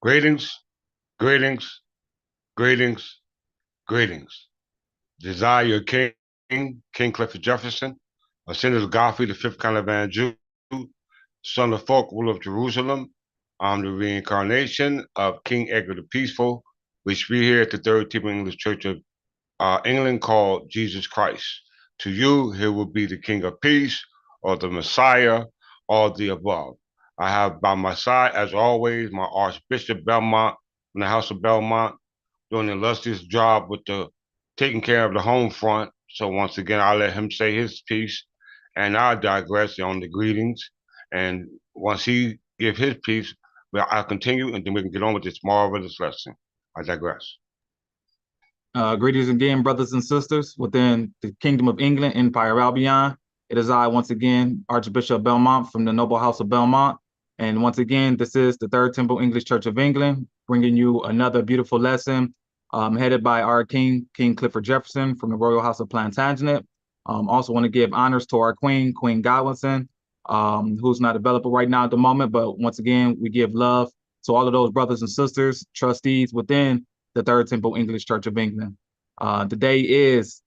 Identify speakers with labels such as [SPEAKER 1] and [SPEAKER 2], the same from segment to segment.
[SPEAKER 1] Greetings, greetings, greetings, greetings. Desire your King, King Clifford Jefferson, ascended of Godfrey, the fifth Caliban Jew, son of Folk, ruler of Jerusalem. I'm the reincarnation of King Edgar the Peaceful, which we here at the Third Temple English Church of England call Jesus Christ. To you, he will be the King of Peace, or the Messiah, or the above. I have by my side, as always, my Archbishop Belmont from the House of Belmont, doing an illustrious job with the taking care of the home front. So once again, I'll let him say his piece, and I'll digress on the greetings. And once he give his piece, well, I'll continue, and then we can get on with this marvelous lesson. I digress.
[SPEAKER 2] Greetings again, brothers and sisters within the Kingdom of England, Empire Albion. It is I, once again, Archbishop Belmont from the Noble House of Belmont. And once again, this is the Third Temple English Church of England, bringing you another beautiful lesson headed by our King, King Clifford Jefferson from the Royal House of Plantagenet. Also want to give honors to our Queen, Queen Godwinson, who's not available right now at the moment. But once again, we give love to all of those brothers and sisters, trustees within the Third Temple English Church of England. Today is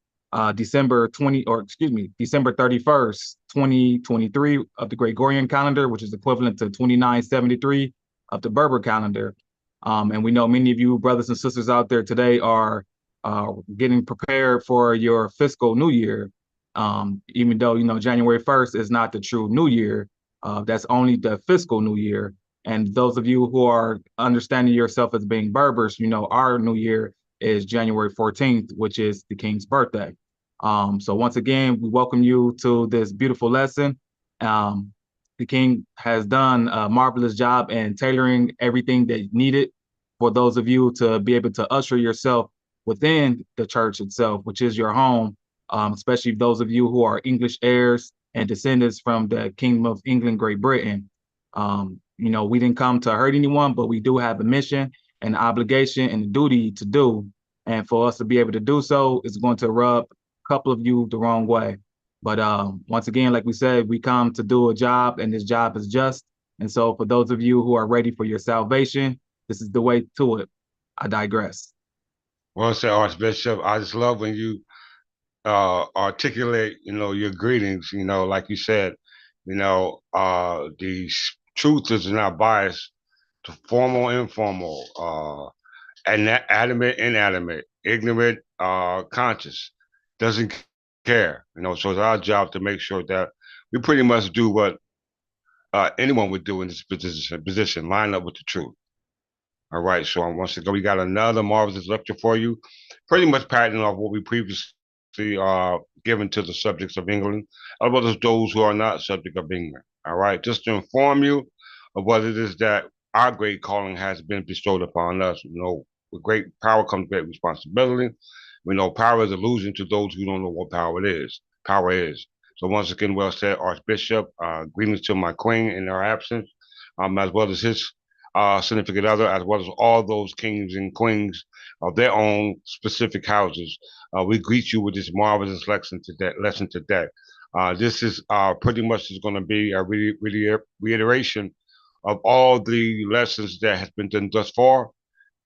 [SPEAKER 2] December 31st, 2023 of the Gregorian calendar, which is equivalent to 2973 of the Berber calendar. And we know many of you brothers and sisters out there today are getting prepared for your fiscal new year. Even though, January 1st is not the true new year, that's only the fiscal new year. And those of you who are understanding yourself as being Berbers, our new year is January 14th, which is the King's birthday. So once again, we welcome you to this beautiful lesson. The King has done a marvelous job in tailoring everything that needed for those of you to be able to usher yourself within the church itself, which is your home, especially those of you who are English heirs and descendants from the Kingdom of England, Great Britain. We didn't come to hurt anyone, but we do have a mission and obligation and a duty to do. And for us to be able to do so, it's going to rub a couple of you the wrong way. But once again, like we said, we come to do a job, and this job is just. And so for those of you who are ready for your salvation, this is the way to it. I digress.
[SPEAKER 1] Well said, Archbishop. I just love when you articulate, your greetings, like you said, the truth is not biased to formal, informal, and adamant, inanimate, ignorant, conscious, doesn't care, so it's our job to make sure that we pretty much do what anyone would do in this position, line up with the truth. All right, so once again, we got another marvelous lecture for you, pretty much patterning off what we previously given to the subjects of England, as well as those who are not subject of England. All right, just to inform you of what it is that our great calling has been bestowed upon us. With great power comes great responsibility. We know power is illusion to those who don't know what power is. Power is. So once again, well said, Archbishop. Greetings to my queen in her absence, as well as his significant other, as well as all those kings and queens of their own specific houses. We greet you with this marvelous lesson today. This is pretty much is going to be a reiteration of all the lessons that has been done thus far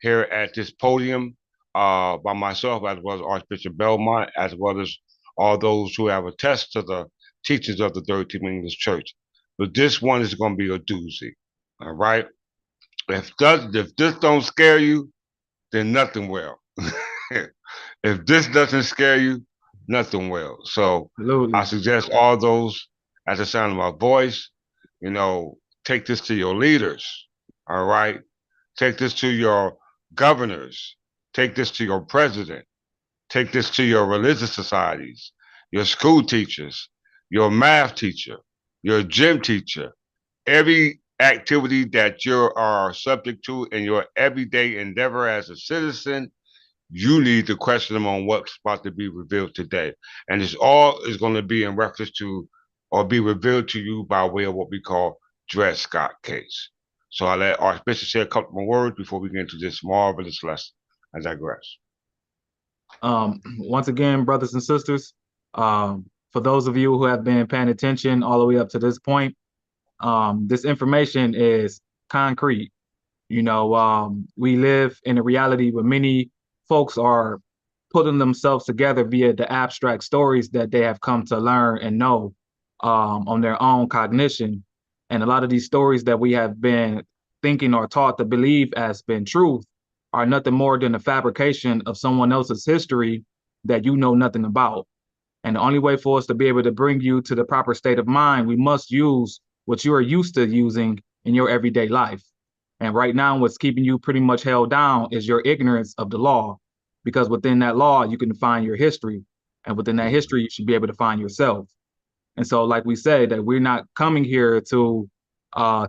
[SPEAKER 1] here at this podium by myself, as well as Archbishop Belmont, as well as all those who have attested to the teachings of the Third Temple English Church. But this one is going to be a doozy. All right. If this don't scare you, then nothing will. If this doesn't scare you, nothing will. So
[SPEAKER 2] Absolutely.
[SPEAKER 1] I suggest all those, at the sound of my voice, take this to your leaders. All right. Take this to your governors. Take this to your president. Take this to your religious societies, your school teachers, your math teacher, your gym teacher, every activity that you are subject to in your everyday endeavor as a citizen. You need to question them on what's about to be revealed today. And it's all is going to be in reference to or be revealed to you by way of what we call Dred Scott case. So I'll let Archbishop say a couple more words before we get into this marvelous lesson. I digress.
[SPEAKER 2] Once again, brothers and sisters, for those of you who have been paying attention all the way up to this point, this information is concrete. We live in a reality where many folks are putting themselves together via the abstract stories that they have come to learn and know on their own cognition. And a lot of these stories that we have been thinking or taught to believe as been truth are nothing more than a fabrication of someone else's history that you know nothing about. And the only way for us to be able to bring you to the proper state of mind, we must use what you are used to using in your everyday life. And right now, what's keeping you pretty much held down is your ignorance of the law, because within that law, you can find your history. And within that history, you should be able to find yourself. And so, like we said, that we're not coming here to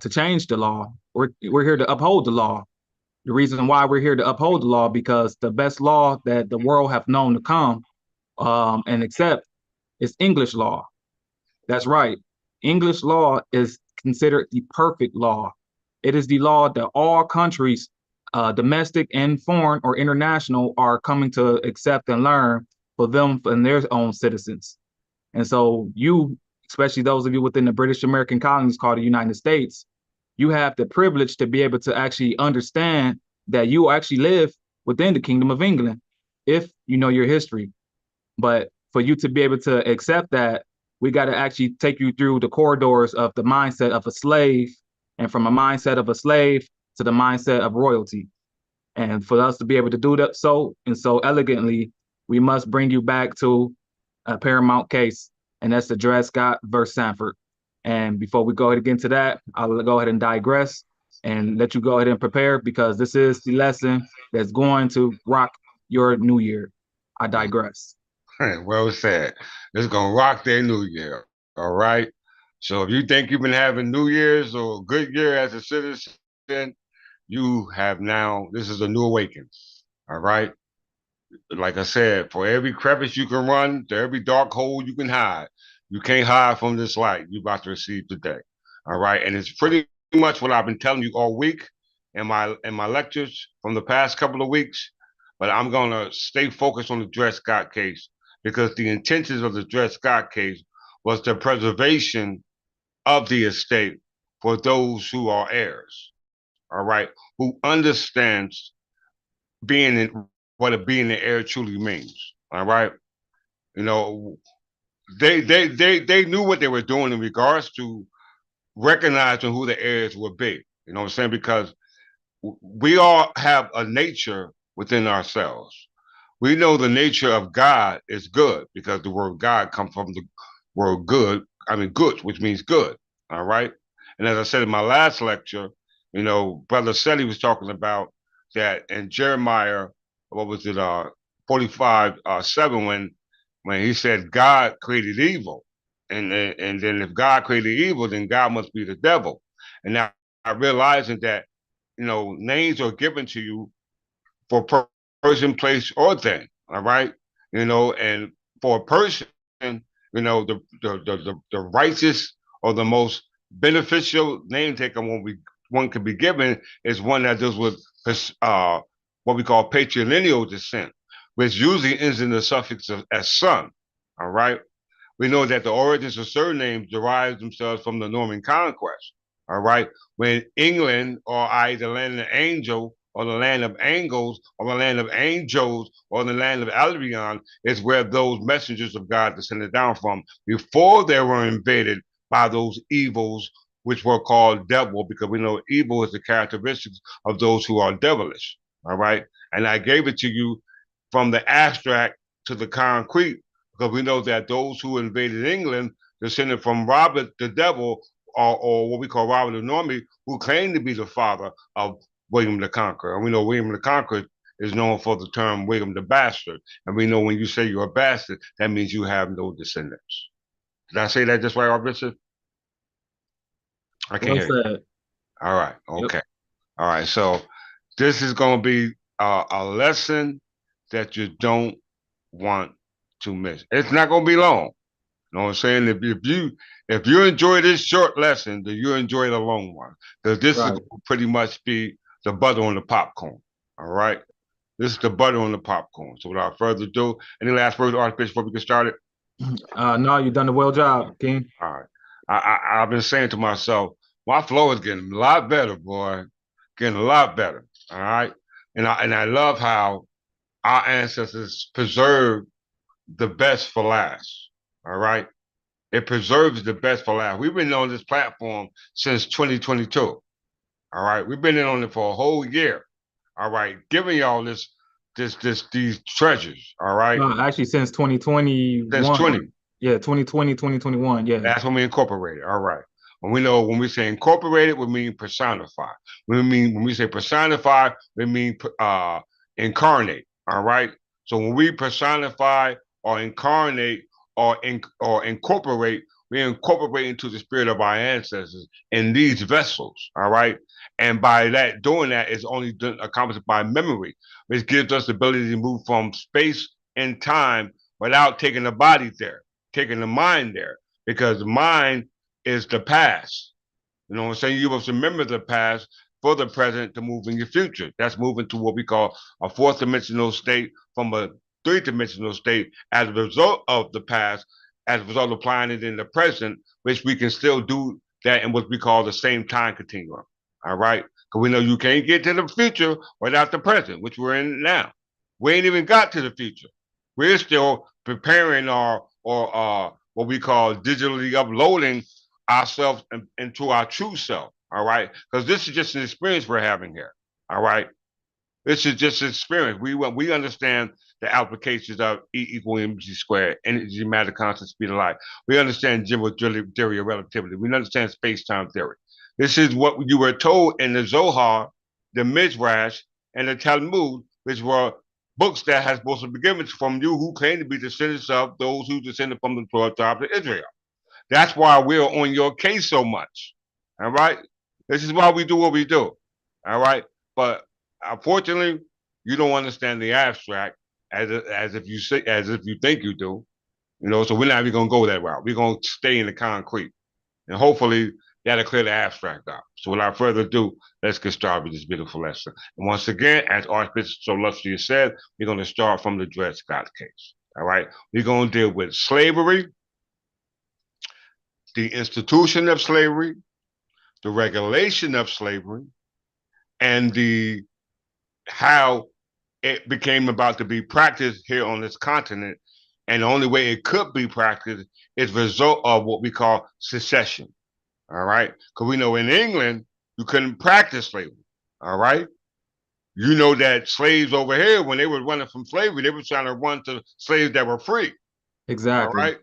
[SPEAKER 2] change the law. We're here to uphold the law. The reason why we're here to uphold the law, because the best law that the world have known to come and accept is English law. That's right. English law is considered the perfect law. It is the law that all countries, domestic and foreign or international, are coming to accept and learn for them and their own citizens. And so you, especially those of you within the British American colonies called the United States, you have the privilege to be able to actually understand that you actually live within the Kingdom of England if you know your history. But for you to be able to accept that, we got to actually take you through the corridors of the mindset of a slave, and from a mindset of a slave to the mindset of royalty. And for us to be able to do that so elegantly, we must bring you back to a paramount case, and that's the Dred Scott versus Sanford. And before we go ahead and get into that, I'll go ahead and digress and let you go ahead and prepare, because this is the lesson that's going to rock your new year. I digress.
[SPEAKER 1] Well said. It's gonna rock their new year. All right. So if you think you've been having New Year's or a good year as a citizen, you have now. This is a new awakening. All right. Like I said, for every crevice you can run, to every dark hole you can hide, you can't hide from this light you're about to receive today. All right. And it's pretty much what I've been telling you all week in my lectures from the past couple of weeks. But I'm gonna stay focused on the Dred Scott case, because the intentions of the Dred Scott case was the preservation of the estate for those who are heirs. All right, who understands being in, what a being an heir truly means. All right, you know, they knew what they were doing in regards to recognizing who the heirs would be. You know what I'm saying? Because we all have a nature within ourselves. We know the nature of God is good, because the word God comes from the word good. I mean, good, which means good. All right. And as I said in my last lecture, Brother Seti was talking about that in Jeremiah, what was it, 45, 7, when he said God created evil. And then if God created evil, then God must be the devil. And now I'm realizing that, names are given to you for person, place, or thing. All right. And for a person, the righteous or the most beneficial name taker one can be given is one that deals with what we call patrilineal descent, which usually ends in the suffix of as son. All right. We know that the origins of surnames derive themselves from the Norman conquest. All right. When England, or the land of angel, or the land of angles, or the land of angels, or the land of Albion is where those messengers of God descended down from before they were invaded by those evils, which were called devil, because we know evil is the characteristics of those who are devilish. All right. And I gave it to you from the abstract to the concrete, because we know that those who invaded England descended from Robert the Devil, or what we call Robert the Normie, who claimed to be the father of William the Conqueror. And we know William the Conqueror is known for the term William the Bastard. And we know when you say you're a bastard, that means you have no descendants. Did I say that just right, Bishop? I can't
[SPEAKER 2] Well
[SPEAKER 1] hear you.
[SPEAKER 2] said.
[SPEAKER 1] All right.
[SPEAKER 2] Yep.
[SPEAKER 1] Okay. All right. So this is going to be a lesson that you don't want to miss. It's not going to be long. You know what I'm saying? If you enjoy this short lesson, then you enjoy the long one, because this is
[SPEAKER 2] Right.
[SPEAKER 1] going to pretty much be the butter on the popcorn. All right, this is the butter on the popcorn. So without further ado, any last words, Archbishop, before we get started?
[SPEAKER 2] No, you've done a well job, King.
[SPEAKER 1] All right, I've been saying to myself, my flow is getting a lot better, boy. getting a lot better. All right. And I love how our ancestors preserved the best for last. All right. It preserves the best for last. We've been on this platform since 2022. All right. We've been in on it for a whole year. All right. Giving y'all these treasures. All right.
[SPEAKER 2] Actually, since
[SPEAKER 1] Since
[SPEAKER 2] 2021.
[SPEAKER 1] 20.
[SPEAKER 2] Yeah, 2020, 2021. Yeah.
[SPEAKER 1] That's when we incorporate it. All right. When we say incorporated, we mean personify. When we say personify, we mean incarnate. All right. So when we personify or incarnate or incorporate, we incorporate into the spirit of our ancestors in these vessels. All right. And by that doing that is only accomplished by memory, which gives us the ability to move from space and time without taking the body there, taking the mind there, because the mind is the past. You know what I'm saying? You must remember the past for the present to move in your future. That's moving to what we call a fourth dimensional state from a three-dimensional state as a result of the past, as a result of applying it in the present, which we can still do that in what we call the same time continuum. All right? Because we know you can't get to the future without the present, which we're in now. We ain't even got to the future. We're still preparing or what we call digitally uploading ourselves into our true self. All right, because this is just an experience we're having here. All right, this is just an experience. We understand the applications of E equal mc squared, energy, matter, constant, speed of light. We understand general theory of relativity. We understand space-time theory. This is what you were told in the Zohar, the Midrash, and the Talmud, which were books that has supposed to be given from you who claim to be descendants of those who descended from the 12 tribes of Israel. That's why we're on your case so much. All right. This is why we do what we do. All right. But unfortunately, you don't understand the abstract as if you think you do. You know, so we're not even gonna go that route. We're gonna stay in the concrete. And hopefully that'll clear the abstract out. So without further ado, let's get started with this beautiful lesson. And once again, as Archbishop so lusty said, we're going to start from the Dred Scott case. All right. We're going to deal with slavery, the institution of slavery, the regulation of slavery, and the how it became about to be practiced here on this continent. And the only way it could be practiced is a result of what we call secession. All right. Because we know in England, you couldn't practice slavery. All right. You know that slaves over here, when they were running from slavery, they were trying to run to slaves that were free. All
[SPEAKER 2] Exactly.
[SPEAKER 1] right.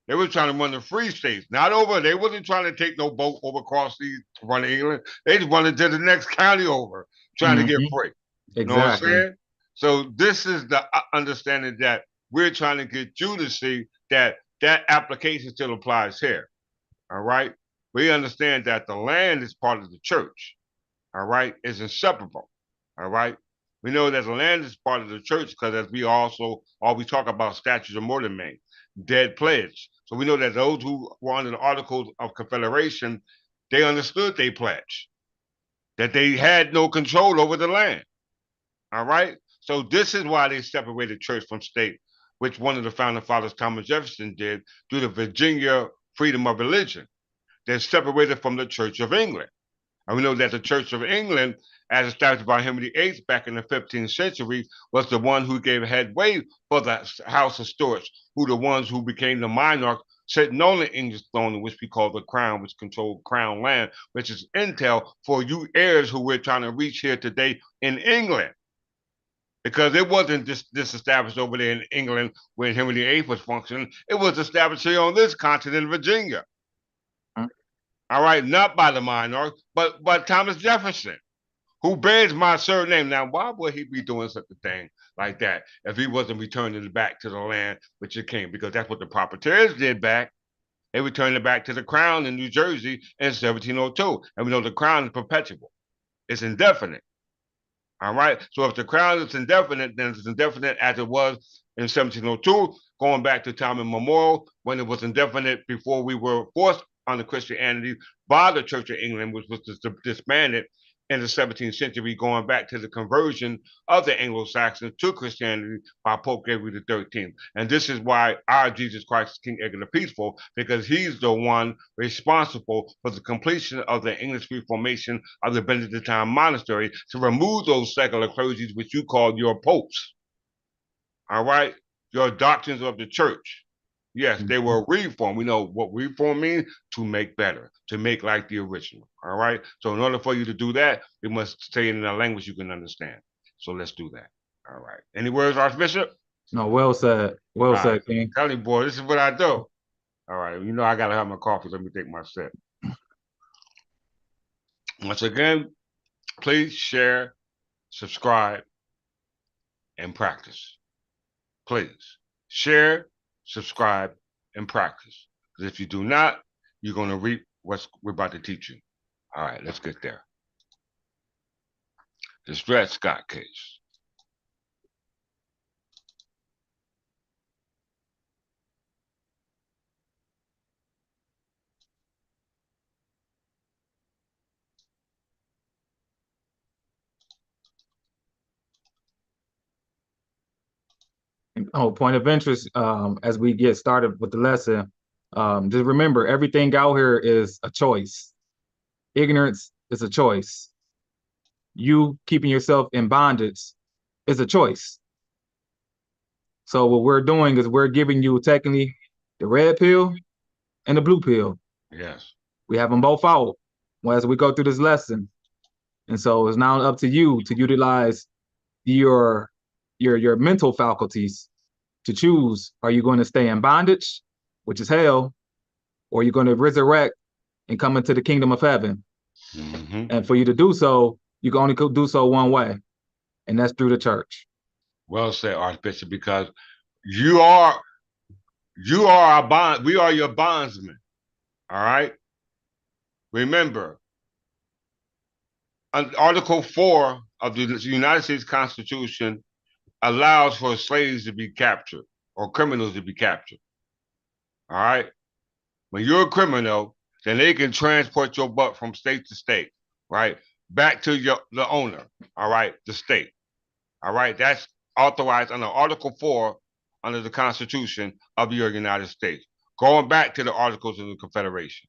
[SPEAKER 1] They were trying to run the free states, not over. They wasn't trying to take no boat over across the run to England. They just wanted to the next county over, trying to get free. You know what I'm
[SPEAKER 2] Exactly.
[SPEAKER 1] saying? So this is the understanding that we're trying to get you to see that that application still applies here. All right. We understand that the land is part of the church. All right. It's inseparable. All right. We know that the land is part of the church because as we also always talk about statutes of mortmain, dead pledge. So we know that those who were under the Articles of Confederation, they understood they pledge, that they had no control over the land. All right. So this is why they separated church from state, which one of the founding fathers, Thomas Jefferson, did through the Virginia Freedom of Religion. They're separated from the Church of England. And we know that the Church of England, as established by Henry VIII back in the 15th century, was the one who gave headway for the House of Stuarts, who the ones who became the monarch sitting on the English throne, which we call the crown, which controlled crown land, which is intel for you heirs who we're trying to reach here today in England. Because it wasn't this established over there in England when Henry VIII was functioning. It was established here on this continent in Virginia. All right, not by the monarch, but by Thomas Jefferson, who bears my surname. Now, why would he be doing such a thing like that if he wasn't returning it back to the land which it came? Because that's what the proprietors did back. They returned it back to the crown in New Jersey in 1702. And we know the crown is perpetual. It's indefinite. All right. So if the crown is indefinite, then it's indefinite as it was in 1702, going back to time immemorial, when it was indefinite before we were forced under Christianity by the Church of England, which was disbanded in the 17th century, going back to the conversion of the Anglo-Saxons to Christianity by Pope Gregory XIII. And this is why our Jesus Christ is King Edgar the Peaceful, because he's the one responsible for the completion of the English Reformation of the Benedictine monastery to remove those secular clergies which you call your popes. All right? Your doctrines of the church. Yes, they were reform. We know what reform means: to make better, to make like the original. All right. So in order for you to do that, we must say it in a language you can understand. So let's do that. All right. Any words, Archbishop?
[SPEAKER 2] No, well said. Well said, King.
[SPEAKER 1] Tell you, boy, this is what I do. All right. You know I gotta have my coffee. Let me take my sip. Once again, please share, subscribe, and practice. Please share, subscribe, and practice. Because if you do not, you're going to reap what we're about to teach you. All right, let's get there. This Dred Scott case.
[SPEAKER 2] Oh, point of interest, as we get started with the lesson, just remember, everything out here is a choice. Ignorance is a choice. You keeping yourself in bondage is a choice. So what we're doing is we're giving you technically the red pill and the blue pill.
[SPEAKER 1] Yes.
[SPEAKER 2] We have them both out as we go through this lesson. And so it's now up to you to utilize your mental faculties to choose. Are you going to stay in bondage, which is hell, or are you going to resurrect and come into the kingdom of heaven? And for you to do so, you can only do so one way, and that's through the church.
[SPEAKER 1] Well said, Archbishop, because you are our bond. We are your bondsmen. All right. Remember, Article 4 of the United States Constitution allows for slaves to be captured or criminals to be captured. All right. When you're a criminal, then they can transport your butt from state to state, right? Back to the owner, all right, the state. All right. That's authorized under Article 4 under the Constitution of your United States, going back to the Articles of the Confederation.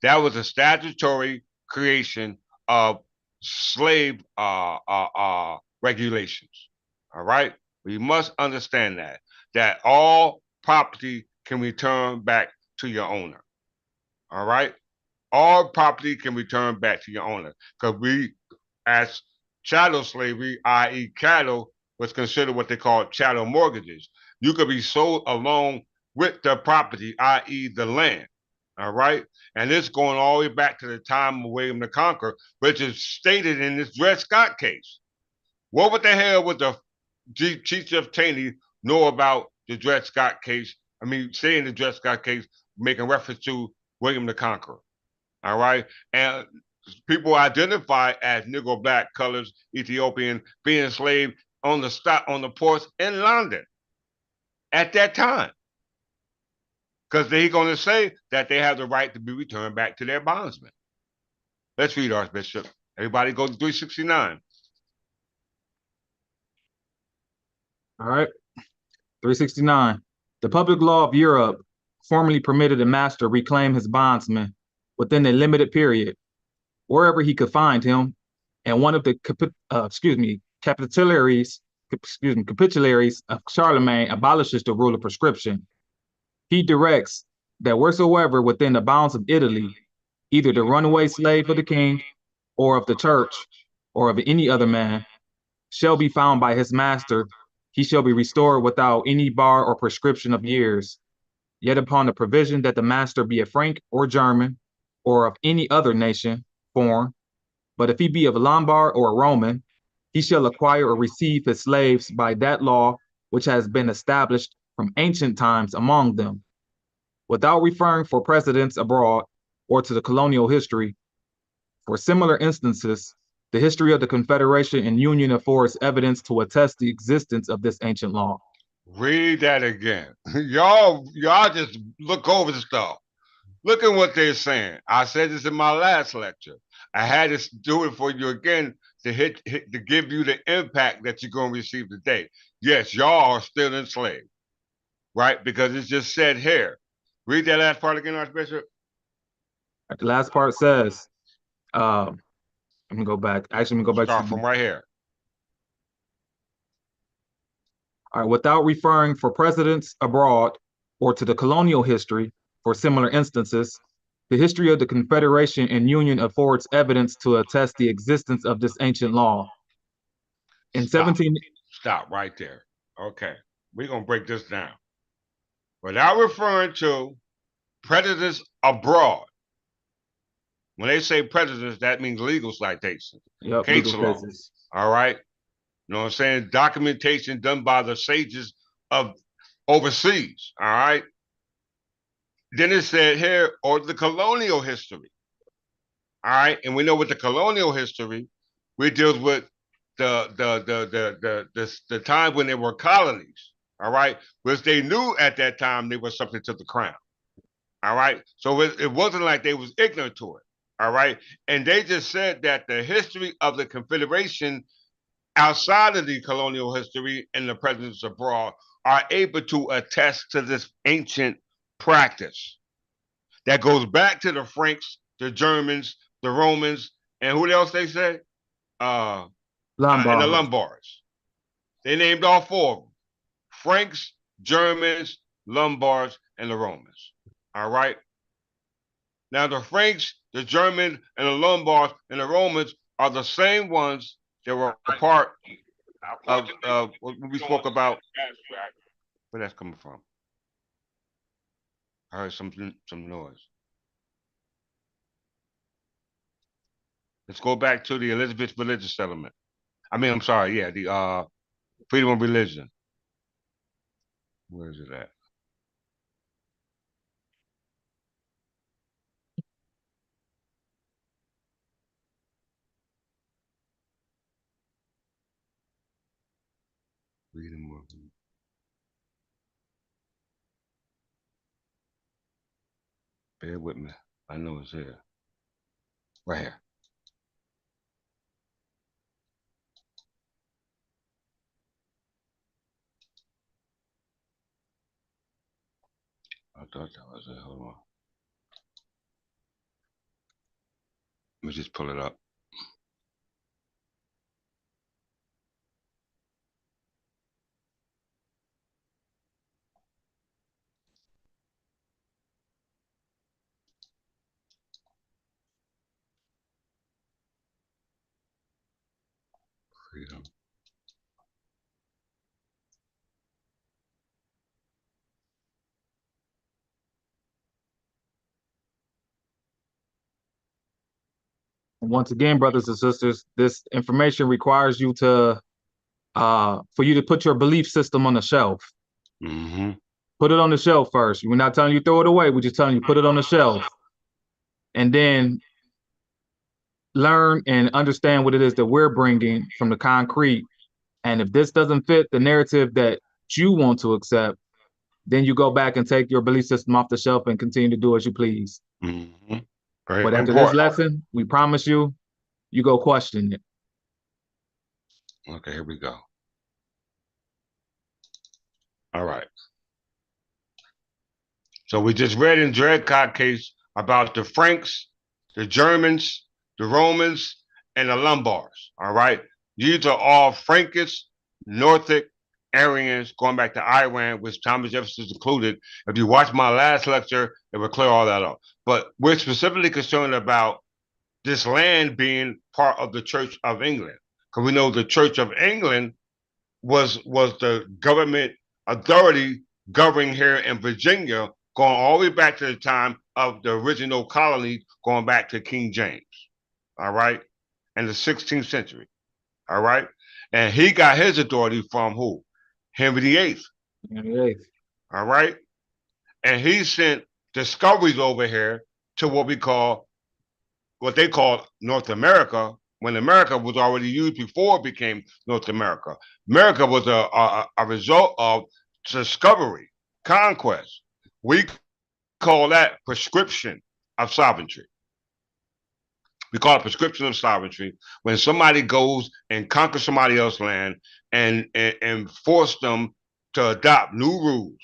[SPEAKER 1] That was a statutory creation of slave regulations. All right. We must understand that all property can return back to your owner. All right. All property can return back to your owner, because we, as chattel slavery, i.e. cattle, was considered what they call chattel mortgages. You could be sold along with the property, i.e. the land. All right. And this going all the way back to the time of William the Conqueror, which is stated in this Dred Scott case. What the hell would the Chief Justice Taney know about the Dred Scott case? I mean, saying the Dred Scott case, making reference to William the Conqueror. All right. And people identify as Negro, black, colors, Ethiopian, being enslaved on the ports in London at that time. Because they're going to say that they have the right to be returned back to their bondsmen. Let's read, Archbishop. Everybody go to 369.
[SPEAKER 2] All right. 369. The public law of Europe formerly permitted a master reclaim his bondsman within a limited period, wherever he could find him, and one of the capitularies of Charlemagne abolishes the rule of prescription. He directs that wheresoever within the bounds of Italy, either the runaway slave of the king, or of the church, or of any other man, shall be found by his master, he shall be restored without any bar or prescription of years, yet upon the provision that the master be a Frank or German, or of any other nation, foreign. But if he be of a Lombard or a Roman, he shall acquire or receive his slaves by that law which has been established from ancient times among them. Without referring for precedents abroad or to the colonial history, for similar instances, the history of the Confederation and Union affords evidence to attest the existence of this ancient law.
[SPEAKER 1] Read that again. y'all just look over the stuff. Look at what they're saying. I said this in my last lecture. I had to do it for you again to to give you the impact that you're going to receive today. Yes, y'all are still enslaved, right? Because it's just said here. Read that last part again, Archbishop.
[SPEAKER 2] The last part says, let me go back. Actually, let me go back
[SPEAKER 1] Start from right here.
[SPEAKER 2] All right, without referring for precedents abroad or to the colonial history for similar instances, the history of the Confederation and Union affords evidence to attest the existence of this ancient law. In 17...
[SPEAKER 1] Stop right there. Okay, we're going to break this down. Without referring to prejudice abroad. When they say prejudice, that means legal citation.
[SPEAKER 2] Yep,
[SPEAKER 1] case
[SPEAKER 2] legal
[SPEAKER 1] law.
[SPEAKER 2] cases.
[SPEAKER 1] All right. You know what I'm saying? Documentation done by the sages of overseas. All right. Then it said here, or the colonial history. All right. And we know with the colonial history, we deal with the time when there were colonies. All right. Which they knew at that time they were subject to the crown. All right. So it wasn't like they was ignorant to it. All right. And they just said that the history of the Confederation outside of the colonial history and the presence abroad are able to attest to this ancient practice that goes back to the Franks, the Germans, the Romans, and who else they said? And the Lombards. They named all four of them. Franks, Germans, Lombards, and the Romans. All right. Now, the Franks, the Germans, and the Lombards and the Romans are the same ones that were a part of what we spoke about. Where that's coming from? I heard some noise. Let's go back to the Elizabeth religious settlement. I'm sorry, yeah, the freedom of religion. Where is it at? Freedom of religion. Bear with me. I know it's here. Right here. I thought that was it. Hold on. Let me just pull it up. Freedom.
[SPEAKER 2] Once again, brothers and sisters, this information requires you to, for you to put your belief system on the shelf.
[SPEAKER 1] Mm-hmm.
[SPEAKER 2] Put it on the shelf first. We're not telling you throw it away. We're just telling you put it on the shelf. And then learn and understand what it is that we're bringing from the concrete. And if this doesn't fit the narrative that you want to accept, then you go back and take your belief system off the shelf and continue to do as you please.
[SPEAKER 1] Mm-hmm.
[SPEAKER 2] But after this lesson, we promise you, you go question it.
[SPEAKER 1] Okay, here we go. All right. So we just read in Dred Scott case about the Franks, the Germans, the Romans, and the Lombards. All right. These are all Frankish, Nordic, Aryans going back to Iran, which Thomas Jefferson is included. If you watch my last lecture, it will clear all that up. But we're specifically concerned about this land being part of the Church of England, because we know the Church of England was the government authority governing here in Virginia, going all the way back to the time of the original colony, going back to King James. All right, in the 16th century. All right, and he got his authority from who? Henry VIII.
[SPEAKER 2] Henry VIII.
[SPEAKER 1] All right, and he sent discoveries over here to what they call North America, when America was already used before it became North America. America was a result of discovery, conquest. We call that prescription of sovereignty. We call it prescription of sovereignty. When somebody goes and conquers somebody else's land and force them to adopt new rules.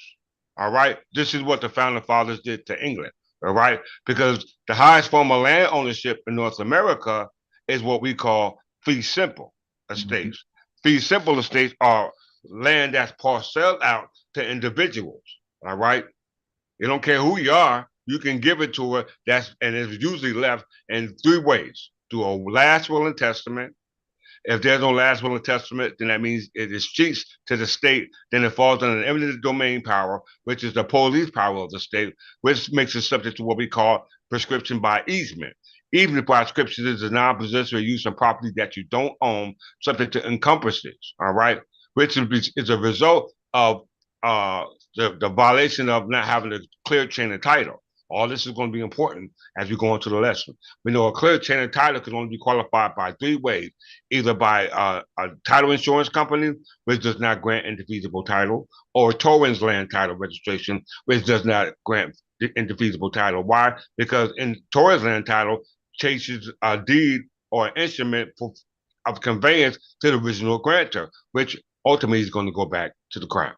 [SPEAKER 1] All right. This is what the founding fathers did to England. All right. Because the highest form of land ownership in North America is what we call fee simple estates. Mm-hmm. Fee simple estates are land that's parceled out to individuals. All right. You don't care who you are, you can give it to her. And it's usually left in three ways: through a last will and testament. If there's no last will and testament, then that means it escheats to the state. Then it falls under an eminent domain power, which is the police power of the state, which makes it subject to what we call prescription by easement. Easement by prescription is a non-possessory use of property that you don't own, subject to encumbrances. All right, which is a result of the violation of not having a clear chain of title. All this is going to be important as we go into the lesson. We know a clear chain of title can only be qualified by three ways: either by a title insurance company, which does not grant indefeasible title, or Torrens land title registration, which does not grant indefeasible title. Why? Because in Torrens land title chases a deed or an instrument of conveyance to the original grantor, which ultimately is going to go back to the crown.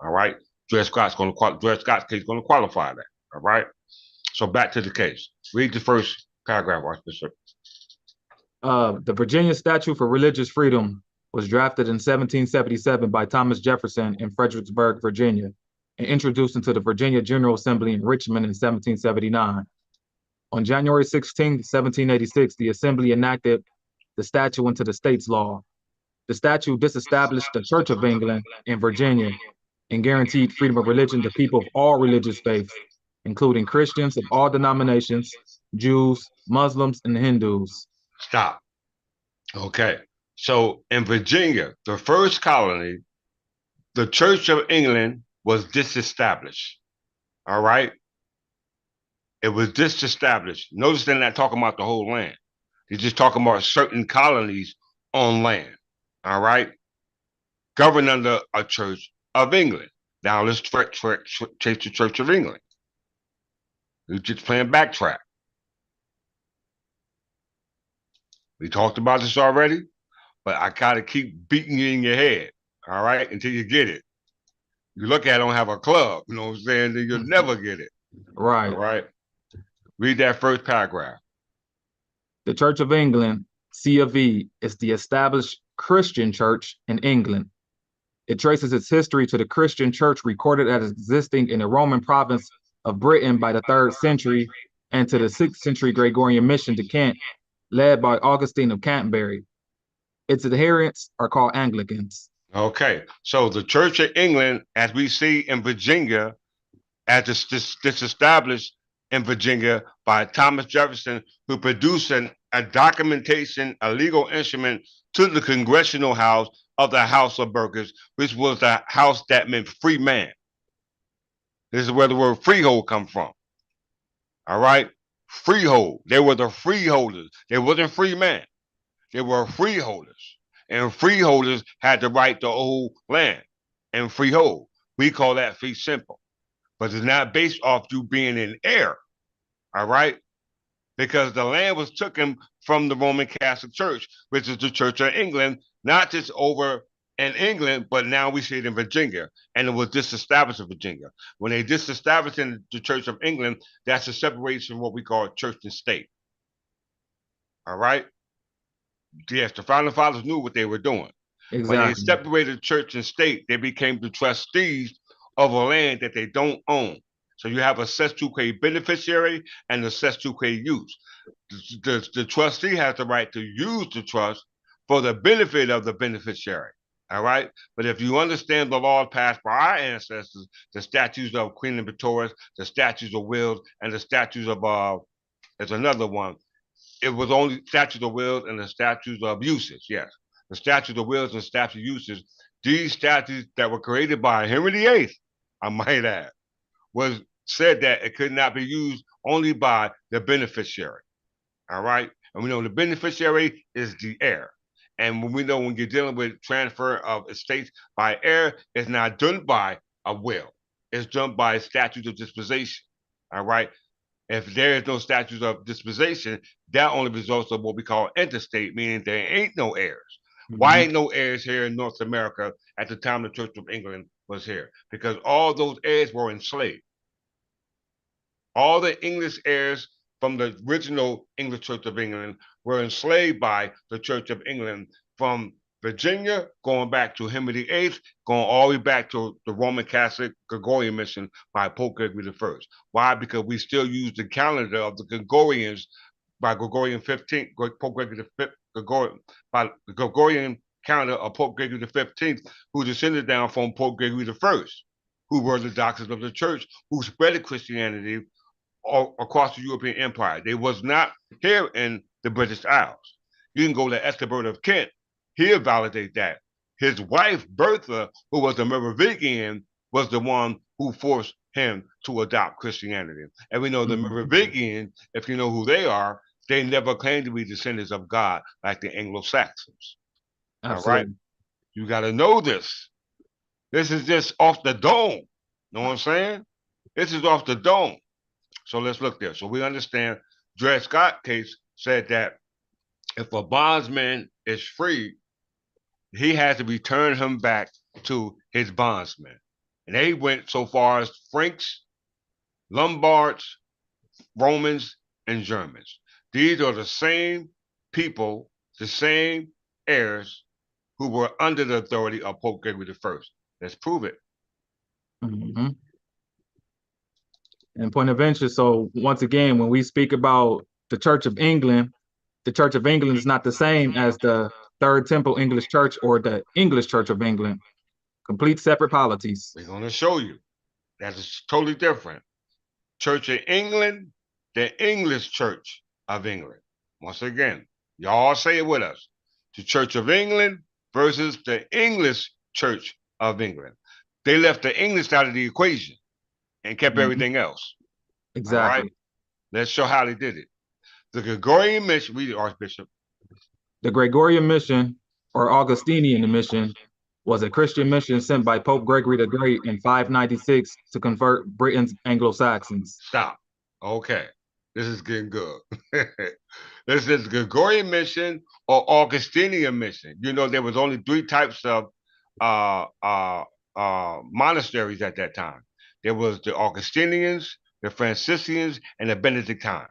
[SPEAKER 1] All right. Dred Scott's case is going to qualify that. All right. So back to the case. Read the first paragraph, Archbishop.
[SPEAKER 2] The Virginia Statute for Religious Freedom was drafted in 1777 by Thomas Jefferson in Fredericksburg, Virginia, and introduced into the Virginia General Assembly in Richmond in 1779. On January 16, 1786, the Assembly enacted the statute into the state's law. The statute disestablished the Church of England in Virginia and guaranteed freedom of religion to people of all religious faiths, including Christians of all denominations, Jews, Muslims, and Hindus.
[SPEAKER 1] Stop. Okay. So in Virginia, the first colony, the Church of England was disestablished. All right. It was disestablished. Notice they're not talking about the whole land. They're just talking about certain colonies on land. All right. Governed under a Church of England. Now let's chase the Church of England. We're just playing backtrack. We talked about this already, but I gotta keep beating you in your head, all right, until you get it. You look at it, don't have a club, you know what I'm saying? Then you'll never get it.
[SPEAKER 2] Right.
[SPEAKER 1] All right. Read that first paragraph.
[SPEAKER 2] The Church of England, C of E, is the established Christian church in England. It traces its history to the Christian church recorded as existing in the Roman province of Britain by the 3rd century and to the 6th century Gregorian mission to Kent, led by Augustine of Canterbury. Its adherents are called Anglicans.
[SPEAKER 1] Okay, so the Church of England, as we see in Virginia, as this established in Virginia by Thomas Jefferson, who produced a documentation, a legal instrument to the Congressional House of the House of Burghers, which was the house that meant free man. This is where the word freehold comes from. All right? Freehold. They were the freeholders. They wasn't free man. They were freeholders. And freeholders had the right to own land and freehold. We call that fee simple. But it's not based off you being an heir. All right? Because the land was taken from the Roman Catholic Church, which is the Church of England, not just over in England, but now we see it in Virginia. And it was disestablished in Virginia. When they disestablished in the Church of England, that's a separation from what we call church and state. All right? Yes, the founding fathers knew what they were doing. Exactly. When they separated church and state, they became the trustees of a land that they don't own. So you have a cess-to-quo beneficiary and a cess-to-quo use. The trustee has the right to use the trust for the benefit of the beneficiary. All right. But if you understand the laws passed by our ancestors, the statutes of Queen Victoria, the statutes of wills, and the statutes of there's another one. It was only statutes of wills and the statutes of uses. Yes, the statutes of wills and statutes of uses. These statutes that were created by Henry VIII, I might add, was said that it could not be used only by the beneficiary. All right. And we know the beneficiary is the heir. And when we know when you're dealing with transfer of estates by heir, it's not done by a will. It's done by a statute of disposition. All right. If there is no statutes of disposition, that only results of what we call interstate, meaning there ain't no heirs. Why ain't no heirs here in North America at the time the Church of England was here? Because all those heirs were enslaved. All the English heirs from the original English Church of England were enslaved by the Church of England from Virginia, going back to Henry VIII, going all the way back to the Roman Catholic Gregorian mission by Pope Gregory I. Why? Because we still use the calendar of the Gregorians by Gregorian 15th, Pope Gregory V, by the Gregorian calendar of Pope Gregory XV, who descended down from Pope Gregory I, who were the doctors of the church, who spread Christianity all across the European Empire. They was not here in the British Isles. You can go to Ethelbert of Kent. He'll validate that. His wife, Bertha, who was a Merovingian, was the one who forced him to adopt Christianity. And we know the Merovingian, if you know who they are, they never claimed to be descendants of God like the Anglo-Saxons. Absolutely. All right? You got to know this. This is just off the dome. Know what I'm saying? This is off the dome. So let's look there. So we understand Dred Scott case said that if a bondsman is free, he has to return him back to his bondsman. And they went so far as Franks, Lombards, Romans, and Germans. These are the same people, the same heirs who were under the authority of Pope Gregory I. Let's prove it.
[SPEAKER 2] And point of interest, so once again, when we speak about the Church of England is not the same as the Third Temple English Church or the English Church of England. Complete separate polities.
[SPEAKER 1] We're going to show you that is totally different. Church of England, the English Church of England. Once again, y'all say it with us. The Church of England versus the English Church of England. They left the English out of the equation and kept everything else.
[SPEAKER 2] Exactly.
[SPEAKER 1] All right? Let's show how they did it. The Gregorian mission, read it, Archbishop.
[SPEAKER 2] The Gregorian mission, or Augustinian mission, was a Christian mission sent by Pope Gregory the Great in 596 to convert Britain's Anglo-Saxons.
[SPEAKER 1] Stop. Okay. This is getting good. This is the Gregorian mission or Augustinian mission. You know, there was only 3 types of monasteries at that time. There was the Augustinians, the Franciscans, and the Benedictine.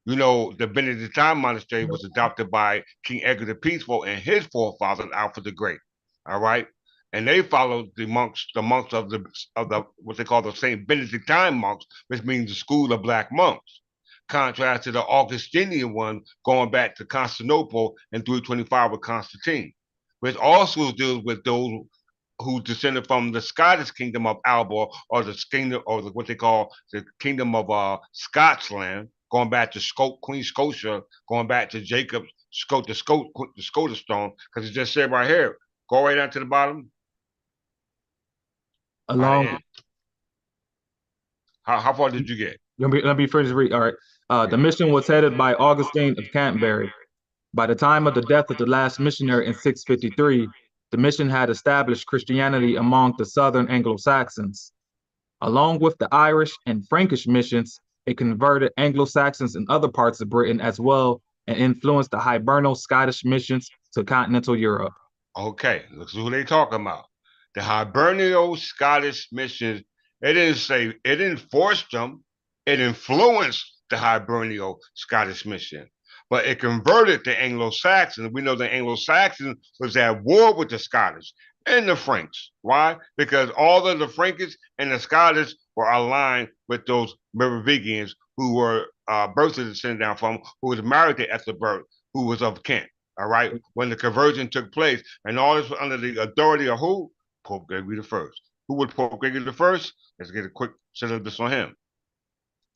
[SPEAKER 1] You know, the Benedictine monastery was adopted by King Edgar the Peaceful and his forefather, Alfred the Great. All right. And they followed the monks of the what they call the Saint Benedictine monks, which means the school of black monks. Contrast to the Augustinian one going back to Constantinople in 325 with Constantine, which also deals with those who descended from the Scottish kingdom of Alba, or the kingdom, or what they call the kingdom of Scotsland, going back to Queen Scotia, going back to Jacob, the Scotia stone, because it just said right here, go right down to the bottom.
[SPEAKER 2] Along.
[SPEAKER 1] How far did you get?
[SPEAKER 2] Let me finish read. All right. The mission was headed by Augustine of Canterbury. By the time of the death of the last missionary in 653, the mission had established Christianity among the southern Anglo-Saxons. Along with the Irish and Frankish missions, it converted Anglo-Saxons in other parts of Britain as well and influenced the Hiberno-Scottish missions to continental Europe.
[SPEAKER 1] Okay, look who they talking about. The Hiberno-Scottish missions, it didn't force them, it influenced the Hiberno-Scottish mission. But it converted the Anglo-Saxons. We know the Anglo-Saxons was at war with the Scottish and the Franks. Why? Because all of the Frankish and the Scottish were aligned with those Merovingians who were Bertha descended down from, who was married to Ethelbert, who was of Kent. All right, when the conversion took place, and all this was under the authority of who? Pope Gregory I. Who was Pope Gregory I? Let's get a quick syllabus on him.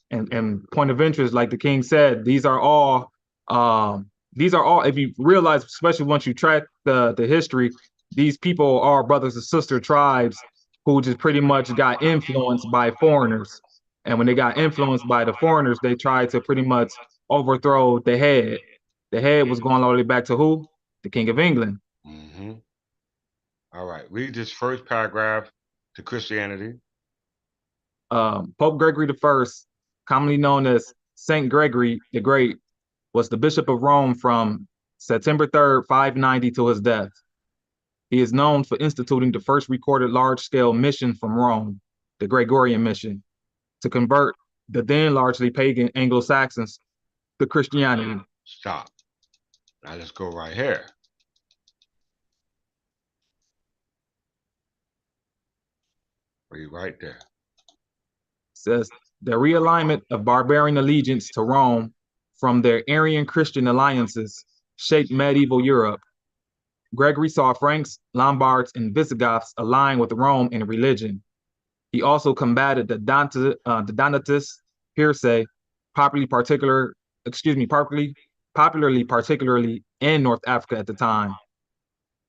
[SPEAKER 2] And point of interest, like the king said, these are all, if you realize, especially once you track the history, these people are brothers and sister tribes who just pretty much got influenced by foreigners. And when they got influenced by the foreigners, they tried to pretty much overthrow the head. The head was going all the way back to who? The King of England.
[SPEAKER 1] All right, read this first paragraph to Christianity.
[SPEAKER 2] Pope Gregory I commonly known as Saint Gregory the Great, was the Bishop of Rome from September 3rd, 590 to his death. He is known for instituting the first recorded large-scale mission from Rome, the Gregorian mission, to convert the then largely pagan Anglo-Saxons to Christianity.
[SPEAKER 1] Stop. Now let's go right here. Read right there.
[SPEAKER 2] It says the realignment of barbarian allegiance to Rome from their Arian Christian alliances shaped medieval Europe. Gregory saw Franks, Lombards, and Visigoths align with Rome in religion. He also combated the Donatist heresy, particularly in North Africa at the time.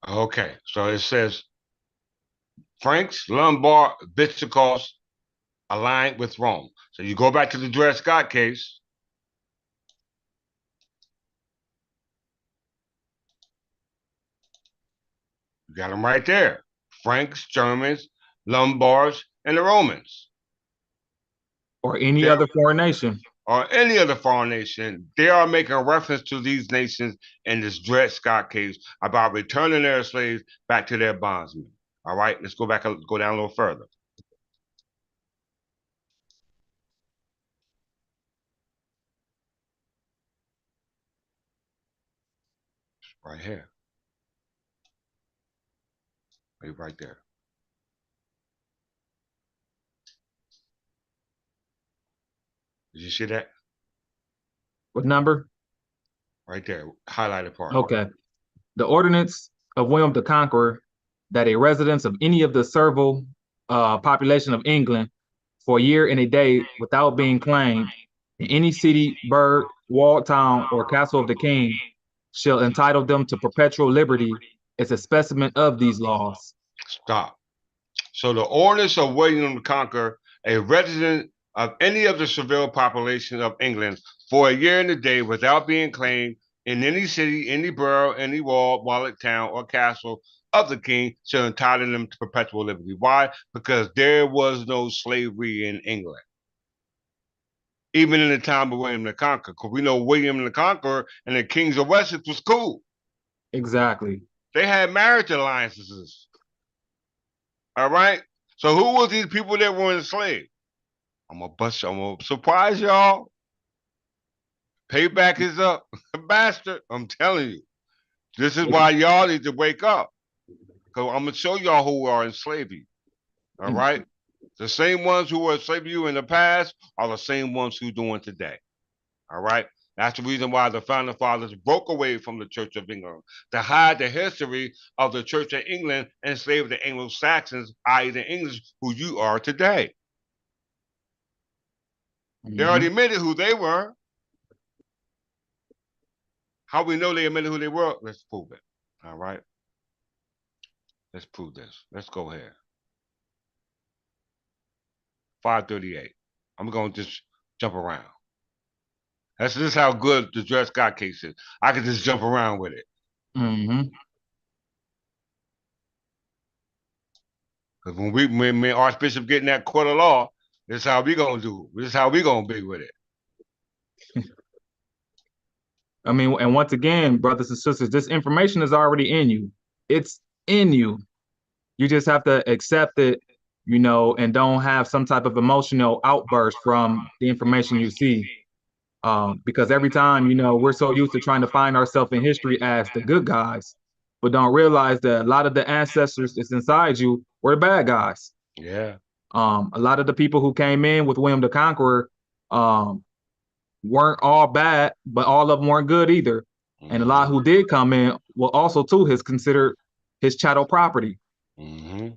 [SPEAKER 1] Okay, so it says Franks, Lombard, Visigoths aligned with Rome. So you go back to the Dred Scott case. You got them right there. Franks, Germans, Lombards, and the Romans.
[SPEAKER 2] Or any other foreign nation.
[SPEAKER 1] Or any other foreign nation. They are making reference to these nations in this Dred Scott case about returning their slaves back to their bondsmen. All right, let's go back, go down a little further. Right here. Right there. Did you see that?
[SPEAKER 2] What number?
[SPEAKER 1] Right there, highlighted part.
[SPEAKER 2] Okay. The ordinance of William the Conqueror that a residence of any of the servile population of England for a year and a day without being claimed in any city, burgh, walled town, or castle of the king shall entitle them to perpetual liberty is a specimen of these laws.
[SPEAKER 1] Stop. So the ordinance of William the Conqueror, a resident of any of the servile population of England for a year and a day without being claimed in any city, any borough, any walled town, or castle of the king shall entitle them to perpetual liberty. Why? Because there was no slavery in England. Even in the time of William the Conqueror, because we know William the Conqueror and the kings of Wessex was cool.
[SPEAKER 2] Exactly.
[SPEAKER 1] They had marriage alliances. All right? So who was these people that were enslaved? I'm gonna surprise y'all. Payback is up, bastard. I'm telling you. This is why y'all need to wake up. Because I'm gonna show y'all who are enslaved you. All right? The same ones who were enslaved you in the past are the same ones who doing today. All right? That's the reason why the founding fathers broke away from the Church of England, to hide the history of the Church of England and enslaved the Anglo-Saxons, i.e. the English, who you are today. They already admitted who they were. How we know they admitted who they were? Let's prove it. All right? Let's prove this. Let's go ahead. 538. I'm going to just jump around. This is how good the Dred Scott case is. I can just jump around with it. Because when Archbishop get in that court of law, this is how we gonna do. This is how we gonna be with it.
[SPEAKER 2] I mean, and once again, brothers and sisters, this information is already in you. It's in you. You just have to accept it, you know, and don't have some type of emotional outburst from the information you see. Because every time, you know, we're so used to trying to find ourselves in history as the good guys, but don't realize that a lot of the ancestors that's inside you were the bad guys.
[SPEAKER 1] Yeah.
[SPEAKER 2] A lot of the people who came in with William the Conqueror weren't all bad, but all of them weren't good either. And a lot who did come in were also too considered his chattel property.
[SPEAKER 1] And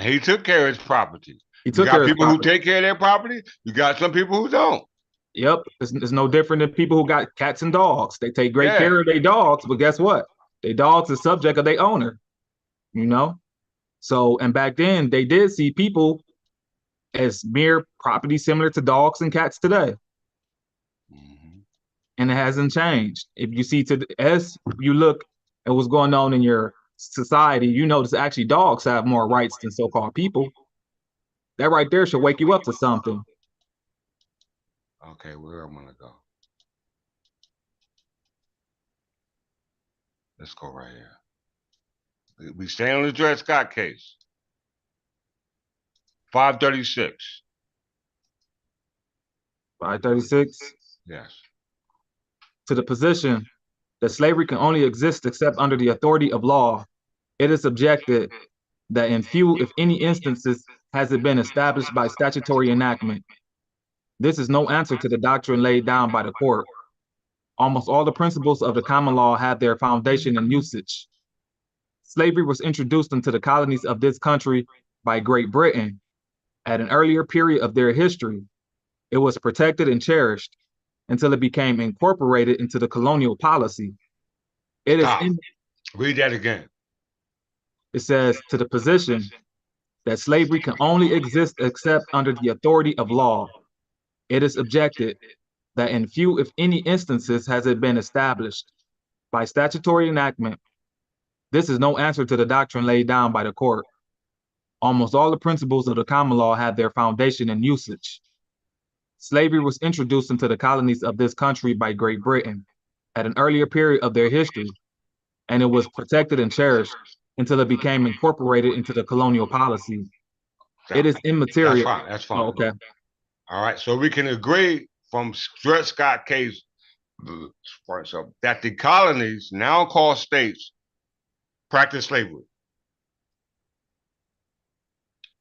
[SPEAKER 1] he took care of his property.
[SPEAKER 2] He took
[SPEAKER 1] you
[SPEAKER 2] care
[SPEAKER 1] got
[SPEAKER 2] of
[SPEAKER 1] people who take care of their property. You got some people who don't.
[SPEAKER 2] Yep, it's no different than people who got cats and dogs. They take great care of their dogs, but guess what? Their dogs are subject of their owner, you know? So, and back then, they did see people as mere property similar to dogs and cats today. And it hasn't changed. If you see, as you look at what's going on in your society, you notice actually dogs have more rights than so-called people. That right there should wake you up to something.
[SPEAKER 1] Okay, where I'm gonna go? Let's go right here. We stay on the Dred Scott case. 536.
[SPEAKER 2] 536.
[SPEAKER 1] Yes.
[SPEAKER 2] To the position that slavery can only exist except under the authority of law, it is objected that in few, if any instances, has it been established by statutory enactment. This is no answer to the doctrine laid down by the court. Almost all the principles of the common law have their foundation in usage. Slavery was introduced into the colonies of this country by Great Britain at an earlier period of their history. It was protected and cherished until it became incorporated into the colonial policy. It is
[SPEAKER 1] Stop. Read that again.
[SPEAKER 2] It says to the position that slavery can only exist except under the authority of law. It is objected that in few, if any, instances has it been established by statutory enactment. This is no answer to the doctrine laid down by the court. Almost all the principles of the common law have their foundation in usage. Slavery was introduced into the colonies of this country by Great Britain at an earlier period of their history, and it was protected and cherished until it became incorporated into the colonial policy.
[SPEAKER 1] Stop.
[SPEAKER 2] It is immaterial.
[SPEAKER 1] That's fine. That's fine.
[SPEAKER 2] Oh, okay.
[SPEAKER 1] All right. So we can agree from Dred Scott case that the colonies, now called states, practice slavery.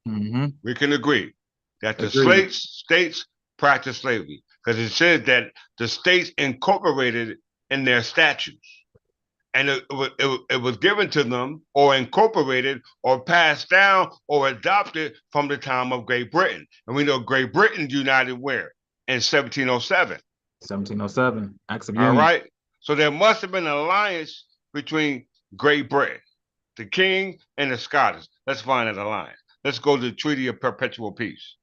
[SPEAKER 2] Mm-hmm.
[SPEAKER 1] We can agree that the
[SPEAKER 2] Agreed.
[SPEAKER 1] states practice slavery because it says that the states incorporated in their statutes. And it was given to them or incorporated or passed down or adopted from the time of Great Britain. And we know Great Britain united where? In 1707.
[SPEAKER 2] 1707, Acts of
[SPEAKER 1] All
[SPEAKER 2] Union.
[SPEAKER 1] right. So there must have been an alliance between Great Britain, the king, and the Scottish. Let's find that alliance. Let's go to the Treaty of Perpetual Peace.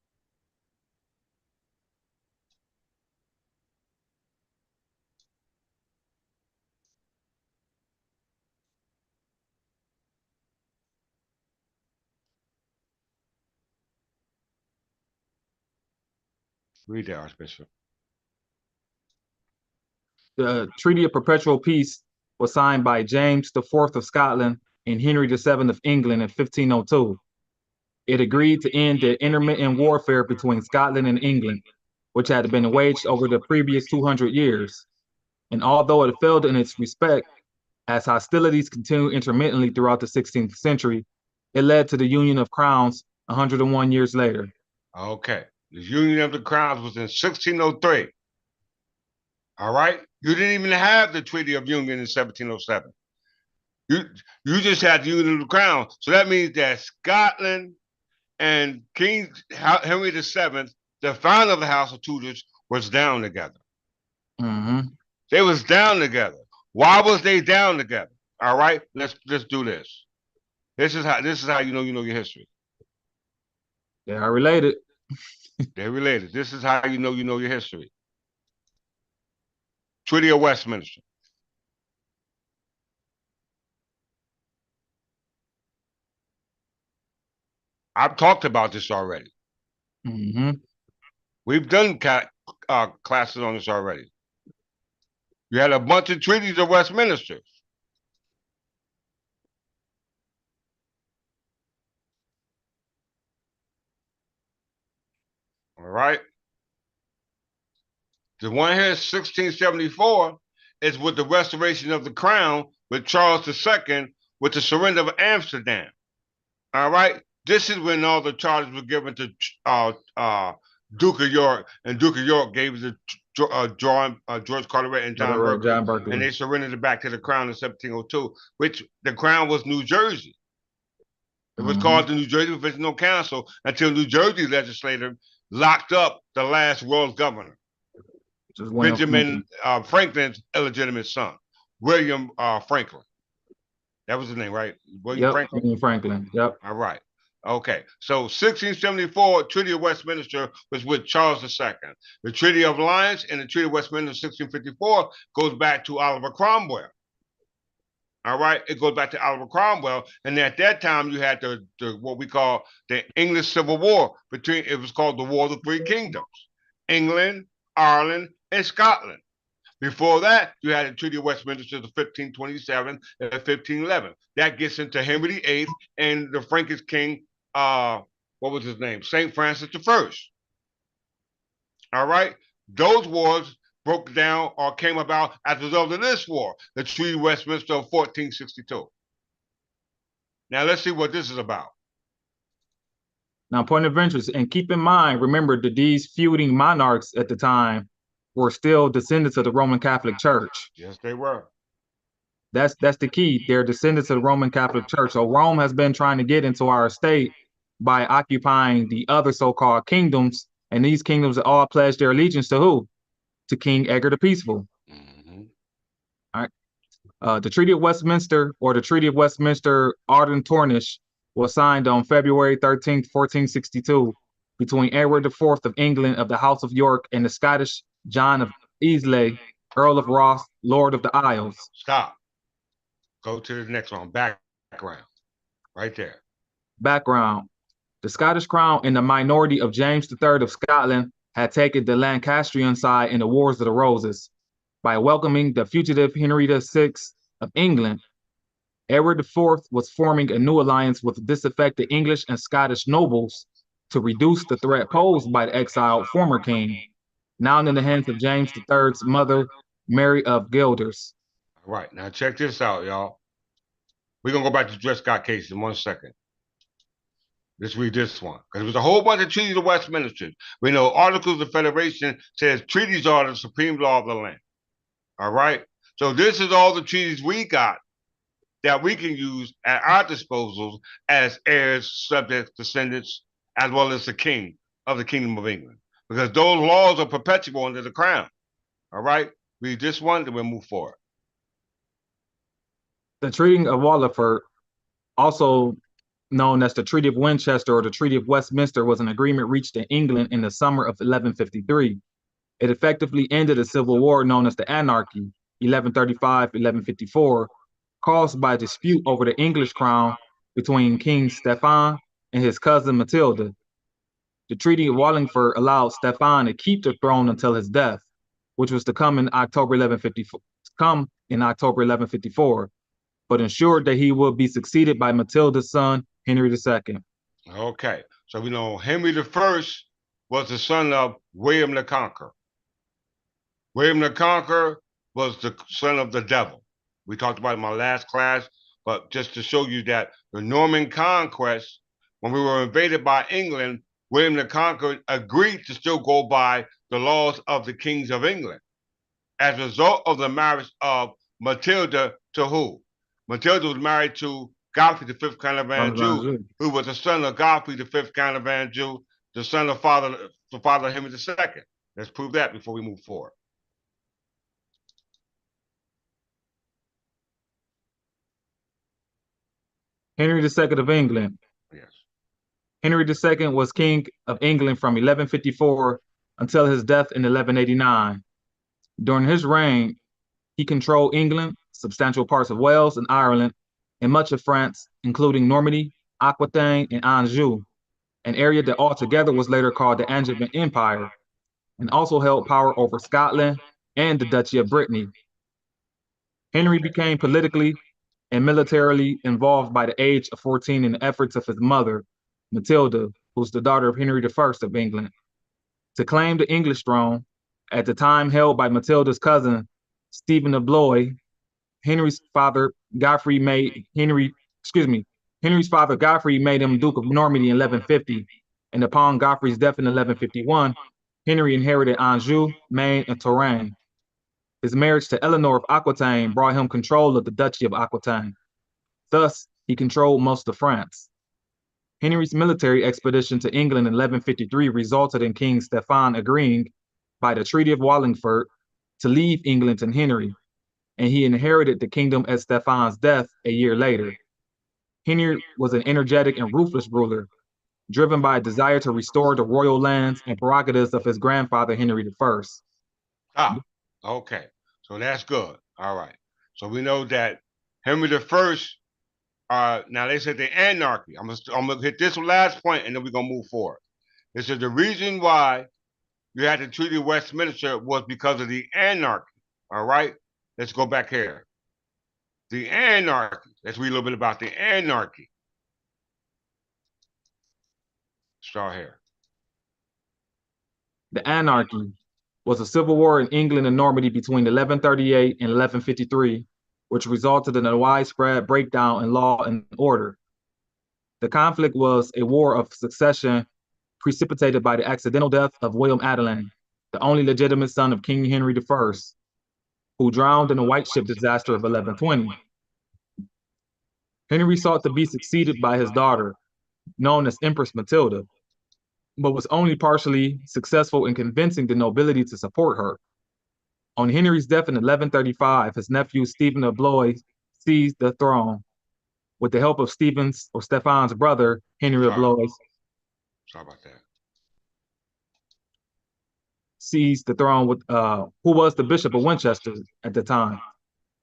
[SPEAKER 1] Read that, Archbishop.
[SPEAKER 2] The Treaty of Perpetual Peace was signed by James IV of Scotland and Henry VII of England in 1502. It agreed to end the intermittent warfare between Scotland and England, which had been waged over the previous 200 years. And although it failed in its respect, as hostilities continued intermittently throughout the 16th century, it led to the Union of Crowns 101 years later.
[SPEAKER 1] Okay. The Union of the Crowns was in 1603. All right? You didn't even have the Treaty of Union in 1707. You just had the Union of the Crown. So that means that Scotland and King Henry VII, the founder of the House of Tudors, was down together.
[SPEAKER 2] Mm-hmm.
[SPEAKER 1] They was down together. Why was they down together? All right, let's do this. This is how you know your history.
[SPEAKER 2] They are related.
[SPEAKER 1] They're related. This is how you know your history. Treaty of Westminster. I've talked about this already.
[SPEAKER 2] Mm-hmm.
[SPEAKER 1] We've done classes on this already. You had a bunch of treaties of Westminster. All right. The one here, 1674, is with the restoration of the crown with Charles II with the surrender of Amsterdam. All right. This is when all the charges were given to Duke of York, and Duke of York gave it to George Carteret and John Berkeley, and they surrendered it back to the crown in 1702, which the crown was New Jersey. It was called the New Jersey Provisional Council until New Jersey legislature locked up the last world governor, Benjamin Franklin's illegitimate son, William Franklin. That was his name, right?
[SPEAKER 2] William Franklin. Yep.
[SPEAKER 1] All right. Okay. So 1674, Treaty of Westminster was with Charles II. The Treaty of Alliance and the Treaty of Westminster 1654 goes back to Oliver Cromwell. All right, it goes back to Oliver Cromwell, and at that time you had the what we call the English Civil War between. It was called the War of the Three Kingdoms: England, Ireland, and Scotland. Before that, you had the Treaty of Westminster of 1527 and 1511. That gets into Henry VIII and the Frankish king, what was his name? St. Francis I. All right? Those wars broke down or came about as a result of this war, the Treaty of Westminster of 1462. Now, let's see what this is about.
[SPEAKER 2] Now, point of interest, and keep in mind, remember that these feuding monarchs at the time were still descendants of the Roman Catholic Church.
[SPEAKER 1] Yes, they were.
[SPEAKER 2] That's the key. They're descendants of the Roman Catholic Church. So Rome has been trying to get into our state by occupying the other so-called kingdoms, and these kingdoms all pledged their allegiance to who? To King Edgar the Peaceful. Mm-hmm. All right. The Treaty of Westminster, or the Treaty of Westminster Arden-Tornish, was signed on February 13th, 1462, between Edward IV of England of the House of York and the Scottish John of Easley, Earl of Ross, Lord of the Isles.
[SPEAKER 1] Stop. Go to the next one. Background. Right there.
[SPEAKER 2] Background. The Scottish crown and the minority of James III of Scotland had taken the Lancastrian side in the Wars of the Roses. By welcoming the fugitive Henry VI of England, Edward IV was forming a new alliance with disaffected English and Scottish nobles to reduce the threat posed by the exiled former king, now in the hands of James III's mother, Mary of Guelders.
[SPEAKER 1] All right, now check this out, y'all. We're going to go back to the Dred Scott case in 1 second. Let's read this one, because there's a whole bunch of treaties of Westminster. We know Articles of Federation says treaties are the supreme law of the land. All right? So this is all the treaties we got that we can use at our disposal as heirs, subjects, descendants, as well as the king of the Kingdom of England. Because those laws are perpetual under the crown. All right? Read this one, then we'll move forward.
[SPEAKER 2] The Treaty of Waterford, also known as the Treaty of Winchester or the Treaty of Westminster, was an agreement reached in England in the summer of 1153. It effectively ended a civil war known as the Anarchy, 1135-1154, caused by a dispute over the English crown between King Stephen and his cousin Matilda. The Treaty of Wallingford allowed Stephen to keep the throne until his death, which was to come in October 1154, but ensured that he would be succeeded by Matilda's son, Henry II.
[SPEAKER 1] Okay, so we know Henry I was the son of William the Conqueror. William the Conqueror was the son of the devil. We talked about it in my last class, but just to show you that the Norman conquest, when we were invaded by England, William the Conqueror agreed to still go by the laws of the kings of England. As a result of the marriage of Matilda to who? Matilda was married to Godfrey the Fifth Count of Anjou, who was the son of Godfrey the Fifth Count of Anjou, the son of the father of Henry II. Let's prove that before we move forward.
[SPEAKER 2] Henry II of England.
[SPEAKER 1] Yes.
[SPEAKER 2] Henry II was king of England from 1154 until his death in 1189. During his reign, he controlled England, substantial parts of Wales and Ireland, and much of France, including Normandy, Aquitaine, and Anjou, an area that altogether was later called the Angevin Empire, and also held power over Scotland and the Duchy of Brittany. Henry became politically and militarily involved by the age of 14 in the efforts of his mother, Matilda, who's the daughter of Henry I of England, to claim the English throne, at the time held by Matilda's cousin, Stephen of Blois. Henry's father Godfrey made him Duke of Normandy in 1150, and upon Godfrey's death in 1151, Henry inherited Anjou, Maine, and Touraine. His marriage to Eleanor of Aquitaine brought him control of the Duchy of Aquitaine. Thus, he controlled most of France. Henry's military expedition to England in 1153 resulted in King Stephen agreeing, by the Treaty of Wallingford, to leave England to Henry, and he inherited the kingdom at Stephen's death a year later. Henry was an energetic and ruthless ruler, driven by a desire to restore the royal lands and prerogatives of his grandfather, Henry I.
[SPEAKER 1] Ah, okay. So that's good. All right. So we know that Henry I, now they said the anarchy. I'm gonna hit this last point and then we're gonna move forward. This is the reason why you had the Treaty of Westminster was because of the anarchy. All right, let's go back here. The anarchy. Let's read a little bit about the anarchy. Start here.
[SPEAKER 2] The anarchy was a civil war in England and Normandy between 1138 and 1153, which resulted in a widespread breakdown in law and order. The conflict was a war of succession precipitated by the accidental death of William Adelin, the only legitimate son of King Henry I, who drowned in the White Ship disaster of 1120. Henry sought to be succeeded by his daughter, known as Empress Matilda, but was only partially successful in convincing the nobility to support her. On Henry's death in 1135, his nephew Stephen of Blois seized the throne. With the help of Stephen's brother, Henry of Blois,
[SPEAKER 1] sorry about that,
[SPEAKER 2] seized the throne with who was the Bishop of Winchester at the time.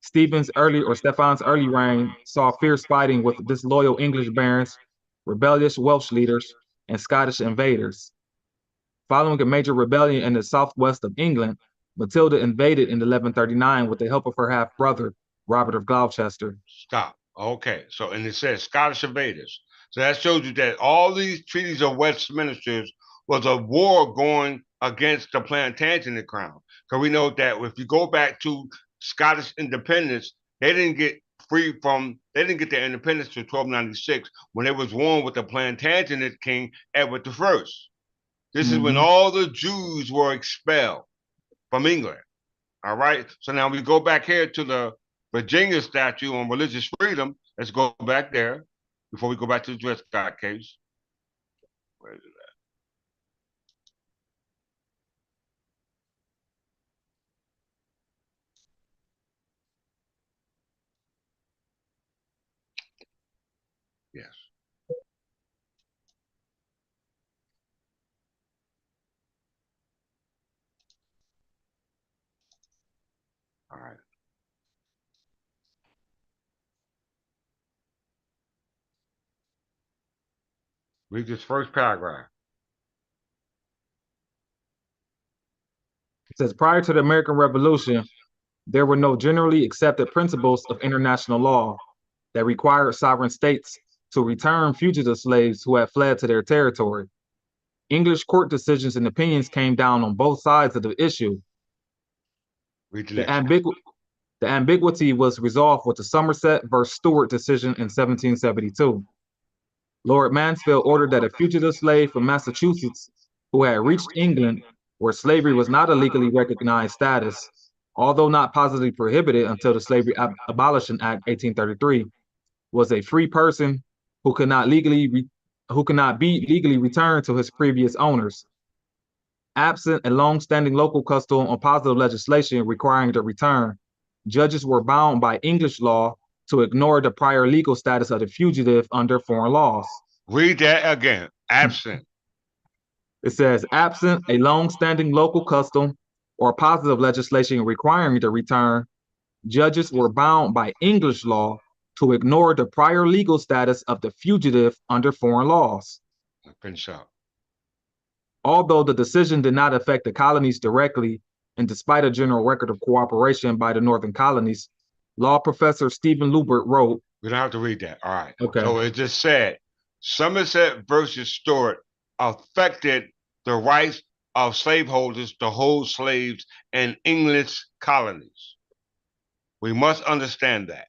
[SPEAKER 2] Stephen's early reign saw fierce fighting with disloyal English barons, rebellious Welsh leaders, and Scottish invaders. Following a major rebellion in the southwest of England, Matilda invaded in 1139 with the help of her half-brother, Robert of Gloucester.
[SPEAKER 1] Stop. Okay, so and it says Scottish invaders. So that shows you that all these treaties of Westminster was a war going against the Plantagenet crown. Because we know that if you go back to Scottish independence, they didn't get their independence till 1296 when they was warring with the Plantagenet king Edward I. This is when all the Jews were expelled from England. All right. So now we go back here to the Virginia statute on religious freedom. Let's go back there before we go back to the Dred Scott case. Where is it at? Yes. All right. Read this first paragraph.
[SPEAKER 2] It says, prior to the American Revolution, there were no generally accepted principles of international law that required sovereign states to return fugitive slaves who had fled to their territory. English court decisions and opinions came down on both sides of the issue. The ambiguity was resolved with the Somerset versus Stewart decision in 1772. Lord Mansfield ordered that a fugitive slave from Massachusetts who had reached England, where slavery was not a legally recognized status, although not positively prohibited until the Slavery Abolition Act 1833, was a free person who could not be legally returned to his previous owners. Absent a long-standing local custom or positive legislation requiring the return, judges were bound by English law to ignore the prior legal status of the fugitive under foreign laws.
[SPEAKER 1] Read that again. Absent.
[SPEAKER 2] It says, absent a long-standing local custom or positive legislation requiring the return, judges were bound by English law to ignore the prior legal status of the fugitive under foreign laws.
[SPEAKER 1] Finish up.
[SPEAKER 2] Although the decision did not affect the colonies directly, and despite a general record of cooperation by the northern colonies, law professor Stephen Lubert wrote,
[SPEAKER 1] we don't have to read that. All right.
[SPEAKER 2] Okay.
[SPEAKER 1] So it just said, Somerset versus Stewart affected the rights of slaveholders to hold slaves in English colonies. We must understand that.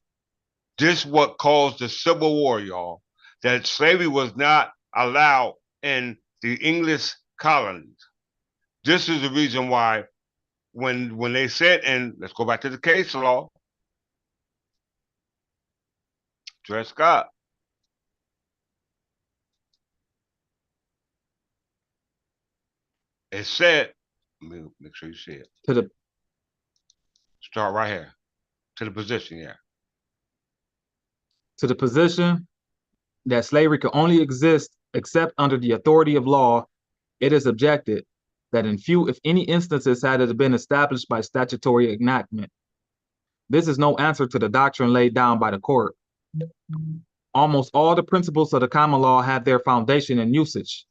[SPEAKER 1] This is what caused the Civil War, y'all. That slavery was not allowed in the English colonies. This is the reason why when they said, and let's go back to the case law, Dred Scott. It said, let me make sure you see it. Start right here. To the position, yeah.
[SPEAKER 2] To the position that slavery could only exist except under the authority of law, it is objected that in few, if any instances, had it been established by statutory enactment. This is no answer to the doctrine laid down by the court. Almost all the principles of the common law have their foundation in usage.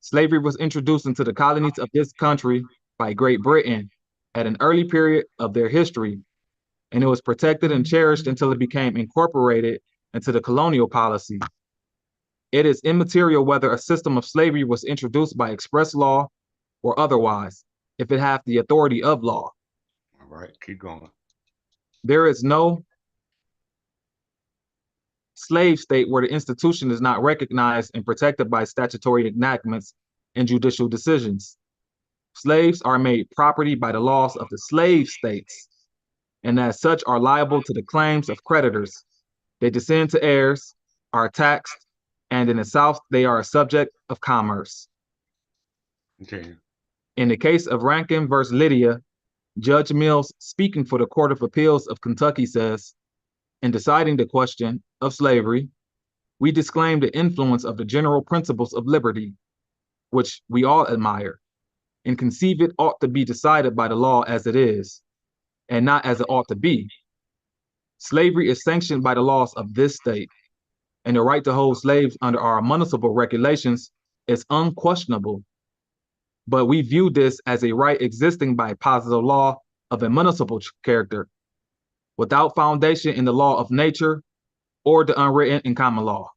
[SPEAKER 2] Slavery was introduced into the colonies of this country by Great Britain at an early period of their history, and it was protected and cherished until it became incorporated into the colonial policy. It is immaterial whether a system of slavery was introduced by express law or otherwise, if it hath the authority of law.
[SPEAKER 1] All right, keep going.
[SPEAKER 2] There is no slave state where the institution is not recognized and protected by statutory enactments and judicial decisions. Slaves are made property by the laws of the slave states, and as such are liable to the claims of creditors. They descend to heirs, are taxed, and in the South, they are a subject of commerce.
[SPEAKER 1] Continue.
[SPEAKER 2] In the case of Rankin versus Lydia, Judge Mills, speaking for the Court of Appeals of Kentucky, says, in deciding the question of slavery, we disclaim the influence of the general principles of liberty, which we all admire, and conceive it ought to be decided by the law as it is, and not as it ought to be. Slavery is sanctioned by the laws of this state, and the right to hold slaves under our municipal regulations is unquestionable. But we view this as a right existing by positive law of a municipal character, without foundation in the law of nature or the unwritten in common law.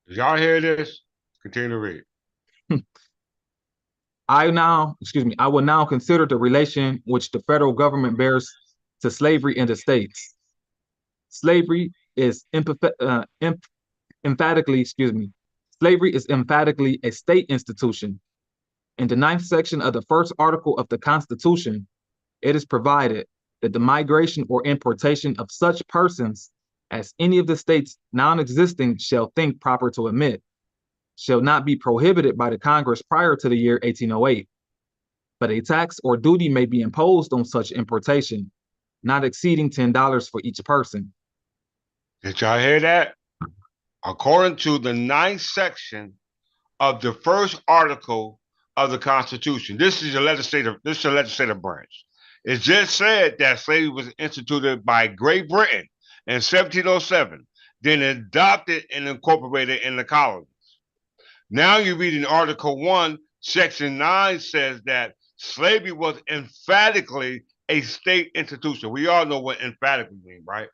[SPEAKER 1] Did y'all hear this? Continue to read.
[SPEAKER 2] I will now consider the relation which the federal government bears to slavery in the states. Slavery is emphatically a state institution. In the 9th section of the first article of the Constitution, it is provided that the migration or importation of such persons as any of the states non-existing shall think proper to admit shall not be prohibited by the Congress prior to the year 1808, but a tax or duty may be imposed on such importation, not exceeding $10 for each person.
[SPEAKER 1] Did y'all hear that? According to the 9th section of the first article of the Constitution, this is the legislative branch. It just said that slavery was instituted by Great Britain in 1707, then adopted and incorporated in the colonies. Now you read in Article 1, Section 9 says that slavery was emphatically a state institution. We all know what emphatically means, right?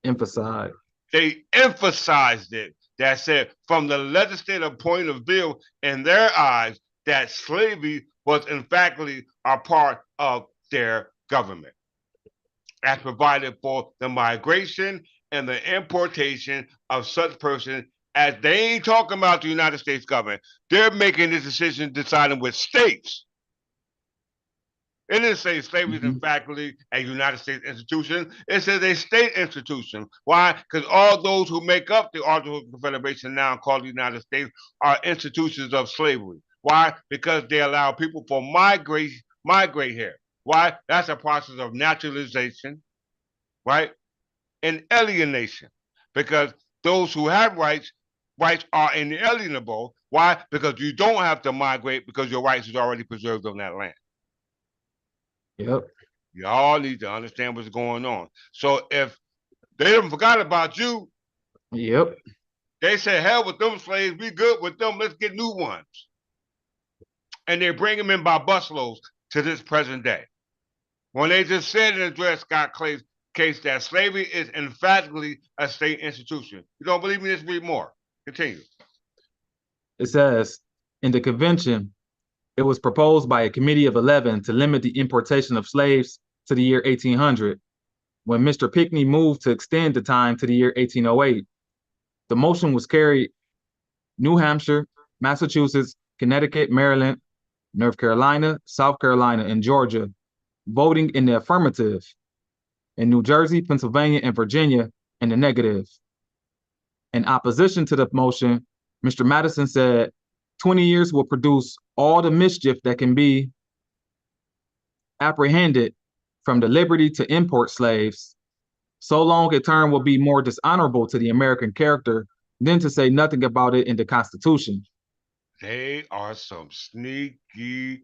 [SPEAKER 2] Emphasize.
[SPEAKER 1] They emphasized it. That said, from the legislative point of view, in their eyes, that slavery was emphatically a part of their government, as provided for the migration and the importation of such persons. As they ain't talking about the United States government, they're making this decision, deciding with states. It didn't say slavery is emphatically a United States institution. It says a state institution. Why? Because all those who make up the Articles of Confederation now called the United States are institutions of slavery. Why? Because they allow people to migrate here. Why? That's a process of naturalization, right? And alienation. Because those who have rights are inalienable. Why? Because you don't have to migrate because your rights is already preserved on that land.
[SPEAKER 2] Yep.
[SPEAKER 1] Y'all need to understand what's going on. So if they haven't forgot about you,
[SPEAKER 2] yep,
[SPEAKER 1] they say, hell with them slaves, we good with them, let's get new ones. And they bring them in by busloads to this present day. When they just said in the Dred Scott case that slavery is emphatically a state institution. You don't believe me? Let's read more. Continue.
[SPEAKER 2] It says, in the convention, it was proposed by a committee of 11 to limit the importation of slaves to the year 1800. When Mr. Pinckney moved to extend the time to the year 1808, the motion was carried. New Hampshire, Massachusetts, Connecticut, Maryland, North Carolina, South Carolina, and Georgia voting in the affirmative, and New Jersey, Pennsylvania, and Virginia in the negative. In opposition to the motion, Mr. Madison said, 20 years will produce all the mischief that can be apprehended from the liberty to import slaves. So long a term will be more dishonorable to the American character than to say nothing about it in the Constitution.
[SPEAKER 1] They are some sneaky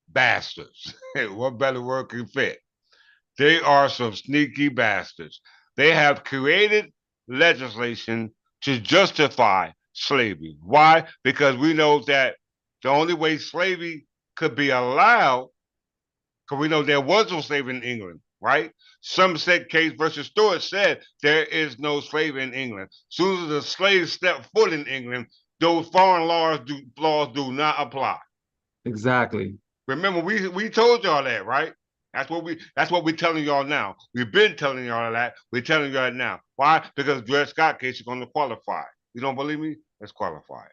[SPEAKER 1] bastards. What better word can fit? They are some sneaky bastards. They have created legislation to justify slavery. Why? Because we know that The only way slavery could be allowed, because we know there was no slavery in England, right? Somerset case versus Stewart said there is no slavery in England. As soon as the slaves step foot in England, those foreign laws do not apply.
[SPEAKER 2] Exactly.
[SPEAKER 1] Remember, we told y'all that, right? That's what we're telling y'all now. We've been telling y'all that. We're telling y'all that now. Why? Because Dred Scott case is going to qualify. You don't believe me? Let's qualify it.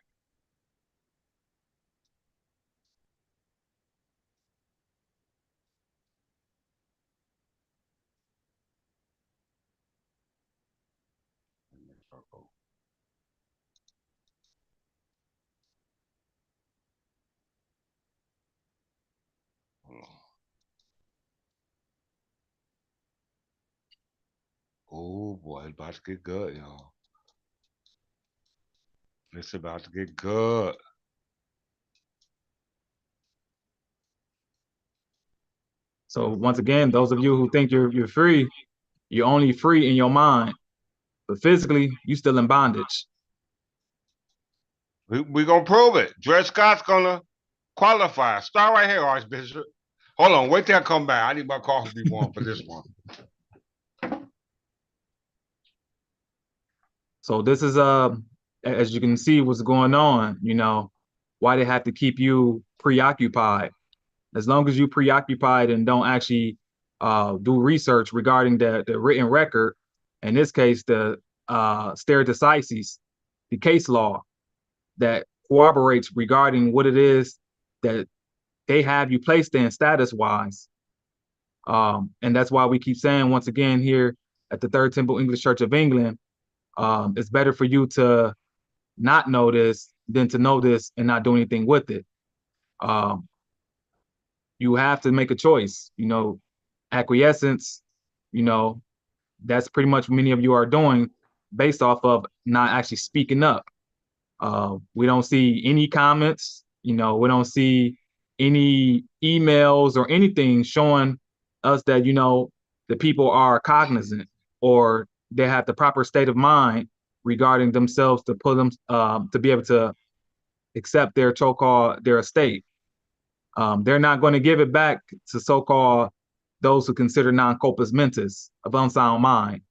[SPEAKER 1] Oh boy, it's about to get good, y'all. It's about to get good.
[SPEAKER 2] So once again, those of you who think you're free, you're only free in your mind, but physically you still in bondage.
[SPEAKER 1] We're gonna prove it. Dred Scott's gonna qualify. Start right here, Archbishop. Hold on, wait till I come back. I need my coffee to be warm for this one.
[SPEAKER 2] So this is as you can see what's going on, why they have to keep you preoccupied. As long as you preoccupied and don't actually do research regarding the written record, in this case, the stare decisis, the case law that corroborates regarding what it is that they have you placed in status wise. And that's why we keep saying once again here at the Third Temple English Church of England, it's better for you to not know this than to know this and not do anything with it. Um, you have to make a choice, acquiescence, you know, that's pretty much what many of you are doing based off of not actually speaking up. We don't see any comments, we don't see any emails or anything showing us that, the people are cognizant or they have the proper state of mind regarding themselves to put them to be able to accept their so-called their estate. They're not going to give it back to so-called those who consider non-corpus mentis of unsound mind.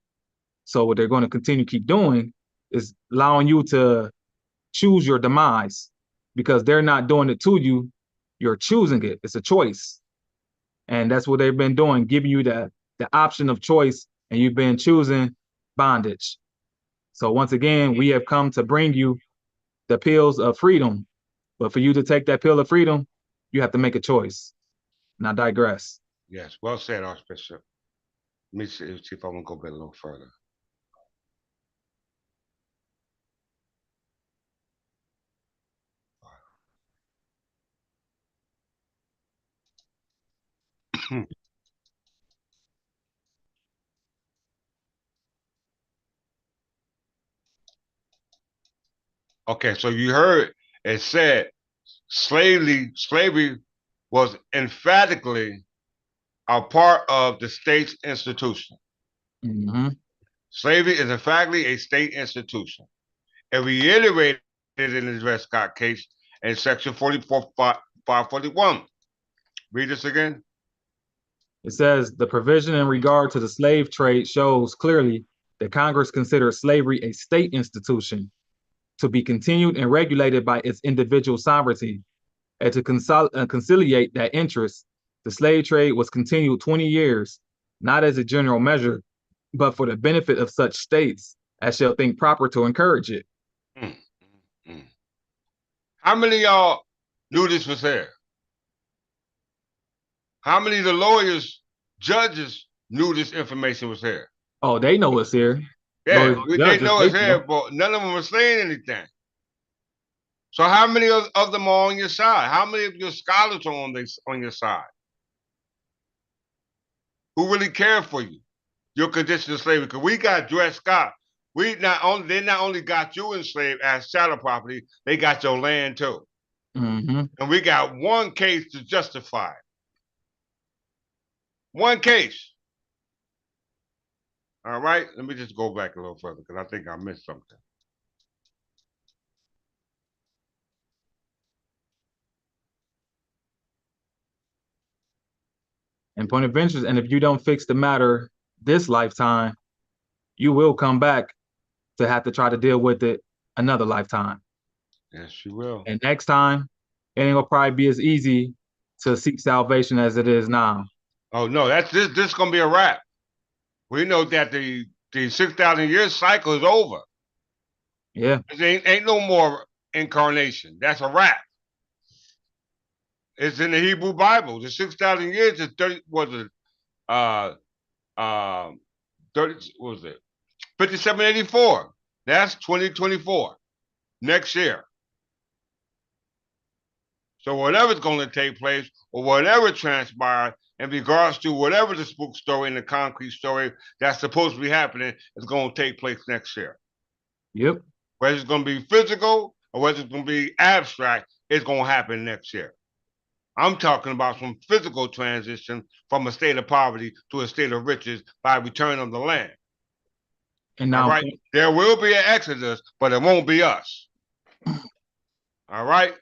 [SPEAKER 2] So what they're going to continue to keep doing is allowing you to choose your demise because they're not doing it to you. You're choosing it. It's a choice. And that's what they've been doing, giving you the option of choice, and you've been choosing bondage. So once again, we have come to bring you the pills of freedom. But for you to take that pill of freedom, you have to make a choice. And I digress.
[SPEAKER 1] Yes, well said, Archbishop. Let me see if I want to go back a little further. Okay, so you heard it said slavery was emphatically a part of the state's institution.
[SPEAKER 2] Mm-hmm.
[SPEAKER 1] Slavery is emphatically a state institution. And reiterated in the Dred Scott case in section 541. Read this again.
[SPEAKER 2] It says the provision in regard to the slave trade shows clearly that Congress considers slavery a state institution to be continued and regulated by its individual sovereignty, and to conciliate that interest. The slave trade was continued 20 years, not as a general measure, but for the benefit of such states as shall think proper to encourage it.
[SPEAKER 1] Mm, mm. How many of y'all knew this was here? How many of the lawyers, judges knew this information was here?
[SPEAKER 2] Oh, they know it's here.
[SPEAKER 1] Yeah,
[SPEAKER 2] Lawyers,
[SPEAKER 1] they
[SPEAKER 2] judges,
[SPEAKER 1] know
[SPEAKER 2] they
[SPEAKER 1] it's here,
[SPEAKER 2] know.
[SPEAKER 1] but none of them are saying anything. So how many of them are on your side? How many of your scholars are on your side? Who really care for you? Your condition of slavery? Because we got Dred Scott. They not only got you enslaved as chattel property, they got your land too.
[SPEAKER 2] Mm-hmm.
[SPEAKER 1] And we got one case to justify it. One case. All right. Let me just go back a little further because I think I missed something.
[SPEAKER 2] And point of interest, and if you don't fix the matter this lifetime, you will come back to have to try to deal with it another lifetime.
[SPEAKER 1] Yes, you will.
[SPEAKER 2] And next time, it ain't gonna probably be as easy to seek salvation as it is now.
[SPEAKER 1] Oh no, that's this. This is gonna be a wrap. We know that the 6,000 year cycle is over.
[SPEAKER 2] Yeah.
[SPEAKER 1] There ain't no more incarnation. That's a wrap. It's in the Hebrew Bible. The 6,000 years is 30. Was it 30? What was it? 5784. That's 2024. Next year. So whatever's going to take place, or whatever transpires in regards to whatever the spook story and the concrete story that's supposed to be happening, is going to take place next year.
[SPEAKER 2] Yep.
[SPEAKER 1] Whether it's going to be physical or whether it's going to be abstract, it's going to happen next year. I'm talking about some physical transition from a state of poverty to a state of riches by return of the land.
[SPEAKER 2] And now,
[SPEAKER 1] all right, there will be an exodus, but it won't be us. All right.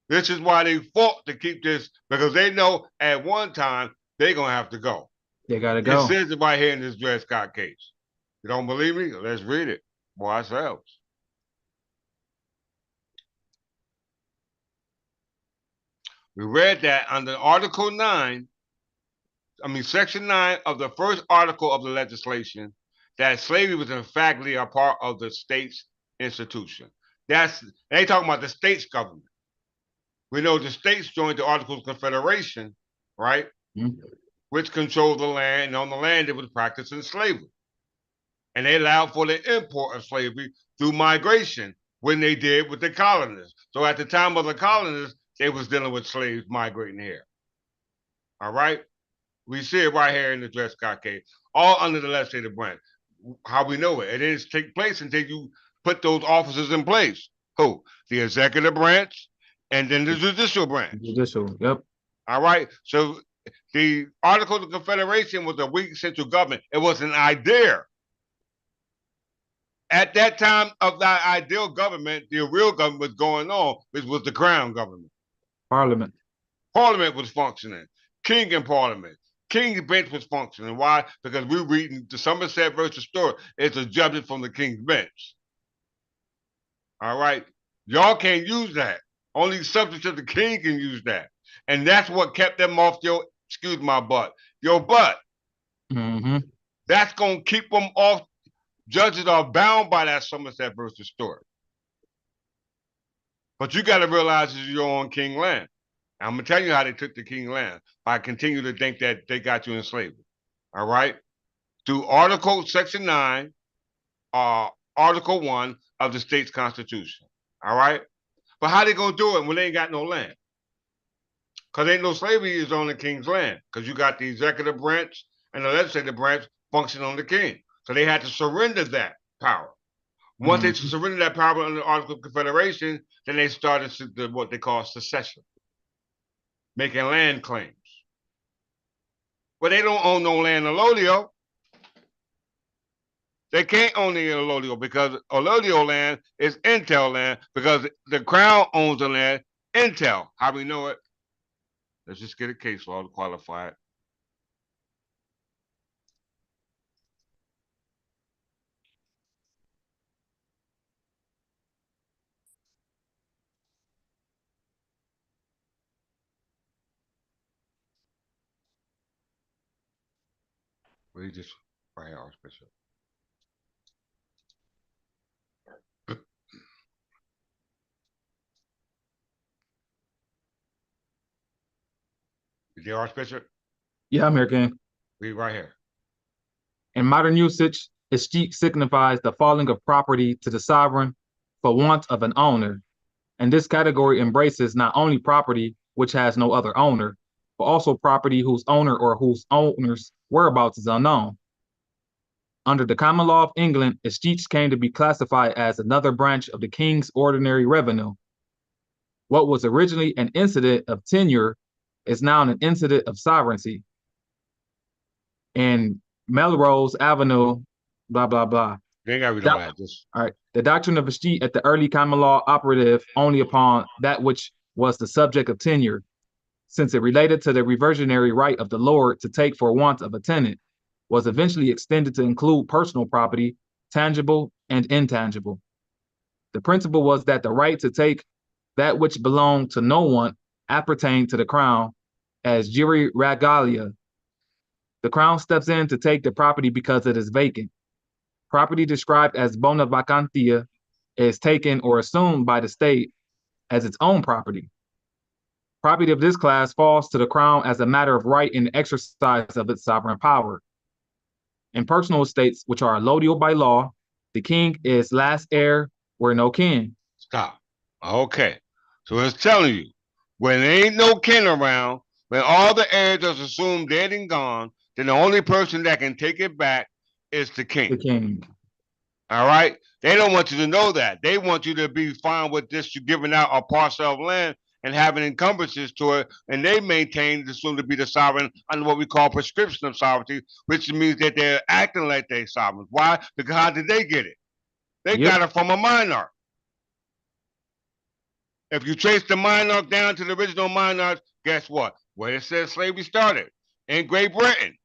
[SPEAKER 1] This is why they fought to keep this, because they know at one time they're going to have to go.
[SPEAKER 2] They got to go.
[SPEAKER 1] It says it right here in this Dred Scott case. You don't believe me? Let's read it for ourselves. We read that under Article 9, Section 9 of the first article of the legislation, that slavery was in fact a part of the state's institution. They talking about the state's government. We know the states joined the Articles of Confederation, right? Mm-hmm. Which controlled the land, and on the land it was practicing slavery. And they allowed for the import of slavery through migration when they did with the colonists. So at the time of the colonists, they was dealing with slaves migrating here. All right? We see it right here in the Dred Scott case, all under the legislative branch. How we know it? It didn't take place until you put those officers in place. Who? The executive branch, and then the judicial branch.
[SPEAKER 2] Judicial, yep.
[SPEAKER 1] All right. So the Articles of Confederation was a weak central government. It was an idea. At that time of that ideal government, the real government was going on, which was the crown government.
[SPEAKER 2] Parliament.
[SPEAKER 1] Parliament was functioning. King and Parliament. King's bench was functioning. Why? Because we're reading the Somerset versus Stewart. It's a judgment from the King's bench. All right. Y'all can't use that. Only subjects of the king can use that. And that's what kept them off your, excuse my butt, your butt.
[SPEAKER 2] Mm-hmm.
[SPEAKER 1] That's going to keep them off. Judges are bound by that Somerset versus Stewart. But you got to realize you're on king land. I'm going to tell you how they took the king land. By continue to think that they got you in slavery. All right? Through Article Section 9, Article 1 of the state's constitution. All right? But how they going to do it when they ain't got no land? Because ain't no slavery is on the king's land. Because you got the executive branch and the legislative branch functioning on the king. So they had to surrender that power. Once they surrendered that power under the Articles of Confederation, then they started what they call secession. Making land claims. But they don't own no land in Ololio. They can't own the Ololio because Ololio land is Intel land because the crown owns the land. Intel, how we know it? Let's just get a case law to qualify it. We just right here, Archbishop. Is the Archbishop?
[SPEAKER 2] Yeah, I'm here, King.
[SPEAKER 1] We right here.
[SPEAKER 2] In modern usage, Escheats signifies the falling of property to the sovereign for want of an owner. And this category embraces not only property which has no other owner, but also property whose owner or whose owner's whereabouts is unknown. Under the common law of England, escheats came to be classified as another branch of the king's ordinary revenue. What was originally an incident of tenure is now an incident of sovereignty. In Melrose Avenue, blah, blah, blah.
[SPEAKER 1] You ain't gotta read all that.
[SPEAKER 2] All right. The doctrine of escheat at the early common law operative only upon that which was the subject of tenure. since it related to the reversionary right of the lord to take for want of a tenant, was eventually extended to include personal property, tangible and intangible. The principle was that the right to take that which belonged to no one appertained to the crown as jure regalia. The crown steps in to take the property because it is vacant. Property described as bona vacantia is taken or assumed by the state as its own property. Property of this class falls to the crown as a matter of right in the exercise of its sovereign power. In personal estates, which are allodial by law, the king is last heir where no kin.
[SPEAKER 1] Stop. Okay. So it's telling you, when there ain't no kin around, when all the heirs are assumed dead and gone, then the only person that can take it back is the king.
[SPEAKER 2] The king.
[SPEAKER 1] All right? They don't want you to know that. They want you to be fine with this, you giving out a parcel of land and having encumbrances to it, and they maintain assumed to be the sovereign under what we call prescription of sovereignty, which means that they're acting like they're sovereign. Why? Because how did they get it? They got it from a monarch. If you trace the monarch down to the original monarch, guess what? Where it says slavery started? In Great Britain.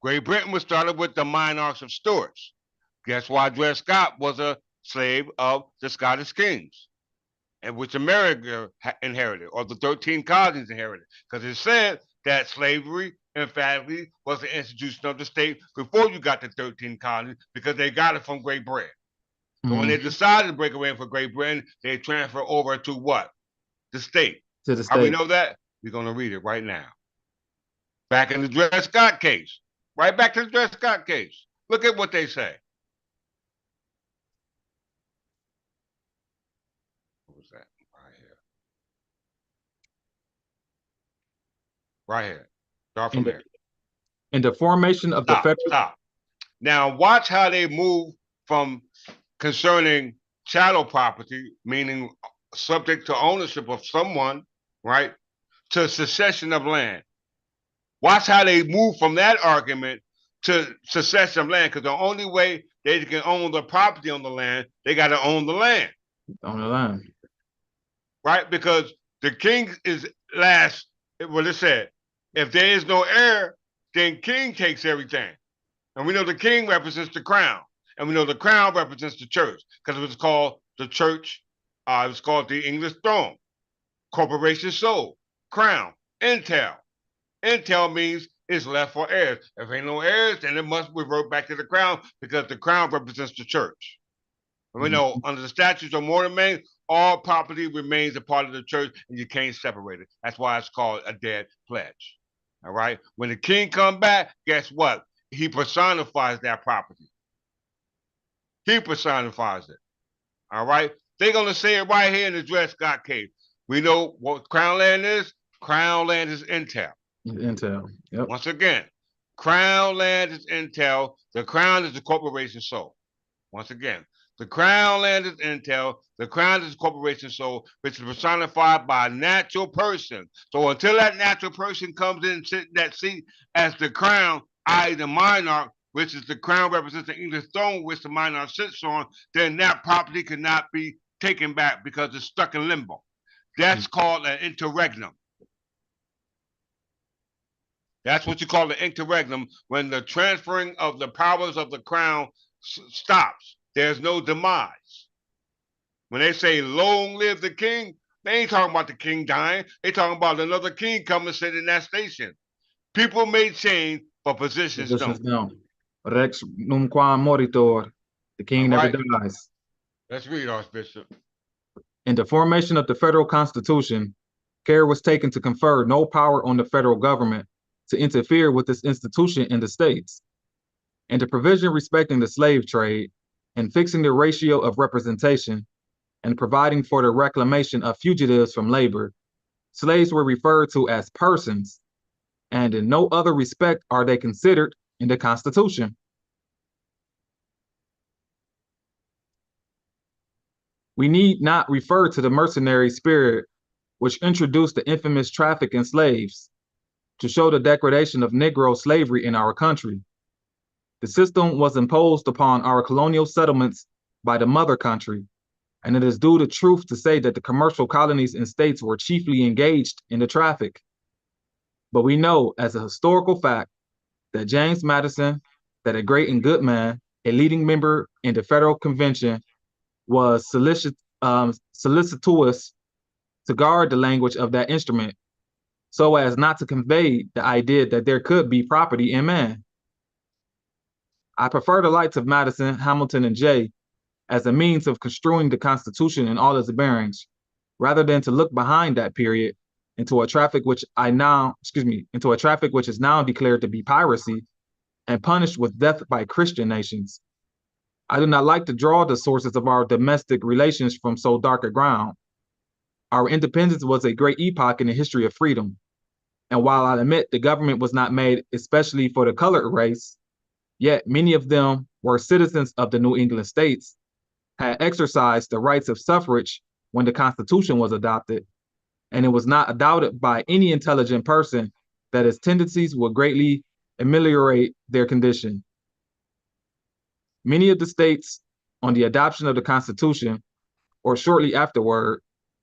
[SPEAKER 1] Great Britain was started with the monarchs of Stuarts. Guess why Dred Scott was a slave of the Scottish kings, and which America inherited, or the 13 colonies inherited, because it said that slavery emphatically was the institution of the state before you got the 13 colonies, because they got it from Great Britain. So when they decided to break away from Great Britain, they transferred over to what? The state.
[SPEAKER 2] To the state.
[SPEAKER 1] How we know that? We're going to read it right now. Back in the Dred Scott case. Right back to the Dred Scott case. Look at what they say. What was that? Right here. Right here. Start from there.
[SPEAKER 2] In the formation of the federal...
[SPEAKER 1] Stop. Now watch how they move from concerning chattel property, meaning subject to ownership of someone, right, to secession of land. Watch how they move from that argument to secession of land, because the only way they can own the property on the land, they got to own the land.
[SPEAKER 2] On the land.
[SPEAKER 1] Right? Because the king is last, what it said, if there is no heir, then king takes everything. And we know the king represents the crown. And we know the crown represents the church, because it was called the church. It was called the English throne, corporation soul, crown, entail. Entail means it's left for heirs. If ain't no heirs, then it must revert back to the crown, because the crown represents the church. And we know under the statutes of mortmain, all property remains a part of the church, and you can't separate it. That's why it's called a dead pledge. All right? When the king comes back, guess what? He personifies that property. He personifies it. All right? They're going to say it right here in the Dred Scott case. We know what crown land is. Crown land is entail.
[SPEAKER 2] Entail. Yep.
[SPEAKER 1] Once again, crown land is entail. The crown is the corporation soul. Once again, the crown land is entail. The crown is the corporation soul, which is personified by a natural person. So until that natural person comes in and sits in that seat as the crown, i.e. the monarch, which is the crown represents the English throne, which the monarch sits on, then that property cannot be taken back because it's stuck in limbo. That's called an interregnum. That's what you call the interregnum, when the transferring of the powers of the crown stops. There's no demise. When they say long live the king, they ain't talking about the king dying. They talking about another king coming and sit in that station. People may change, but positions don't.
[SPEAKER 2] Rex nunquam moritor. The king never dies.
[SPEAKER 1] Let's read, Archbishop.
[SPEAKER 2] In the formation of the federal constitution, care was taken to confer no power on the federal government to interfere with this institution in the states. And the provision respecting the slave trade, and fixing the ratio of representation, and providing for the reclamation of fugitives from labor, slaves were referred to as persons, and in no other respect are they considered in the Constitution. We need not refer to the mercenary spirit which introduced the infamous traffic in slaves to show the degradation of Negro slavery in our country. The system was imposed upon our colonial settlements by the mother country and it is due to truth to say that the commercial colonies and states were chiefly engaged in the traffic. But we know as a historical fact that James Madison, that a great and good man, a leading member in the Federal Convention, was solicitous to guard the language of that instrument so as not to convey the idea that there could be property in man. I prefer the lights of Madison, Hamilton, and Jay as a means of construing the Constitution in all its bearings, rather than to look behind that period into a traffic which into a traffic which is now declared to be piracy and punished with death by Christian nations. I do not like to draw the sources of our domestic relations from so dark a ground. Our independence was a great epoch in the history of freedom. And while I admit the government was not made especially for the colored race, yet many of them were citizens of the New England states, had exercised the rights of suffrage when the Constitution was adopted, and it was not doubted by any intelligent person that its tendencies would greatly ameliorate their condition. Many of the states, on the adoption of the Constitution, or shortly afterward,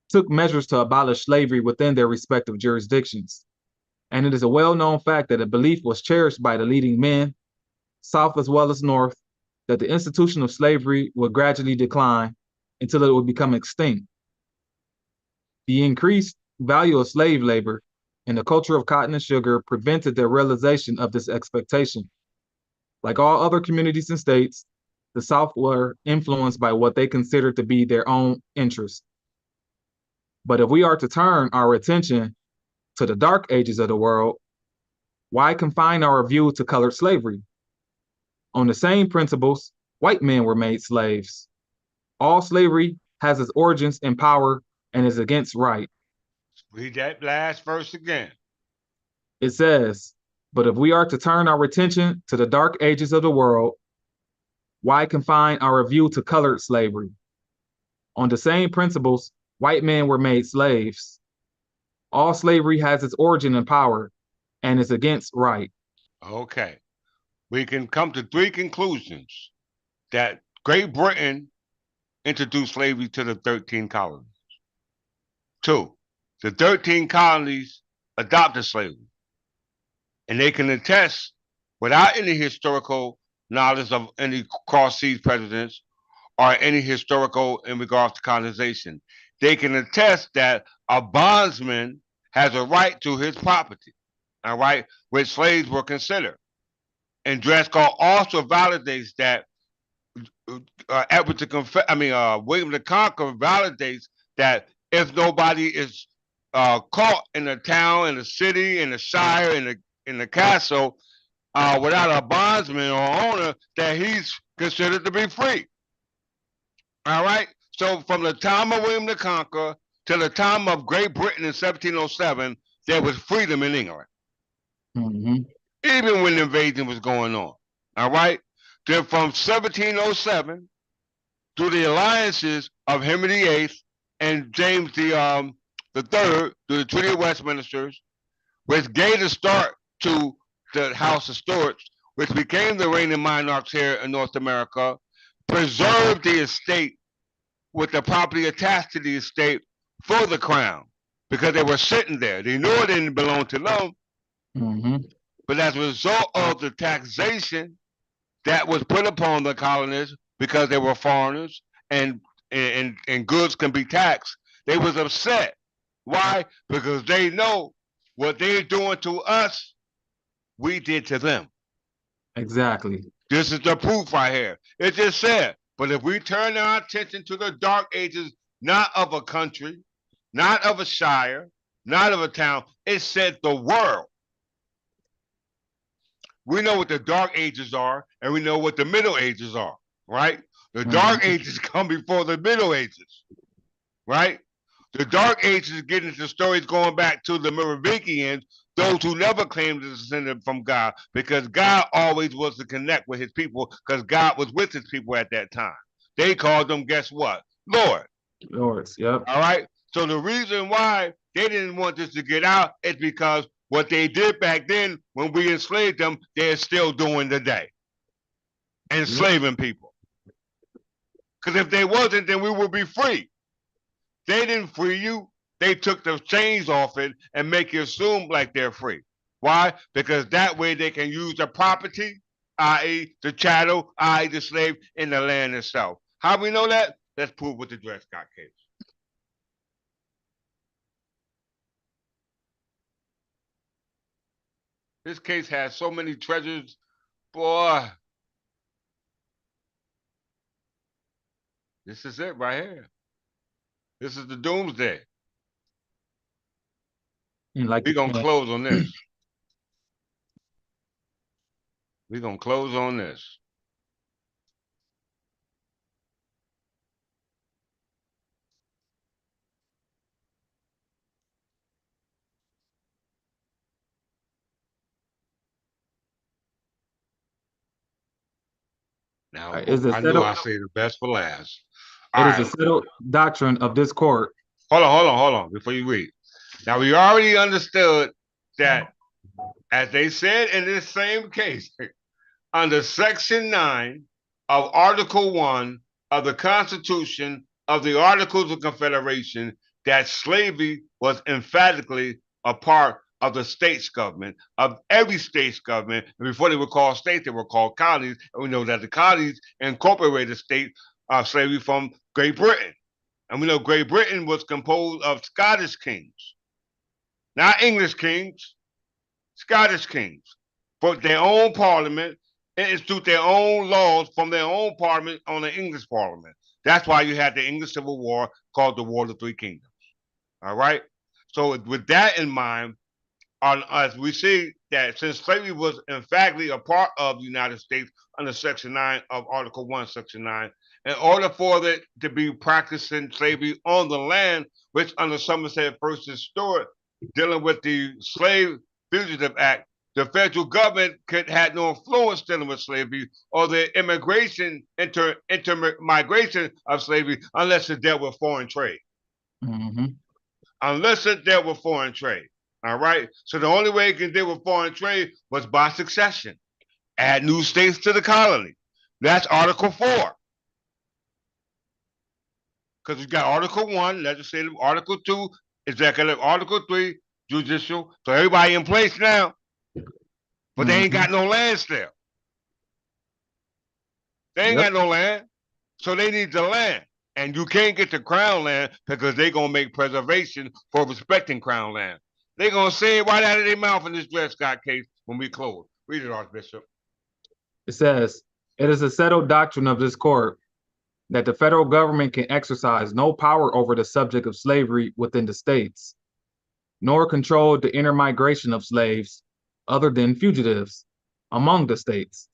[SPEAKER 2] took measures to abolish slavery within their respective jurisdictions. And it is a well-known fact that a belief was cherished by the leading men, South as well as North, that the institution of slavery would gradually decline until it would become extinct. The increased value of slave labor and the culture of cotton and sugar prevented the realization of this expectation. Like all other communities and states, the South were influenced by what they considered to be their own interests. But if we are to turn our attention to the dark ages of the world, why confine our view to colored slavery? On the same principles, white men were made slaves. All slavery has its origins in power and is against right.
[SPEAKER 1] Read that last verse again.
[SPEAKER 2] It says, but if we are to turn our attention to the dark ages of the world, why confine our view to colored slavery? On the same principles, white men were made slaves. All slavery has its origin in power and is against right.
[SPEAKER 1] Okay. We can come to three conclusions: that Great Britain introduced slavery to the 13 colonies. 2, the 13 colonies adopted slavery. And they can attest, without any historical knowledge of any cross-seas presidents or any historical in regards to colonization, they can attest that a bondsman has a right to his property, all right, which slaves were considered. And Dred Scott also validates that William the Conqueror validates that if nobody is caught in the town, in the city, in the shire, in the castle, without a bondsman or owner, that he's considered to be free. All right. So from the time of William the Conqueror to the time of Great Britain in 1707, there was freedom in England.
[SPEAKER 2] Mm-hmm.
[SPEAKER 1] Even when the invasion was going on. All right. Then from 1707 through the alliances of Henry VIII and James the Third through the Treaty of Westminster, which gave the start to the House of Stuarts, which became the reigning monarchs here in North America, preserved the estate with the property attached to the estate for the crown because they were sitting there. They knew it didn't belong to them,
[SPEAKER 2] Mm-hmm.
[SPEAKER 1] but as a result of the taxation that was put upon the colonists because they were foreigners and goods can be taxed, they was upset. Why? Because they know what they're doing to us, we did to them.
[SPEAKER 2] Exactly.
[SPEAKER 1] This is the proof right here. It just said, but if we turn our attention to the dark ages, not of a country, not of a shire, not of a town, it said the world. We know what the dark ages are, and we know what the middle ages are, right? The dark ages come before the middle ages, right? The dark ages get into stories going back to the Merovingians, those who never claimed to descend from God, because God always was to connect with his people, because God was with his people at that time. They called them, guess what? Lord.
[SPEAKER 2] Lords, yep.
[SPEAKER 1] All right. So the reason why they didn't want this to get out is because what they did back then when we enslaved them, they're still doing today. Enslaving people. Because if they wasn't, then we would be free. They didn't free you. They took the chains off it and make you assume like they're free. Why? Because that way they can use the property, i.e. the chattel, i.e. the slave, in the land itself. How we know that? Let's prove with the Dred Scott case. This case has so many treasures, boy. This is it right here. This is the doomsday.
[SPEAKER 2] Like
[SPEAKER 1] We're going to close on this. We're going to close on this. Now, I knew I say the best for last.
[SPEAKER 2] It is a settled doctrine of this court.
[SPEAKER 1] Hold on, before you read. Now, we already understood that, as they said in this same case, under Section 9 of Article 1 of the Constitution of the Articles of Confederation, that slavery was emphatically a part of the state's government, of every state's government. And before they were called states, they were called colonies. And we know that the colonies incorporated state slavery from Great Britain. And we know Great Britain was composed of Scottish kings, not English kings, Scottish kings, for their own parliament and institute their own laws from their own parliament on the English parliament. That's why you had the English Civil War called the War of the Three Kingdoms. All right? So with that in mind, as we see that since slavery was emphatically a part of the United States under Section 9 of Article 1, Section 9, in order for it to be practicing slavery on the land, which under Somerset versus Stewart, dealing with the Slave Fugitive Act, the federal government had no influence dealing with slavery or the immigration, intermigration of slavery unless it dealt with foreign trade.
[SPEAKER 2] Mm-hmm.
[SPEAKER 1] Unless it dealt with foreign trade. All right. So the only way it can deal with foreign trade was by succession. Add new states to the colony. That's Article 4. Because you got Article 1, legislative, Article 2, executive, Article 3, judicial. So everybody in place now. But they ain't got no land still. They ain't got no land. So they need the land. And you can't get the crown land because they're going to make preservation for respecting crown land. They're going to say it right out of their mouth in this Dred Scott case when we close. Read it, Archbishop.
[SPEAKER 2] It says, it is a settled doctrine of this court that the federal government can exercise no power over the subject of slavery within the states, nor control the intermigration of slaves other than fugitives among the states,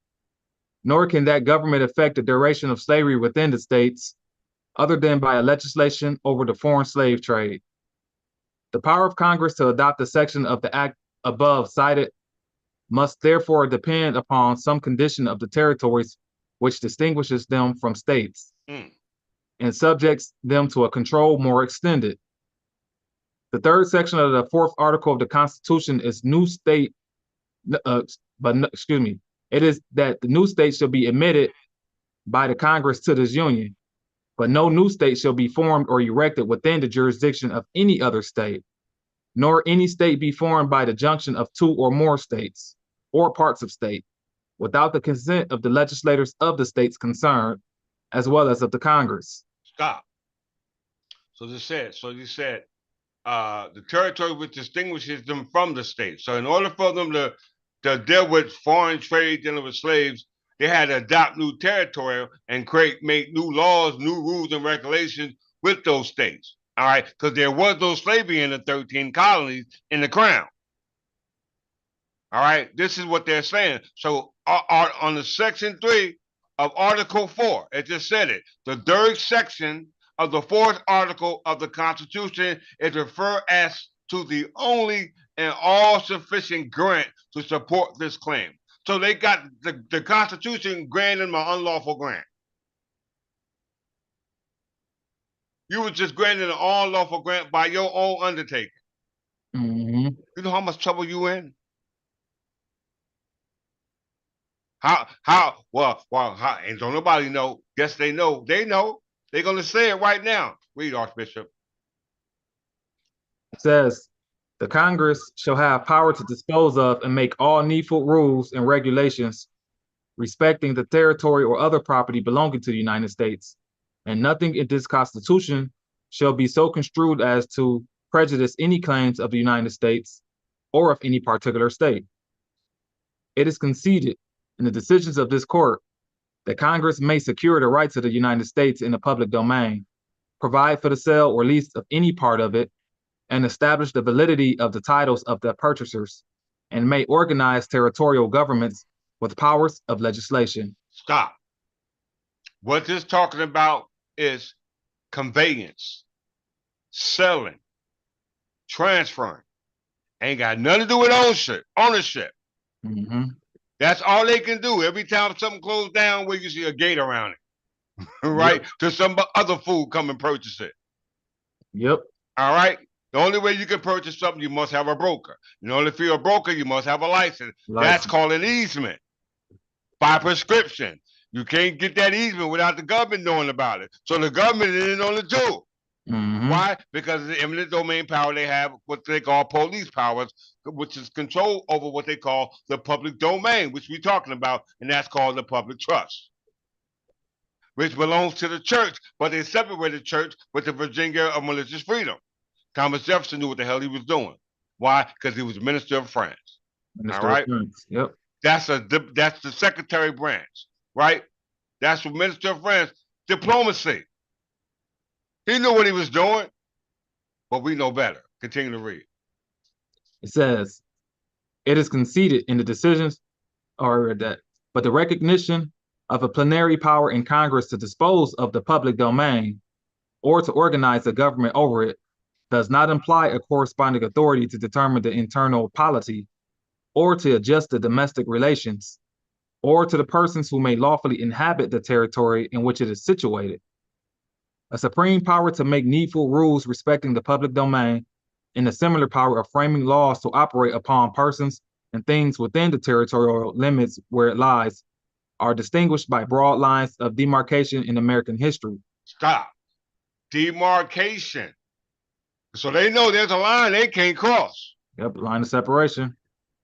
[SPEAKER 2] nor can that government affect the duration of slavery within the states other than by a legislation over the foreign slave trade. The power of Congress to adopt a section of the act above cited must therefore depend upon some condition of the territories which distinguishes them from states and subjects them to a control more extended. The third section of the fourth article of the Constitution is it is that the new state shall be admitted by the Congress to this union, but no new state shall be formed or erected within the jurisdiction of any other state, nor any state be formed by the junction of two or more states or parts of state, without the consent of the legislators of the states concerned, as well as of the Congress.
[SPEAKER 1] Stop. So you said the territory which distinguishes them from the state. So in order for them to deal with foreign trade, dealing with slaves, they had to adopt new territory and make new laws, new rules and regulations with those states. All right, because there was no slavery in the 13 colonies in the crown. All right, this is what they're saying. So on the Section 3 of Article 4, it just said it. The third section of the fourth article of the Constitution is referred as to the only and all-sufficient grant to support this claim. So they got the Constitution granted them an unlawful grant. You were just granted an unlawful grant by your own undertaking. You know how much trouble you in? And don't nobody know. Yes, they know. They know. They're going to say it right now. Read, Archbishop.
[SPEAKER 2] It says, the Congress shall have power to dispose of and make all needful rules and regulations respecting the territory or other property belonging to the United States, and nothing in this Constitution shall be so construed as to prejudice any claims of the United States or of any particular state. It is conceded in the decisions of this court that Congress may secure the rights of the United States in the public domain, provide for the sale or lease of any part of it, and establish the validity of the titles of the purchasers, and may organize territorial governments with powers of legislation.
[SPEAKER 1] Stop. What this talking about is conveyance, selling, transferring. Ain't got nothing to do with ownership.
[SPEAKER 2] Mm-hmm.
[SPEAKER 1] That's all they can do. Every time something closed down, where you see a gate around it, right? Yep. To some other fool come and purchase it.
[SPEAKER 2] Yep.
[SPEAKER 1] All right. The only way you can purchase something, you must have a broker. In order for you a broker, you must have a license. That's called an easement by prescription. You can't get that easement without the government knowing about it. So the government is in on it too. Mm-hmm. Why? Because of the eminent domain power they have, what they call police powers, which is control over what they call the public domain, which we're talking about, and that's called the public trust, which belongs to the church, but they separated the church with the Virginia of Religious Freedom. Thomas Jefferson knew what the hell he was doing. Why? Because he was Minister of France. All right?
[SPEAKER 2] Yep.
[SPEAKER 1] That's the secretary branch, right? That's what Minister of France, diplomacy. He knew what he was doing, but we know better. Continue to read.
[SPEAKER 2] It says, it is conceded in the decisions, but the recognition of a plenary power in Congress to dispose of the public domain or to organize the government over it does not imply a corresponding authority to determine the internal polity or to adjust the domestic relations or to the persons who may lawfully inhabit the territory in which it is situated. A supreme power to make needful rules respecting the public domain, and a similar power of framing laws to operate upon persons and things within the territorial limits where it lies, are distinguished by broad lines of demarcation in American history.
[SPEAKER 1] Stop. Demarcation. So they know there's a line they can't cross.
[SPEAKER 2] Yep, line of separation.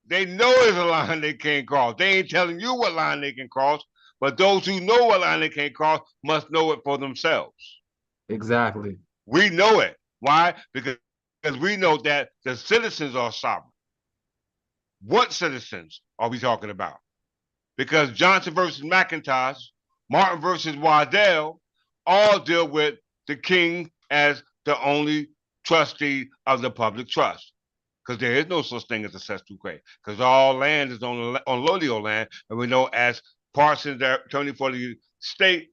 [SPEAKER 1] They know there's a line they can't cross. They ain't telling you what line they can cross, but those who know what line they can't cross must know it for themselves.
[SPEAKER 2] Exactly.
[SPEAKER 1] We know it. Why? Because we know that the citizens are sovereign. What citizens are we talking about? Because Johnson versus McIntosh, Martin versus Waddell, all deal with the king as the only trustee of the public trust. Because there is no such thing as a cesspool grave. Because all land is on Lolio land, and we know as Parsons, the attorney for the state,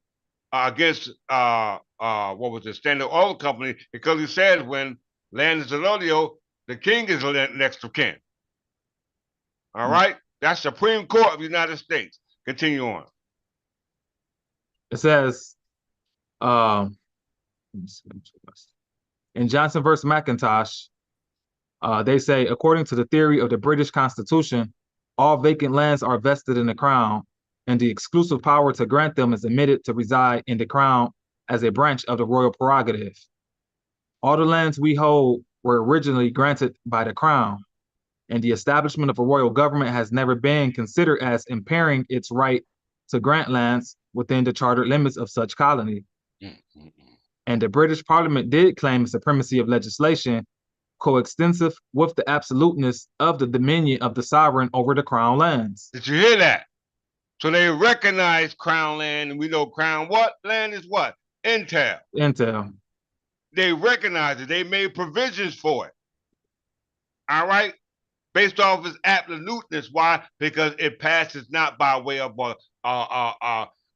[SPEAKER 1] against what was it, Standard Oil Company, because he said when land is allodial, the king is next of kin. All right? That's Supreme Court of the United States. Continue on.
[SPEAKER 2] It says, in Johnson versus McIntosh, they say, according to the theory of the British Constitution, all vacant lands are vested in the Crown, and the exclusive power to grant them is admitted to reside in the Crown as a branch of the royal prerogative. All the lands we hold were originally granted by the Crown, and the establishment of a royal government has never been considered as impairing its right to grant lands within the chartered limits of such colony. And the British Parliament did claim a supremacy of legislation coextensive with the absoluteness of the dominion of the sovereign over the Crown lands.
[SPEAKER 1] Did you hear that? So they recognize Crown land, and we know Crown what? Land is what? Intel.
[SPEAKER 2] Intel.
[SPEAKER 1] They recognize it. They made provisions for it. All right? Based off its absoluteness. Why? Because it passes not by way of a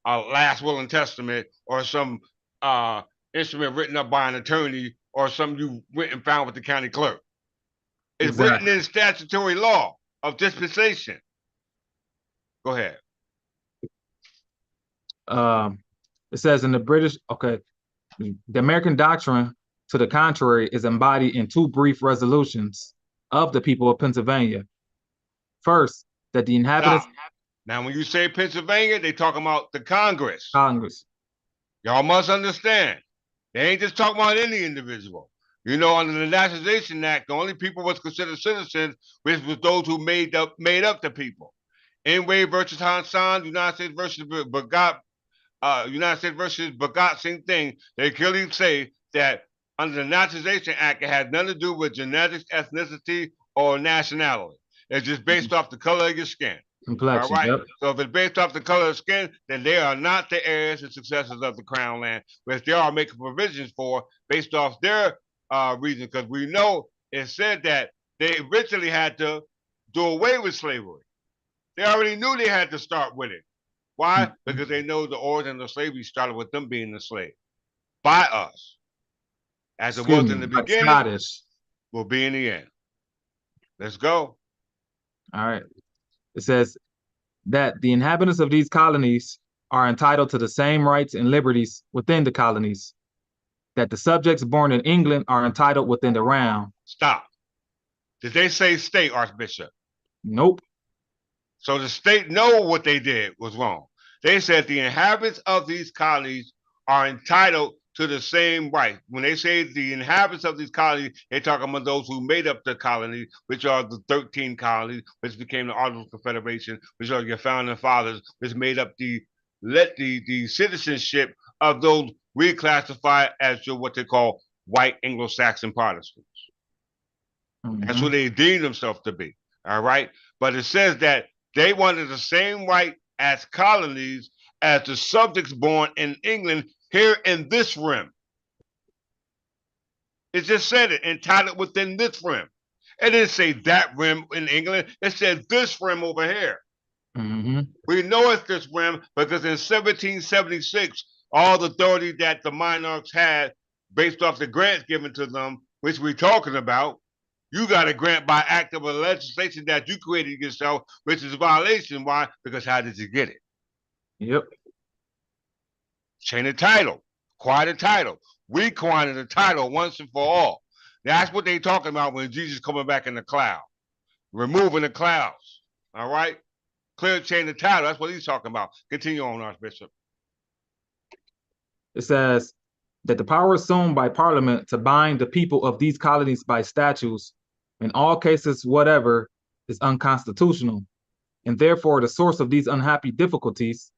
[SPEAKER 1] last will and testament or some instrument written up by an attorney or something you went and found with the county clerk. It's written in statutory law of dispensation. Go ahead.
[SPEAKER 2] It says in the British, the American doctrine, to the contrary, is embodied in two brief resolutions of the people of Pennsylvania. First, that the inhabitants...
[SPEAKER 1] Now, when you say Pennsylvania, they talking about the Congress.
[SPEAKER 2] Congress.
[SPEAKER 1] Y'all must understand. They ain't just talking about any individual. You know, under the Naturalization Act, the only people was considered citizens was those who made up the people. Inway versus Hansan, United States versus Bagat, United States versus Bagat, same thing. They clearly say that under the Naturalization Act, it has nothing to do with genetics, ethnicity, or nationality. It's just based off the color of your skin. All
[SPEAKER 2] Complexion.
[SPEAKER 1] right.
[SPEAKER 2] Yep.
[SPEAKER 1] So if it's based off the color of skin, then they are not the heirs and successors of the crown land, which they are making provisions for based off their reason. Because we know it said that they originally had to do away with slavery. They already knew they had to start with it. Why? Because they know the origin of slavery started with them being enslaved by us. As it was in the beginning,
[SPEAKER 2] Scottish.
[SPEAKER 1] will be in the end. Let's go.
[SPEAKER 2] All right. It says that the inhabitants of these colonies are entitled to the same rights and liberties within the colonies, that the subjects born in England are entitled within the realm.
[SPEAKER 1] Stop. Did they say state, Archbishop?
[SPEAKER 2] Nope.
[SPEAKER 1] So the state know what they did was wrong. They said the inhabitants of these colonies are entitled to the same right. When they say the inhabitants of these colonies, they're talking about those who made up the colonies, which are the 13 colonies, which became the Articles of Confederation, which are your founding fathers, which made up the citizenship of those reclassified as what they call white Anglo-Saxon Protestants. That's who they deem themselves to be. All right. But it says that they wanted the same right as colonies as the subjects born in England here in this rim. It just said it, entitled within this rim. It didn't say that rim in England. It said this rim over here. We know it's this rim because in 1776, all the authority that the monarchs had based off the grants given to them, which we're talking about, you got a grant by act of a legislation that you created yourself, which is a violation. Why? Because how did you get it?
[SPEAKER 2] Yep.
[SPEAKER 1] Chain of title, acquire the title. We acquire the title once and for all. That's what they talking about when Jesus coming back in the cloud, removing the clouds. All right, clear chain of title. That's what he's talking about. Continue on, Archbishop.
[SPEAKER 2] It says that the power assumed by Parliament to bind the people of these colonies by statutes, in all cases whatever, is unconstitutional, and therefore the source of these unhappy difficulties.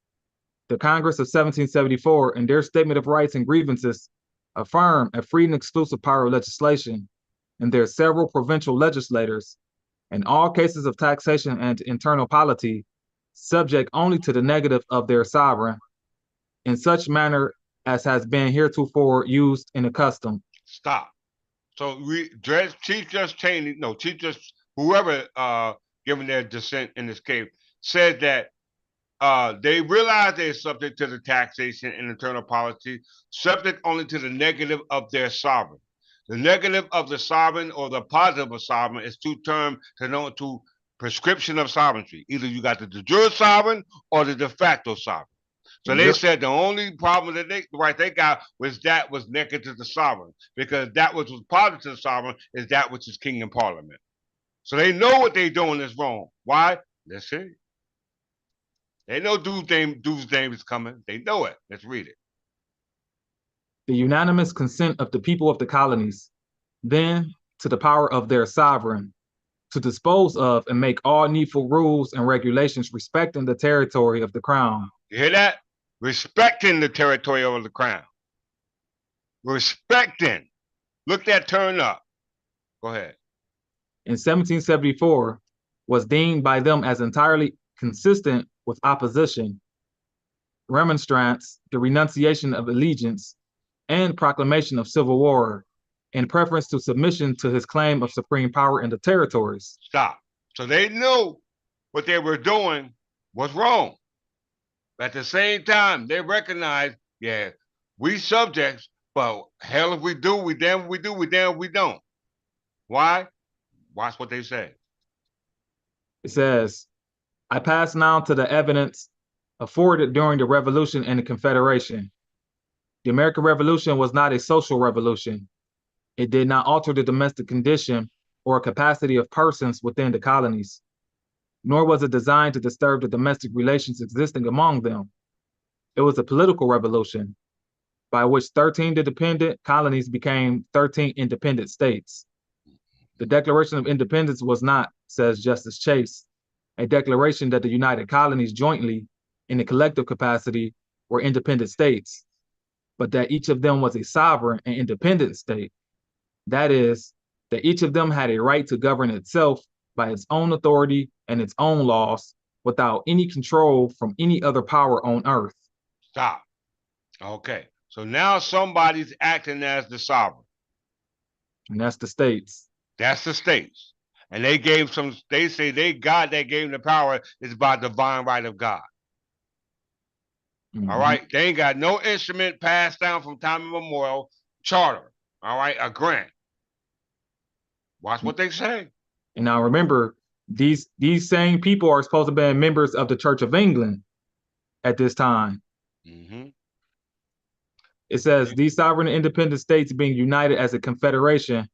[SPEAKER 2] The Congress of 1774, in their Statement of Rights and Grievances, affirm a free and exclusive power of legislation, and their several provincial legislators, in all cases of taxation and internal polity, subject only to the negative of their sovereign, in such manner as has been heretofore used and accustomed.
[SPEAKER 1] Stop. So Chief Justice Cheney, no, Chief Justice, whoever given their dissent in this case, said that they realize they're subject to the taxation and internal policy, subject only to the negative of their sovereign. The negative of the sovereign or the positive of sovereign is two terms denoted to prescription of sovereignty. Either you got the de jure sovereign or the de facto sovereign. So they said the only problem that they got was that was negative to the sovereign, because that which was positive to the sovereign is that which is king and parliament. So they know what they're doing is wrong. Why? Let's see. They know doomsday is coming. They know it. Let's read it.
[SPEAKER 2] The unanimous consent of the people of the colonies, then to the power of their sovereign, to dispose of and make all needful rules and regulations respecting the territory of the crown.
[SPEAKER 1] You hear that? Respecting the territory of the crown. Respecting. Look that turn up. Go ahead.
[SPEAKER 2] In 1774, was deemed by them as entirely consistent with opposition, remonstrance, the renunciation of allegiance, and proclamation of civil war, in preference to submission to his claim of supreme power in the territories.
[SPEAKER 1] Stop. So they knew what they were doing was wrong. At the same time, they recognized, yeah, we subjects, but hell if we do, we damn we do, we damn we don't. Why? Watch what they say.
[SPEAKER 2] It says, I pass now to the evidence afforded during the Revolution and the Confederation. The American Revolution was not a social revolution. It did not alter the domestic condition or capacity of persons within the colonies. nor was it designed to disturb the domestic relations existing among them. It was a political revolution by which 13 independent colonies became 13 independent states. The Declaration of Independence was not, says Justice Chase, a declaration that the United Colonies jointly, in a collective capacity, were independent states, but that each of them was a sovereign and independent state. That is, that each of them had a right to govern itself by its own authority and its own laws without any control from any other power on earth.
[SPEAKER 1] Stop. Okay. So now somebody's acting as the sovereign.
[SPEAKER 2] And that's the states.
[SPEAKER 1] That's the states. And they gave some, they say God that gave them the power is by divine right of God. All right. They ain't got no instrument passed down from time immemorial, charter. All right. A grant. Watch what they say.
[SPEAKER 2] And now remember, these same people are supposed to be members of the Church of England at this time. It says these sovereign and independent states being united as a confederation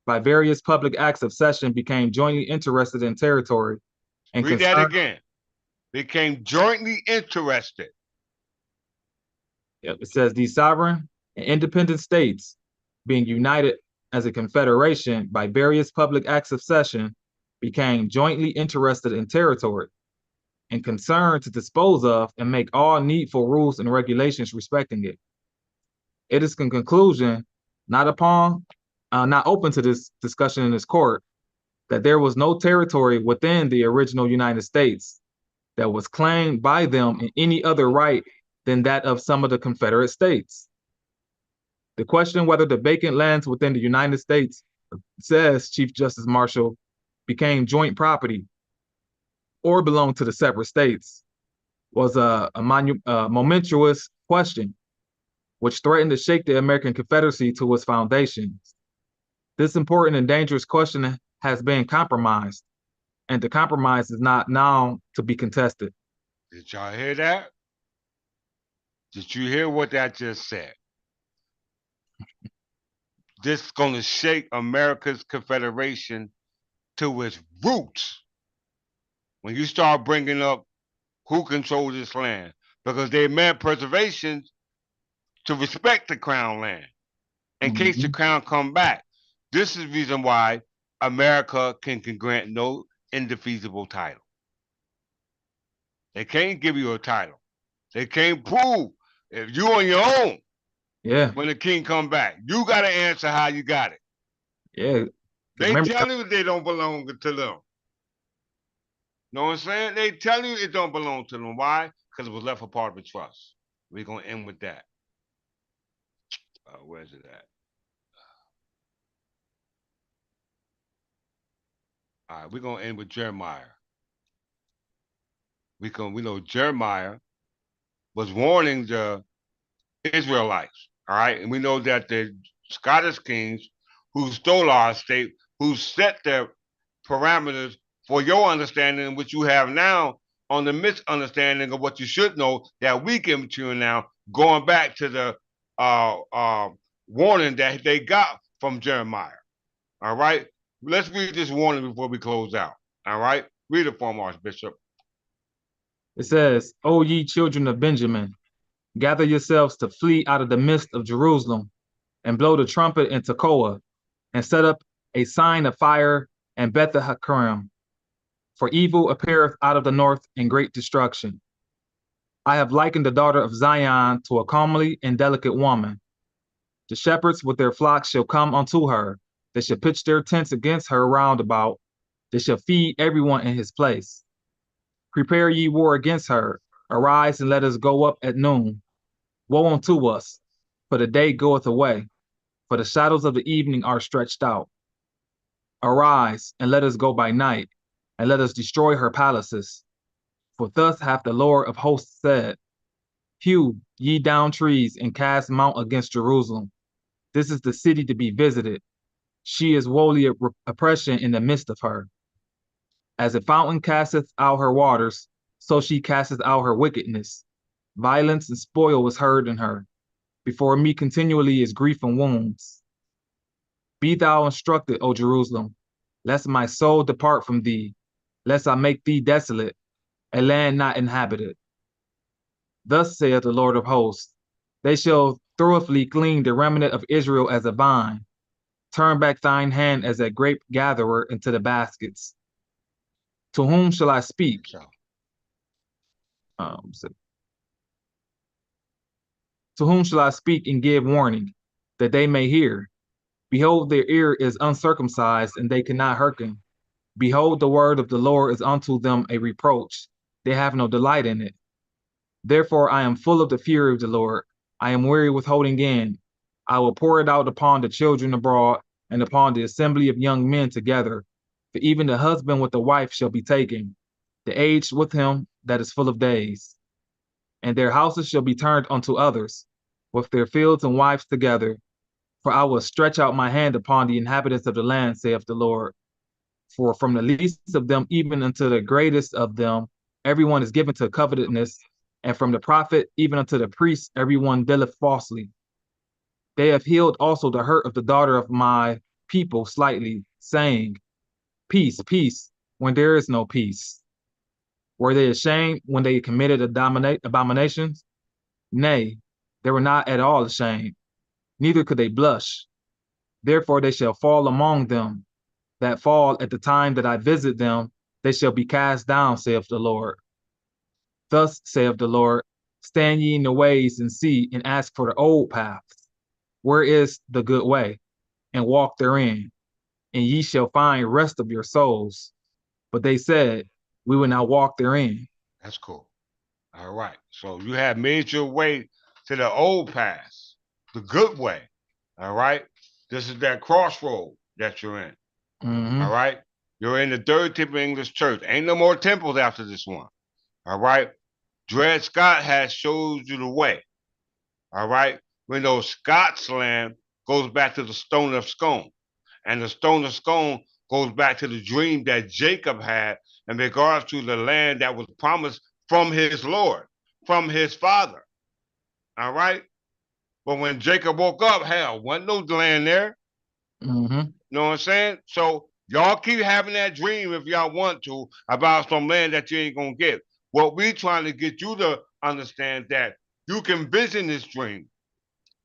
[SPEAKER 2] by various public acts of cession became jointly interested in territory. And
[SPEAKER 1] read that again. Became jointly interested.
[SPEAKER 2] Yep, it says these sovereign and independent states being united as a confederation by various public acts of cession became jointly interested in territory and concerned to dispose of and make all needful rules and regulations respecting it. It is in conclusion, not open to this discussion in this court, that there was no territory within the original United States that was claimed by them in any other right than that of some of the Confederate states. The question whether the vacant lands within the United States, says Chief Justice Marshall, became joint property or belonged to the separate states was a momentous question which threatened to shake the American Confederacy to its foundations. This important and dangerous question has been compromised, and the compromise is not now to be contested.
[SPEAKER 1] Did y'all hear that? Did you hear what that just said? This is going to shake America's Confederation to its roots when you start bringing up who controls this land, because they meant preservation to respect the crown land in case the crown come back. This is the reason why America can grant no indefeasible title. They can't give you a title. They can't prove if you on your own.
[SPEAKER 2] Yeah.
[SPEAKER 1] When the king come back, you got to answer how you got it.
[SPEAKER 2] Yeah.
[SPEAKER 1] They tell you they don't belong to them. Know what I'm saying? They tell you it don't belong to them. Why? Because it was left a part of a trust. We're going to end with that. Where's it at? All right, we're going to end with Jeremiah. We know Jeremiah was warning the Israelites, all right? And we know that the Scottish kings who stole our state, who set their parameters for your understanding, which you have now on the misunderstanding of what you should know that we give to you now, going back to the warning that they got from Jeremiah. All right? Let's read this warning before we close out. All right? Read it for him, Archbishop.
[SPEAKER 2] It says, O ye children of Benjamin, gather yourselves to flee out of the midst of Jerusalem, and blow the trumpet in Tekoa, and set up a sign of fire in Beth-Hakkerem. For evil appeareth out of the north in great destruction. I have likened the daughter of Zion to a comely and delicate woman. The shepherds with their flocks shall come unto her. They shall pitch their tents against her round about. They shall feed everyone in his place. Prepare ye war against her. Arise and let us go up at noon. Woe unto us, for the day goeth away, for the shadows of the evening are stretched out. Arise and let us go by night, and let us destroy her palaces. For thus hath the Lord of hosts said, Hew ye down trees and cast mount against Jerusalem. This is the city to be visited. She is wholly oppression in the midst of her. As a fountain casteth out her waters, so she casteth out her wickedness. Violence and spoil was heard in her. Before me continually is grief and wounds. Be thou instructed, O Jerusalem, lest my soul depart from thee. lest I make thee desolate, a land not inhabited. Thus saith the Lord of hosts, they shall thoroughly clean the remnant of Israel as a vine, turn back thine hand as a grape gatherer into the baskets. To whom shall I speak?
[SPEAKER 1] So,
[SPEAKER 2] So, to whom shall I speak and give warning, that they may hear? Behold, their ear is uncircumcised, and they cannot hearken. Behold, the word of the Lord is unto them a reproach. They have no delight in it. Therefore I am full of the fury of the Lord. I am weary with holding in. I will pour it out upon the children abroad, and upon the assembly of young men together. For even the husband with the wife shall be taken, the aged with him that is full of days. And their houses shall be turned unto others, with their fields and wives together. For I will stretch out my hand upon the inhabitants of the land, saith the Lord. For from the least of them even unto the greatest of them, everyone is given to covetousness, and from the prophet even unto the priest, everyone dealeth falsely. They have healed also the hurt of the daughter of my people slightly, saying, Peace, peace, when there is no peace. Were they ashamed when they committed abominations? Nay, they were not at all ashamed, neither could they blush. Therefore they shall fall among them that fall at the time that I visit them, they shall be cast down, saith the Lord. Thus saith the Lord, stand ye in the ways and see and ask for the old paths. Where is the good way? And walk therein, and ye shall find rest of your souls. But they said, we will not walk therein.
[SPEAKER 1] that's cool. All right. So you have made your way to the old path, the good way. All right. This is that crossroad that you're in. All right. You're in the third tip of English church. Ain't no more temples after this one. All right. Dred Scott has showed you the way. All right. We know Scots land goes back to the stone of scone. And the stone of scone goes back to the dream that Jacob had in regards to the land that was promised from his Lord, from his father. All right. But when Jacob woke up, hell, wasn't no land there.
[SPEAKER 2] Mm-hmm.
[SPEAKER 1] You know what I'm saying? So y'all keep having that dream if y'all want to about some land that you ain't gonna get. What we trying to get you to understand that you can vision this dream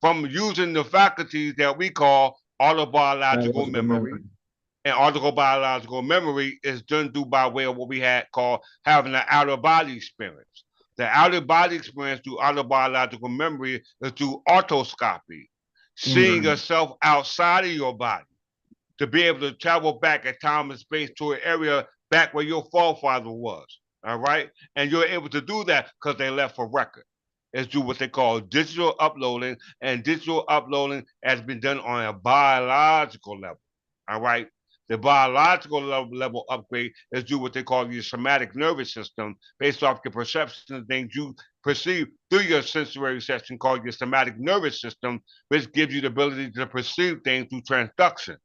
[SPEAKER 1] from using the faculties that we call autobiological memory. And autobiological memory is done through by way of what we had called having an outer body experience. The outer body experience through autobiological memory is through autoscopy, seeing yourself outside of your body to be able to travel back at time and space to an area back where your forefather was. All right. And you're able to do that because they left for record. It's do what they call digital uploading, and digital uploading has been done on a biological level. All right. The biological level upgrade is do what they call your somatic nervous system based off your perception of things you perceive through your sensory section called your somatic nervous system, which gives you the ability to perceive things through transduction.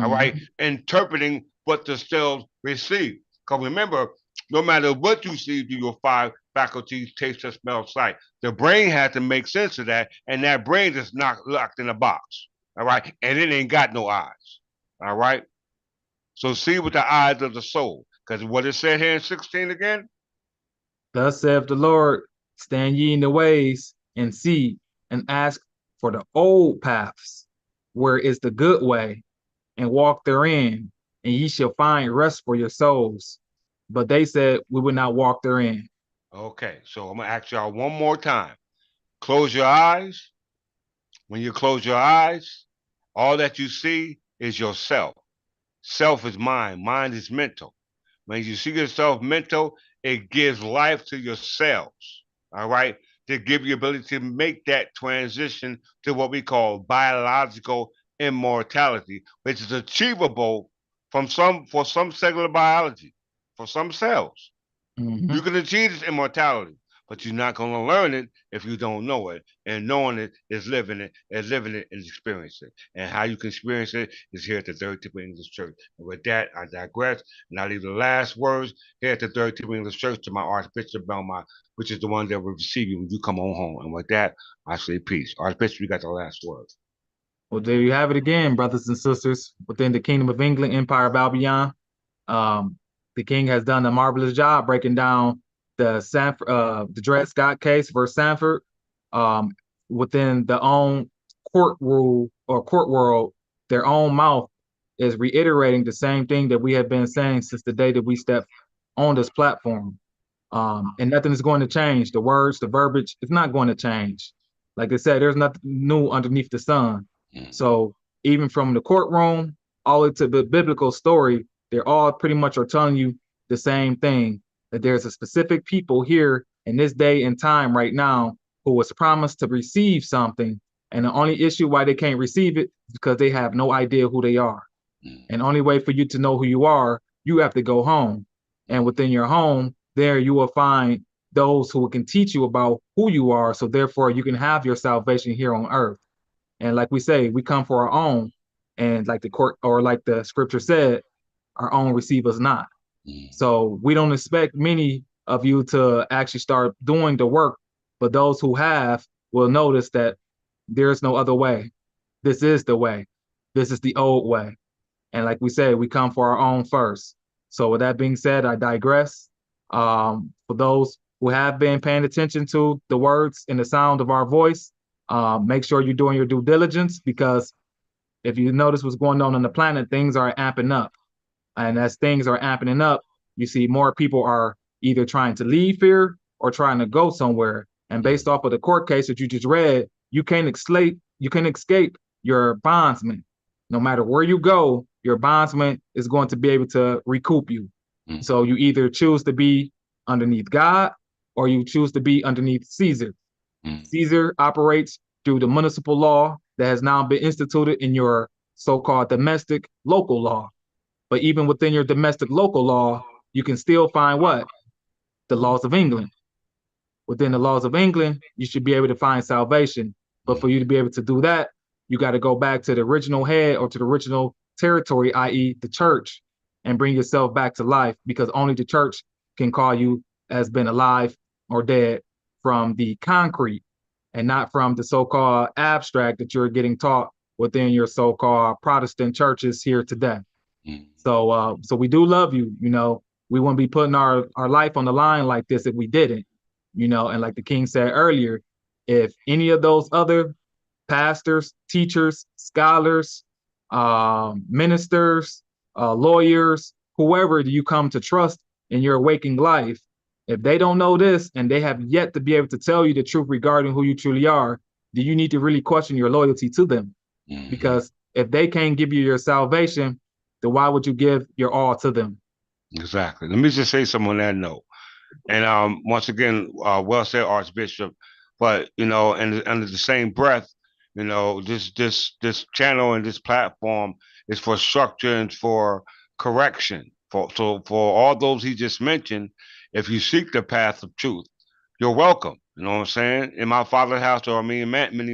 [SPEAKER 1] All right, interpreting what the cells receive. Because remember, no matter what you see through your five faculties, taste, touch, smell, sight, the brain has to make sense of that, and that brain is not locked in a box. All right, and it ain't got no eyes. All right, so see with the eyes of the soul. Because what it said here in 16 again?
[SPEAKER 2] Thus saith the Lord, stand ye in the ways and see and ask for the old paths, where is the good way, and walk therein, and ye shall find rest for your souls. But they said, we would not walk therein.
[SPEAKER 1] Okay, so I'm going to ask y'all one more time. Close your eyes. When you close your eyes, all that you see is yourself. Self is mind. Mind is mental. When you see yourself mental, it gives life to your cells. All right. To give you ability to make that transition to what we call biological immortality, which is achievable for some cellular biology, for some cells. You can achieve this immortality, but you're not going to learn it if you don't know it. And knowing it is living it, and living it is experiencing it. And how you can experience it is here at the Third Tip of English Church. And with that, I digress, and I leave the last words here at the Third Tip of English Church to my Archbishop Belmont, which is the one that will receive you when you come on home. And with that, I say peace. Archbishop, you got the last word.
[SPEAKER 2] Well, there you have it again, brothers and sisters, within the Kingdom of England, Empire of Albion. Um, the king has done a marvelous job breaking down the Dred Scott case versus Sanford within the own court rule or court world. Their own mouth is reiterating the same thing that we have been saying since the day that we stepped on this platform. And nothing is going to change. The words, the verbiage, it's not going to change. Like I said, there's nothing new underneath the sun. So even from the courtroom all the way to the biblical story, they're all pretty much are telling you the same thing, that there's a specific people here in this day and time right now who was promised to receive something. And the only issue why they can't receive it is because they have no idea who they are. And the only way for you to know who you are, you have to go home. And within your home, there you will find those who can teach you about who you are. So therefore you can have your salvation here on earth. And like we say, we come for our own. And like the court or like the scripture said, our own receive us not. So we don't expect many of you to actually start doing the work, but those who have will notice that there's no other way. This is the way. This is the old way. And like we said, we come for our own first. So with that being said, I digress. For those who have been paying attention to the words and the sound of our voice, make sure you're doing your due diligence, because if you notice what's going on the planet, things are amping up. And as things are amping up, you see more people are either trying to leave here or trying to go somewhere. And based off of the court case that you just read, you can't escape your bondsman. No matter where you go, your bondsman is going to be able to recoup you. So you either choose to be underneath God or you choose to be underneath Caesar. Caesar operates through the municipal law that has now been instituted in your so-called domestic local law. But even within your domestic local law, you can still find what? The laws of England. Within the laws of England, you should be able to find salvation. But for you to be able to do that, you got to go back to the original head or to the original territory, i.e. the church, and bring yourself back to life, because only the church can call you as been alive or dead from the concrete and not from the so-called abstract that you're getting taught within your so-called Protestant churches here today. So we do love you. You know, we wouldn't be putting our life on the line like this if we didn't, you know. And like the king said earlier, if any of those other pastors, teachers, scholars, ministers, lawyers, whoever you come to trust in your waking life, if they don't know this and they have yet to be able to tell you the truth regarding who you truly are, then you need to really question your loyalty to them. Because if they can't give you your salvation, then why would you give your all to them?
[SPEAKER 1] Exactly. Let me just say something on that note. And once again, well said, Archbishop. But you know, and under the same breath, you know, this channel and this platform is for structure and for correction. For all those he just mentioned, if you seek the path of truth, you're welcome. You know what I'm saying? In my father's house there are many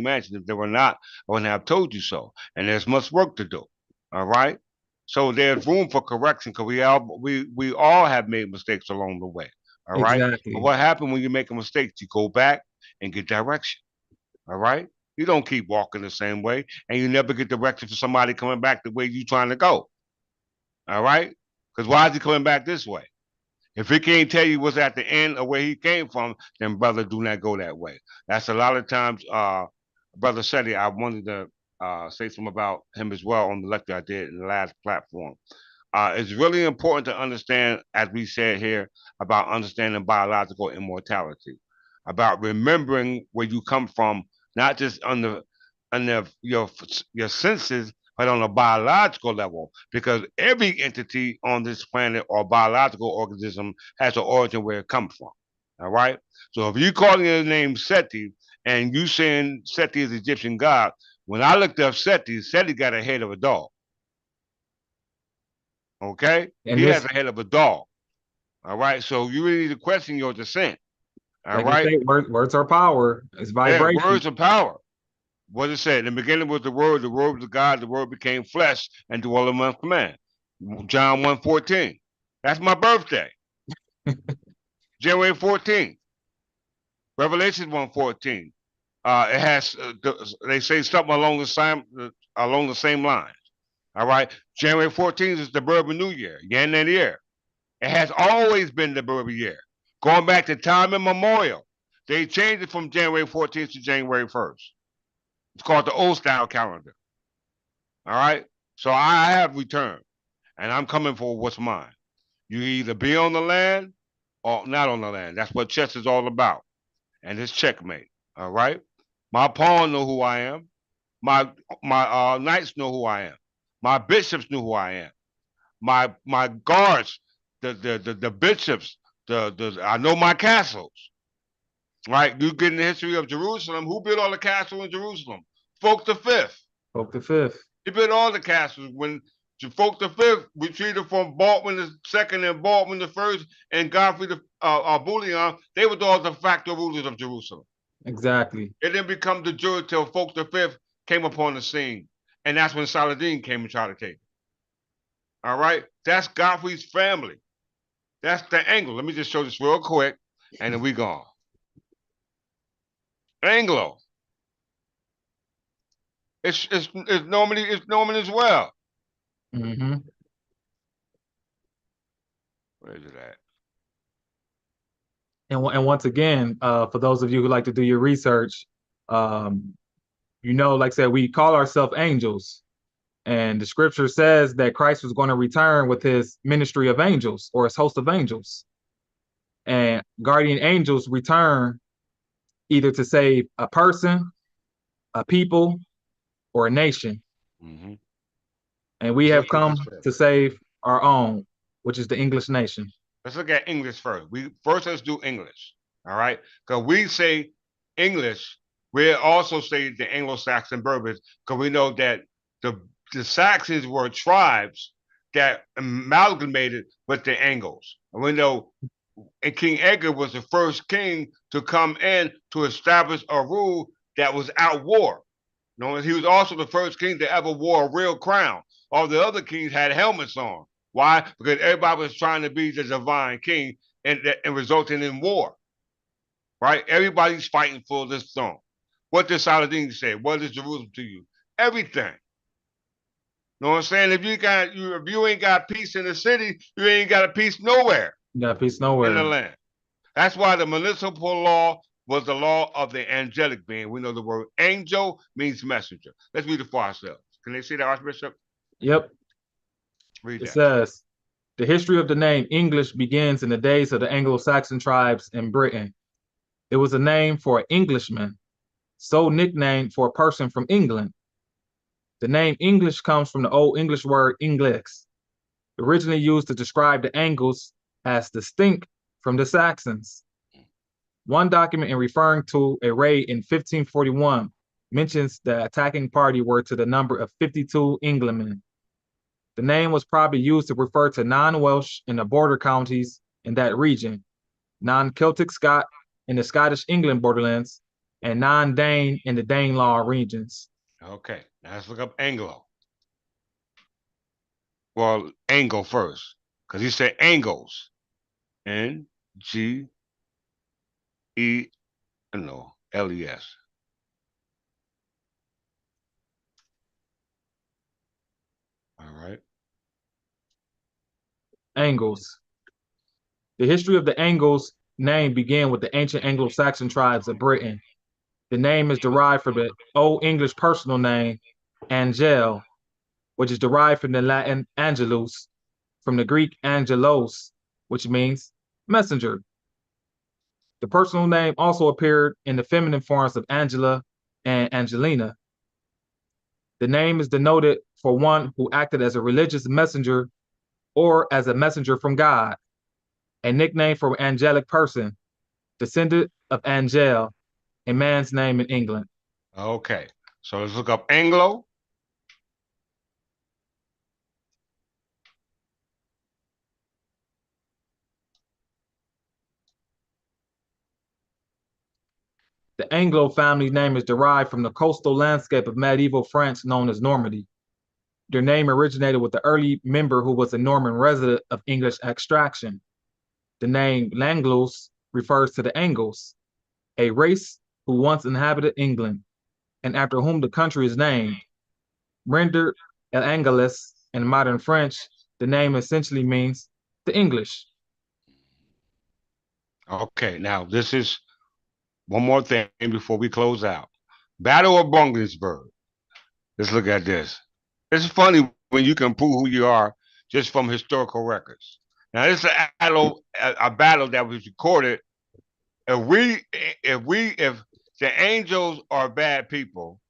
[SPEAKER 1] mansions. If there were not, I wouldn't have told you so. And there's much work to do. All right. So there's room for correction, because we all have made mistakes along the way. All right. But
[SPEAKER 2] Exactly.
[SPEAKER 1] what happens when you make a mistake? You go back and get direction. All right. You don't keep walking the same way, and you never get direction for somebody coming back the way you trying to go. All right. Because why is he coming back this way? If he can't tell you what's at the end of where he came from, then brother, do not go that way. That's a lot of times, brother Shetty. I wanted to say something about him as well on the lecture I did in the last platform. It's really important to understand, as we said here, about understanding biological immortality, about remembering where you come from, not just under your senses, but on a biological level, because every entity on this planet or biological organism has an origin where it comes from. All right. So if you calling the name Seti and you saying Seti is Egyptian god, when I looked up Seti, Seti got a head of a dog. Okay,
[SPEAKER 2] And
[SPEAKER 1] he has
[SPEAKER 2] this,
[SPEAKER 1] a head of a dog. All right, so you really need to question your descent. All
[SPEAKER 2] like we
[SPEAKER 1] right,
[SPEAKER 2] say, words are power. It's
[SPEAKER 1] yeah,
[SPEAKER 2] vibration.
[SPEAKER 1] words of power. What it said in the beginning was the word was God, the word became flesh and dwelt amongst man. John 1:14. That's my birthday, January 14th. Revelation 1:14. It has they say something along the same lines. All right, January 14th is the birth of New Year, Yan and Year. It has always been the Berber year, going back to time immemorial. They changed it from January 14th to January 1st. It's called the old style calendar. All right. So I have returned, and I'm coming for what's mine. You either be on the land or not on the land. That's what chess is all about. And it's checkmate. All right. My pawn know who I am. My knights know who I am. My bishops know who I am. My guards, the bishops, the I know my castles. Right? You get in the history of Jerusalem. Who built all the castles in Jerusalem? Folk the Fifth.
[SPEAKER 2] Folk the Fifth.
[SPEAKER 1] He built all the castles when Folk the Fifth retreated from Baldwin the Second and Baldwin the First and Godfrey the Bouillon. They were all the facto rulers of Jerusalem.
[SPEAKER 2] Exactly.
[SPEAKER 1] It didn't become the jury till Folk the Fifth came upon the scene, and that's when Saladin came and tried to take it. All right, that's Godfrey's family. That's the angle. Let me just show this real quick, and then we gone. Anglo. It's Norman as well.
[SPEAKER 2] Mm-hmm.
[SPEAKER 1] Where is it at?
[SPEAKER 2] And once again, for those of you who like to do your research, you know, like I said, we call ourselves angels. And the scripture says that Christ was going to return with his ministry of angels or his host of angels. And guardian angels return either to save a person, a people, or a nation.
[SPEAKER 1] Mm-hmm.
[SPEAKER 2] And we have come to save our own, which is the English nation.
[SPEAKER 1] Let's look at English first. Let's do English. All right. Because we say English, we also say the Anglo-Saxon Berbers, because we know that the Saxons were tribes that amalgamated with the Angles. And we know and King Edgar was the first king to come in to establish a rule that was out war. You know, he was also the first king to ever wore a real crown. All the other kings had helmets on. Why? Because everybody was trying to be the divine king and resulting in war. Right? Everybody's fighting for this throne. What did Saladin say? What is Jerusalem to you? Everything. You know what I'm saying? If you ain't got peace in the city, you ain't got a peace nowhere.
[SPEAKER 2] You got peace nowhere
[SPEAKER 1] in the land. That's why the municipal law was the law of the angelic being. We know the word angel means messenger. Let's read it for ourselves. Can they see that, Archbishop?
[SPEAKER 2] Yep.
[SPEAKER 1] Read
[SPEAKER 2] it
[SPEAKER 1] that.
[SPEAKER 2] says, the history of the name English begins in the days of the Anglo-Saxon tribes in Britain. It was a name for an Englishman, so nicknamed for a person from England. The name English comes from the Old English word Ingles, originally used to describe the Angles as distinct from the Saxons. One document in referring to a raid in 1541 mentions the attacking party were to the number of 52 Englishmen. The name was probably used to refer to non-Welsh in the border counties in that region, non-Celtic Scot in the Scottish England borderlands, and non-Dane in the Danelaw regions.
[SPEAKER 1] Okay, now let's look up Anglo. Well, Angle first, because he said Angles. N-G-E, no, L-E-S. All right.
[SPEAKER 2] Angles. The history of the Angles name began with the ancient Anglo-Saxon tribes of Britain. The name is derived from the Old English personal name, Angel, which is derived from the Latin angelus, from the Greek angelos, which means messenger. The personal name also appeared in the feminine forms of Angela and Angelina. The name is denoted for one who acted as a religious messenger or as a messenger from God, a nickname for an angelic person, descendant of Angel, a man's name in England.
[SPEAKER 1] Okay, so let's look up Anglo.
[SPEAKER 2] The Anglo family name is derived from the coastal landscape of medieval France known as Normandy. Their name originated with the early member who was a Norman resident of English extraction. The name Langlos refers to the Angles, a race who once inhabited England, and after whom the country is named. Rendered El Angeles in modern French, the name essentially means the English.
[SPEAKER 1] Okay, now this is one more thing before we close out. Battle of Bungensburg. Let's look at this. It's funny when you can prove who you are just from historical records. Now, this is a battle that was recorded. If the angels are bad people,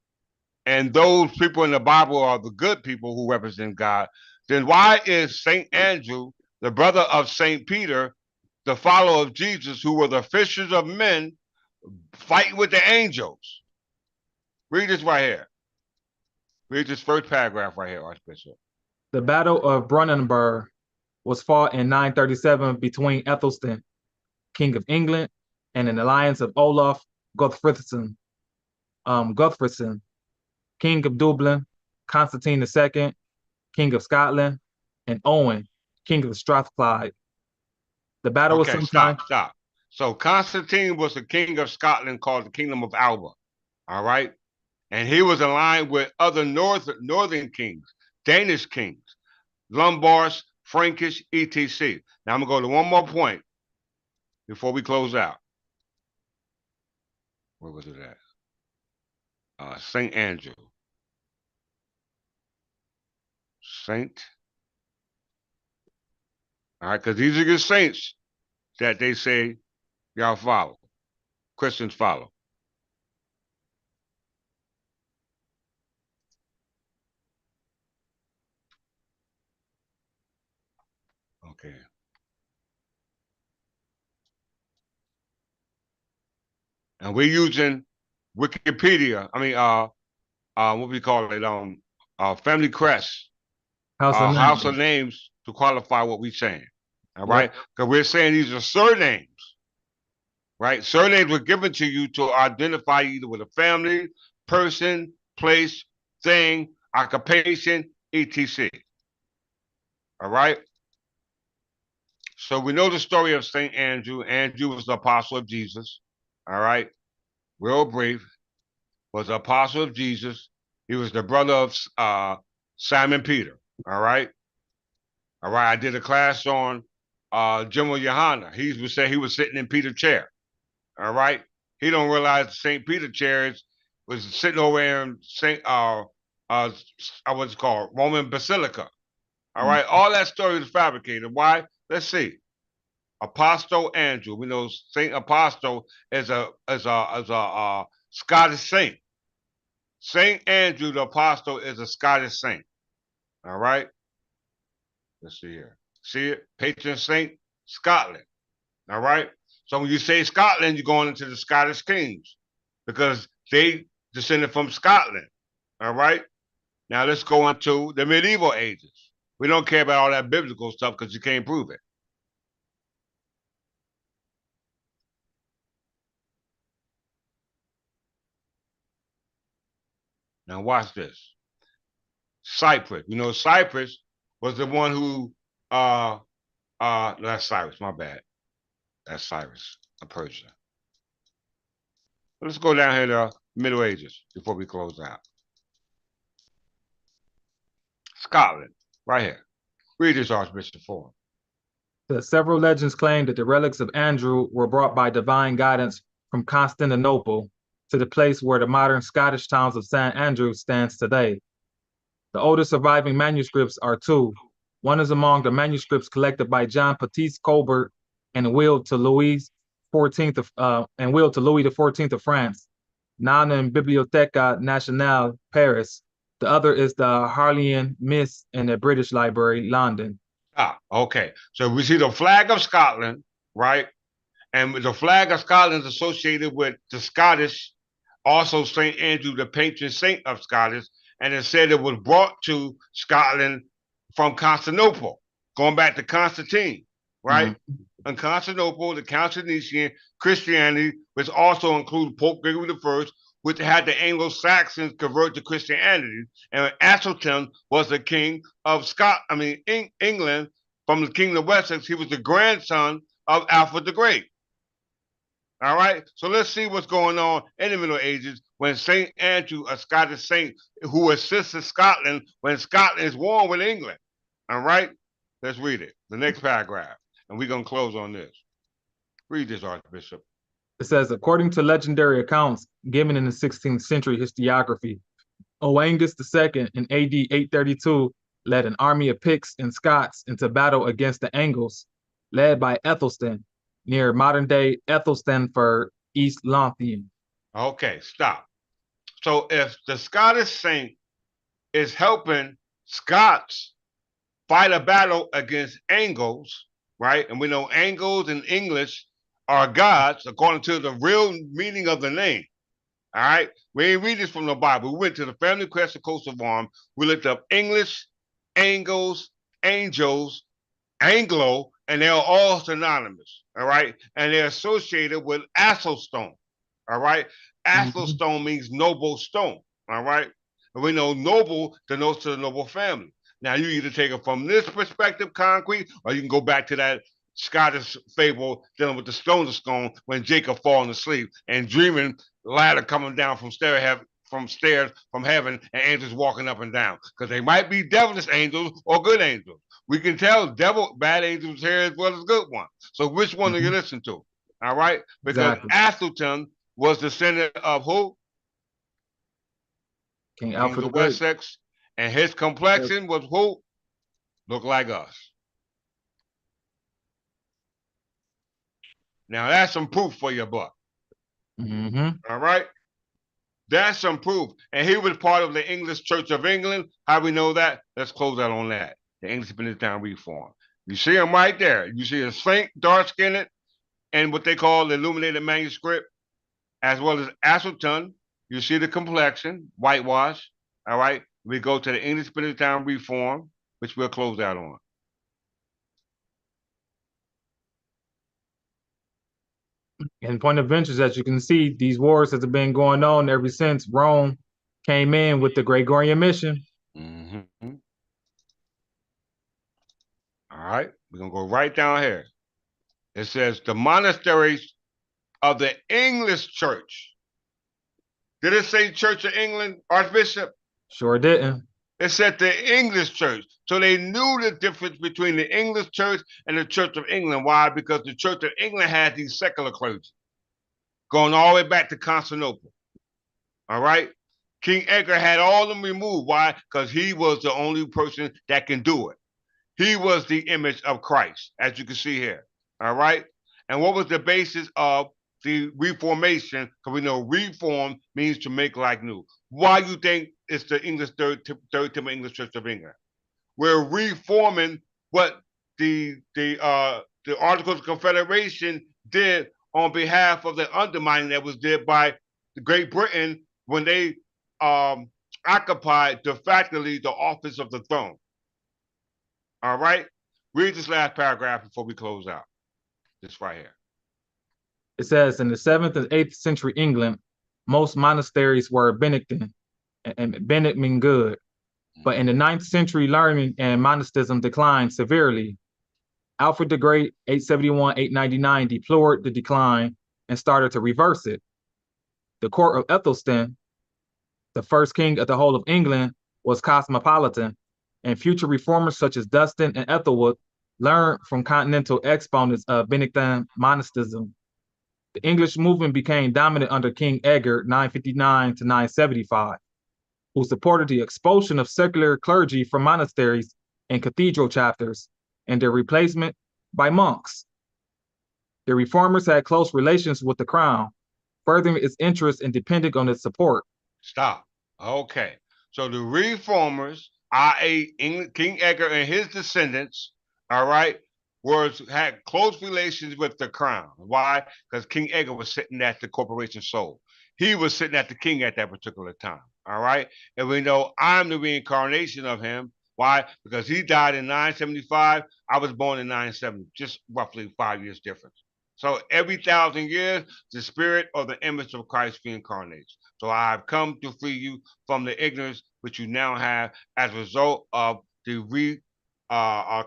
[SPEAKER 1] and those people in the Bible are the good people who represent God, then why is Saint Andrew, the brother of Saint Peter, the follower of Jesus, who were the fishers of men, fighting with the angels? Read this right here. Read this first paragraph right here, Archbishop.
[SPEAKER 2] The Battle of Brunanburh was fought in 937 between Ethelstan, King of England, and an alliance of Olaf Guthfrithson, King of Dublin, Constantine II, King of Scotland, and Owen, King of Strathclyde. The battle was
[SPEAKER 1] Okay,
[SPEAKER 2] sometime.
[SPEAKER 1] stop. So Constantine was the king of Scotland called the Kingdom of Alba. All right. And he was aligned with other northern kings, Danish kings, Lombards, Frankish, etc. Now I'm going to go to one more point before we close out. Where was it at? St. Andrew. Saint. All right, because these are the saints that they say y'all follow. Christians follow. Okay. And we're using Wikipedia. I mean, what we call it? Family Crest,
[SPEAKER 2] House of
[SPEAKER 1] House
[SPEAKER 2] Names.
[SPEAKER 1] of Names to qualify what we're saying. All right,
[SPEAKER 2] Yep.
[SPEAKER 1] because we're saying these are surnames, right? Surnames were given to you to identify you either with a family, person, place, thing, occupation, etc. All right. So we know the story of Saint Andrew. Andrew was the apostle of Jesus. All right. Real brief. Was the apostle of Jesus. He was the brother of Simon Peter. All right. All right. I did a class on General Yohana. He was say he was sitting in Peter's chair. All right. He don't realize the St. Peter chair was sitting over there in what's it called Roman Basilica. All right. All that story is fabricated. Why? Let's see. Apostle Andrew. We know Saint Apostle is a Scottish saint. Saint Andrew the Apostle is a Scottish saint. All right. Let's see here. See it? Patron saint, Scotland. All right. So when you say Scotland, you're going into the Scottish kings because they descended from Scotland. All right. Now let's go into the medieval ages. We don't care about all that biblical stuff because you can't prove it. Now watch this. Cyprus. You know, Cyprus was the one who that's Cyrus, my bad. That's Cyrus of Persia. Let's go down here to Middle Ages before we close out. Scotland, right here. Read this, Archbishop Forum.
[SPEAKER 2] The several legends claim that the relics of Andrew were brought by divine guidance from Constantinople to the place where the modern Scottish towns of St. Andrew stands today. The oldest surviving manuscripts are two. One is among the manuscripts collected by John Baptiste Colbert and willed to Louis XIV of France, now in Bibliotheca Nationale, Paris. The other is the Harleian Miss in the British Library, London.
[SPEAKER 1] Okay. So we see the flag of Scotland, right? And the flag of Scotland is associated with the Scottish, also St. Andrew, the patron saint of Scottish, and it said it was brought to Scotland from Constantinople, going back to Constantine, right? Mm-hmm. And Constantinople, the Council of Nicene, Christianity, which also included Pope Gregory I, which had the Anglo-Saxons convert to Christianity, and Asselton was the king of England from the Kingdom of Wessex. He was the grandson of Alfred the Great. All right, so let's see what's going on in the Middle Ages when St. Andrew, a Scottish saint who assisted Scotland when Scotland is war with England. All right, let's read it, the next paragraph, and we're going to close on this. Read this, Archbishop.
[SPEAKER 2] It says, according to legendary accounts given in the 16th century historiography, Oangus II in AD 832 led an army of Picts and Scots into battle against the Angles, led by Ethelstan, near modern-day Ethelstanford, East Lothian.
[SPEAKER 1] Okay, stop. So if the Scottish saint is helping Scots fight a battle against Angles, right? And we know Angles in English are gods according to the real meaning of the name. All right. We ain't read this from the Bible. We went to the Family Crest of Coast of Arms. We looked up English, Angles, Angels, Anglo, and they're all synonymous. All right. And they're associated with Athelstone. All right. Athelstone means noble stone. All right. And we know noble denotes to the noble family. Now you either take it from this perspective, concrete, or you can go back to that Scottish fable dealing with the stone of scone when Jacob falling asleep and dreaming ladder coming down from stairs from heaven and angels walking up and down. Because they might be devilish angels or good angels. We can tell bad angels here as well as good ones. So which one do you listen to? All right? Because exactly. Athelton was descendant of who?
[SPEAKER 2] King Alfred of Wessex.
[SPEAKER 1] And his complexion was who? Look like us. Now that's some proof for your book. All right? That's some proof. And he was part of the English Church of England. How we know that? Let's close out on that. The English Benedictine Reform. You see him right there. You see a saint, dark-skinned, and what they call the illuminated manuscript, as well as Athelton. You see the complexion, whitewash. All right? We go to the English Benedictine Reform, which we'll close out on.
[SPEAKER 2] And point of interest, as you can see, these wars have been going on ever since Rome came in with the Gregorian mission.
[SPEAKER 1] All right, we're going to go right down here. It says the monasteries of the English Church. Did it say Church of England, Archbishop?
[SPEAKER 2] Sure didn't.
[SPEAKER 1] It said the English Church. So they knew the difference between the English Church and the Church of England. Why? Because the Church of England had these secular clergy going all the way back to Constantinople. All right? King Edgar had all of them removed. Why? Because he was the only person that can do it. He was the image of Christ, as you can see here. All right? And what was the basis of the Reformation? Because we know reform means to make like new. Why do you think it's the English Third Temple English Church of England? We're reforming what the Articles of Confederation did on behalf of the undermining that was did by Great Britain when they occupied de facto the office of the throne. All right? Read this last paragraph before we close out. This right here.
[SPEAKER 2] It says, in the 7th and 8th century England, most monasteries were Benedictine, and Benedict mean good. But in the 9th century, learning and monasticism declined severely. Alfred the Great, 871-899, deplored the decline and started to reverse it. The court of Ethelstan, the first king of the whole of England, was cosmopolitan, and future reformers such as Dunstan and Ethelwood learned from continental exponents of Benedictine monasticism. The English movement became dominant under King Edgar, 959 to 975, who supported the expulsion of secular clergy from monasteries and cathedral chapters and their replacement by monks. The reformers had close relations with the crown, furthering its interest and depending on its support.
[SPEAKER 1] Stop. Okay. So the reformers, i.e. King Edgar and his descendants, all right, had close relations with the crown. Why? Because King Edgar was sitting at the corporation soul. He was sitting at the king at that particular time. All right. And we know I'm the reincarnation of him. Why? Because he died in 975. I was born in 970, just roughly 5 years difference. So every 1,000 years, the spirit or the image of Christ reincarnates. So I've come to free you from the ignorance which you now have as a result of the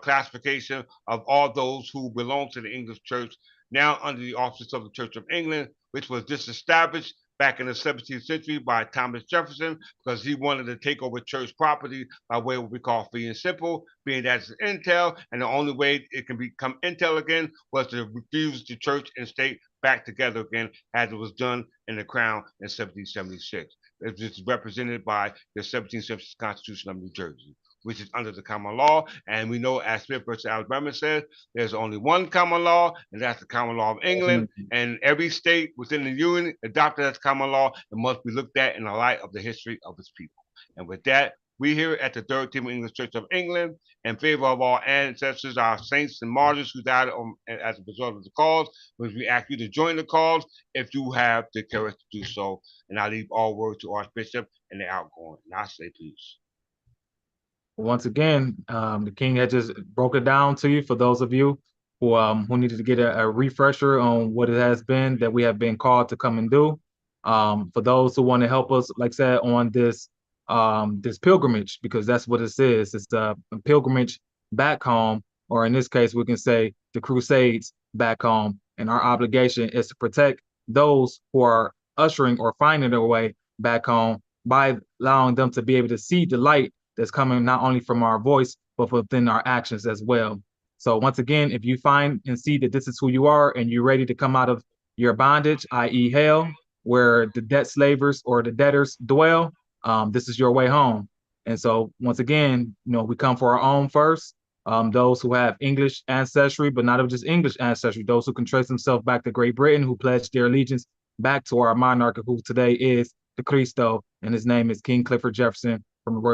[SPEAKER 1] classification of all those who belong to the English church, now under the auspices of the Church of England, which was disestablished back in the 17th century by Thomas Jefferson because he wanted to take over church property by way of what we call fee and simple, being that it's intel, and the only way it can become intel again was to refuse the church and state back together again, as it was done in the Crown in 1776. It was represented by the 1776 Constitution of New Jersey, which is under the common law. And we know, as Smith versus Alabama says, there's only one common law, and that's the common law of England. And every state within the Union adopted that common law and must be looked at in the light of the history of its people. And with that, we here at the Third Temple English Church of England, in favor of our ancestors, our saints and martyrs who died as a result of the cause, we ask you to join the cause if you have the courage to do so. And I leave all words to Archbishop and the outgoing. And I say peace.
[SPEAKER 2] Once again, the King had just broke it down to you for those of you who needed to get a refresher on what it has been that we have been called to come and do. For those who want to help us, like I said, on this pilgrimage, because that's what it is. It's a pilgrimage back home, or in this case, we can say the Crusades back home. And our obligation is to protect those who are ushering or finding their way back home by allowing them to be able to see the light that's coming not only from our voice, but within our actions as well. So once again, if you find and see that this is who you are and you're ready to come out of your bondage, i.e. hell, where the debt slavers or the debtors dwell, this is your way home. And so once again, we come for our own first. Those who have English ancestry, but not just English ancestry, those who can trace themselves back to Great Britain, who pledged their allegiance back to our monarch, who today is the Cristo, and his name is King Clifford Jefferson from the Royal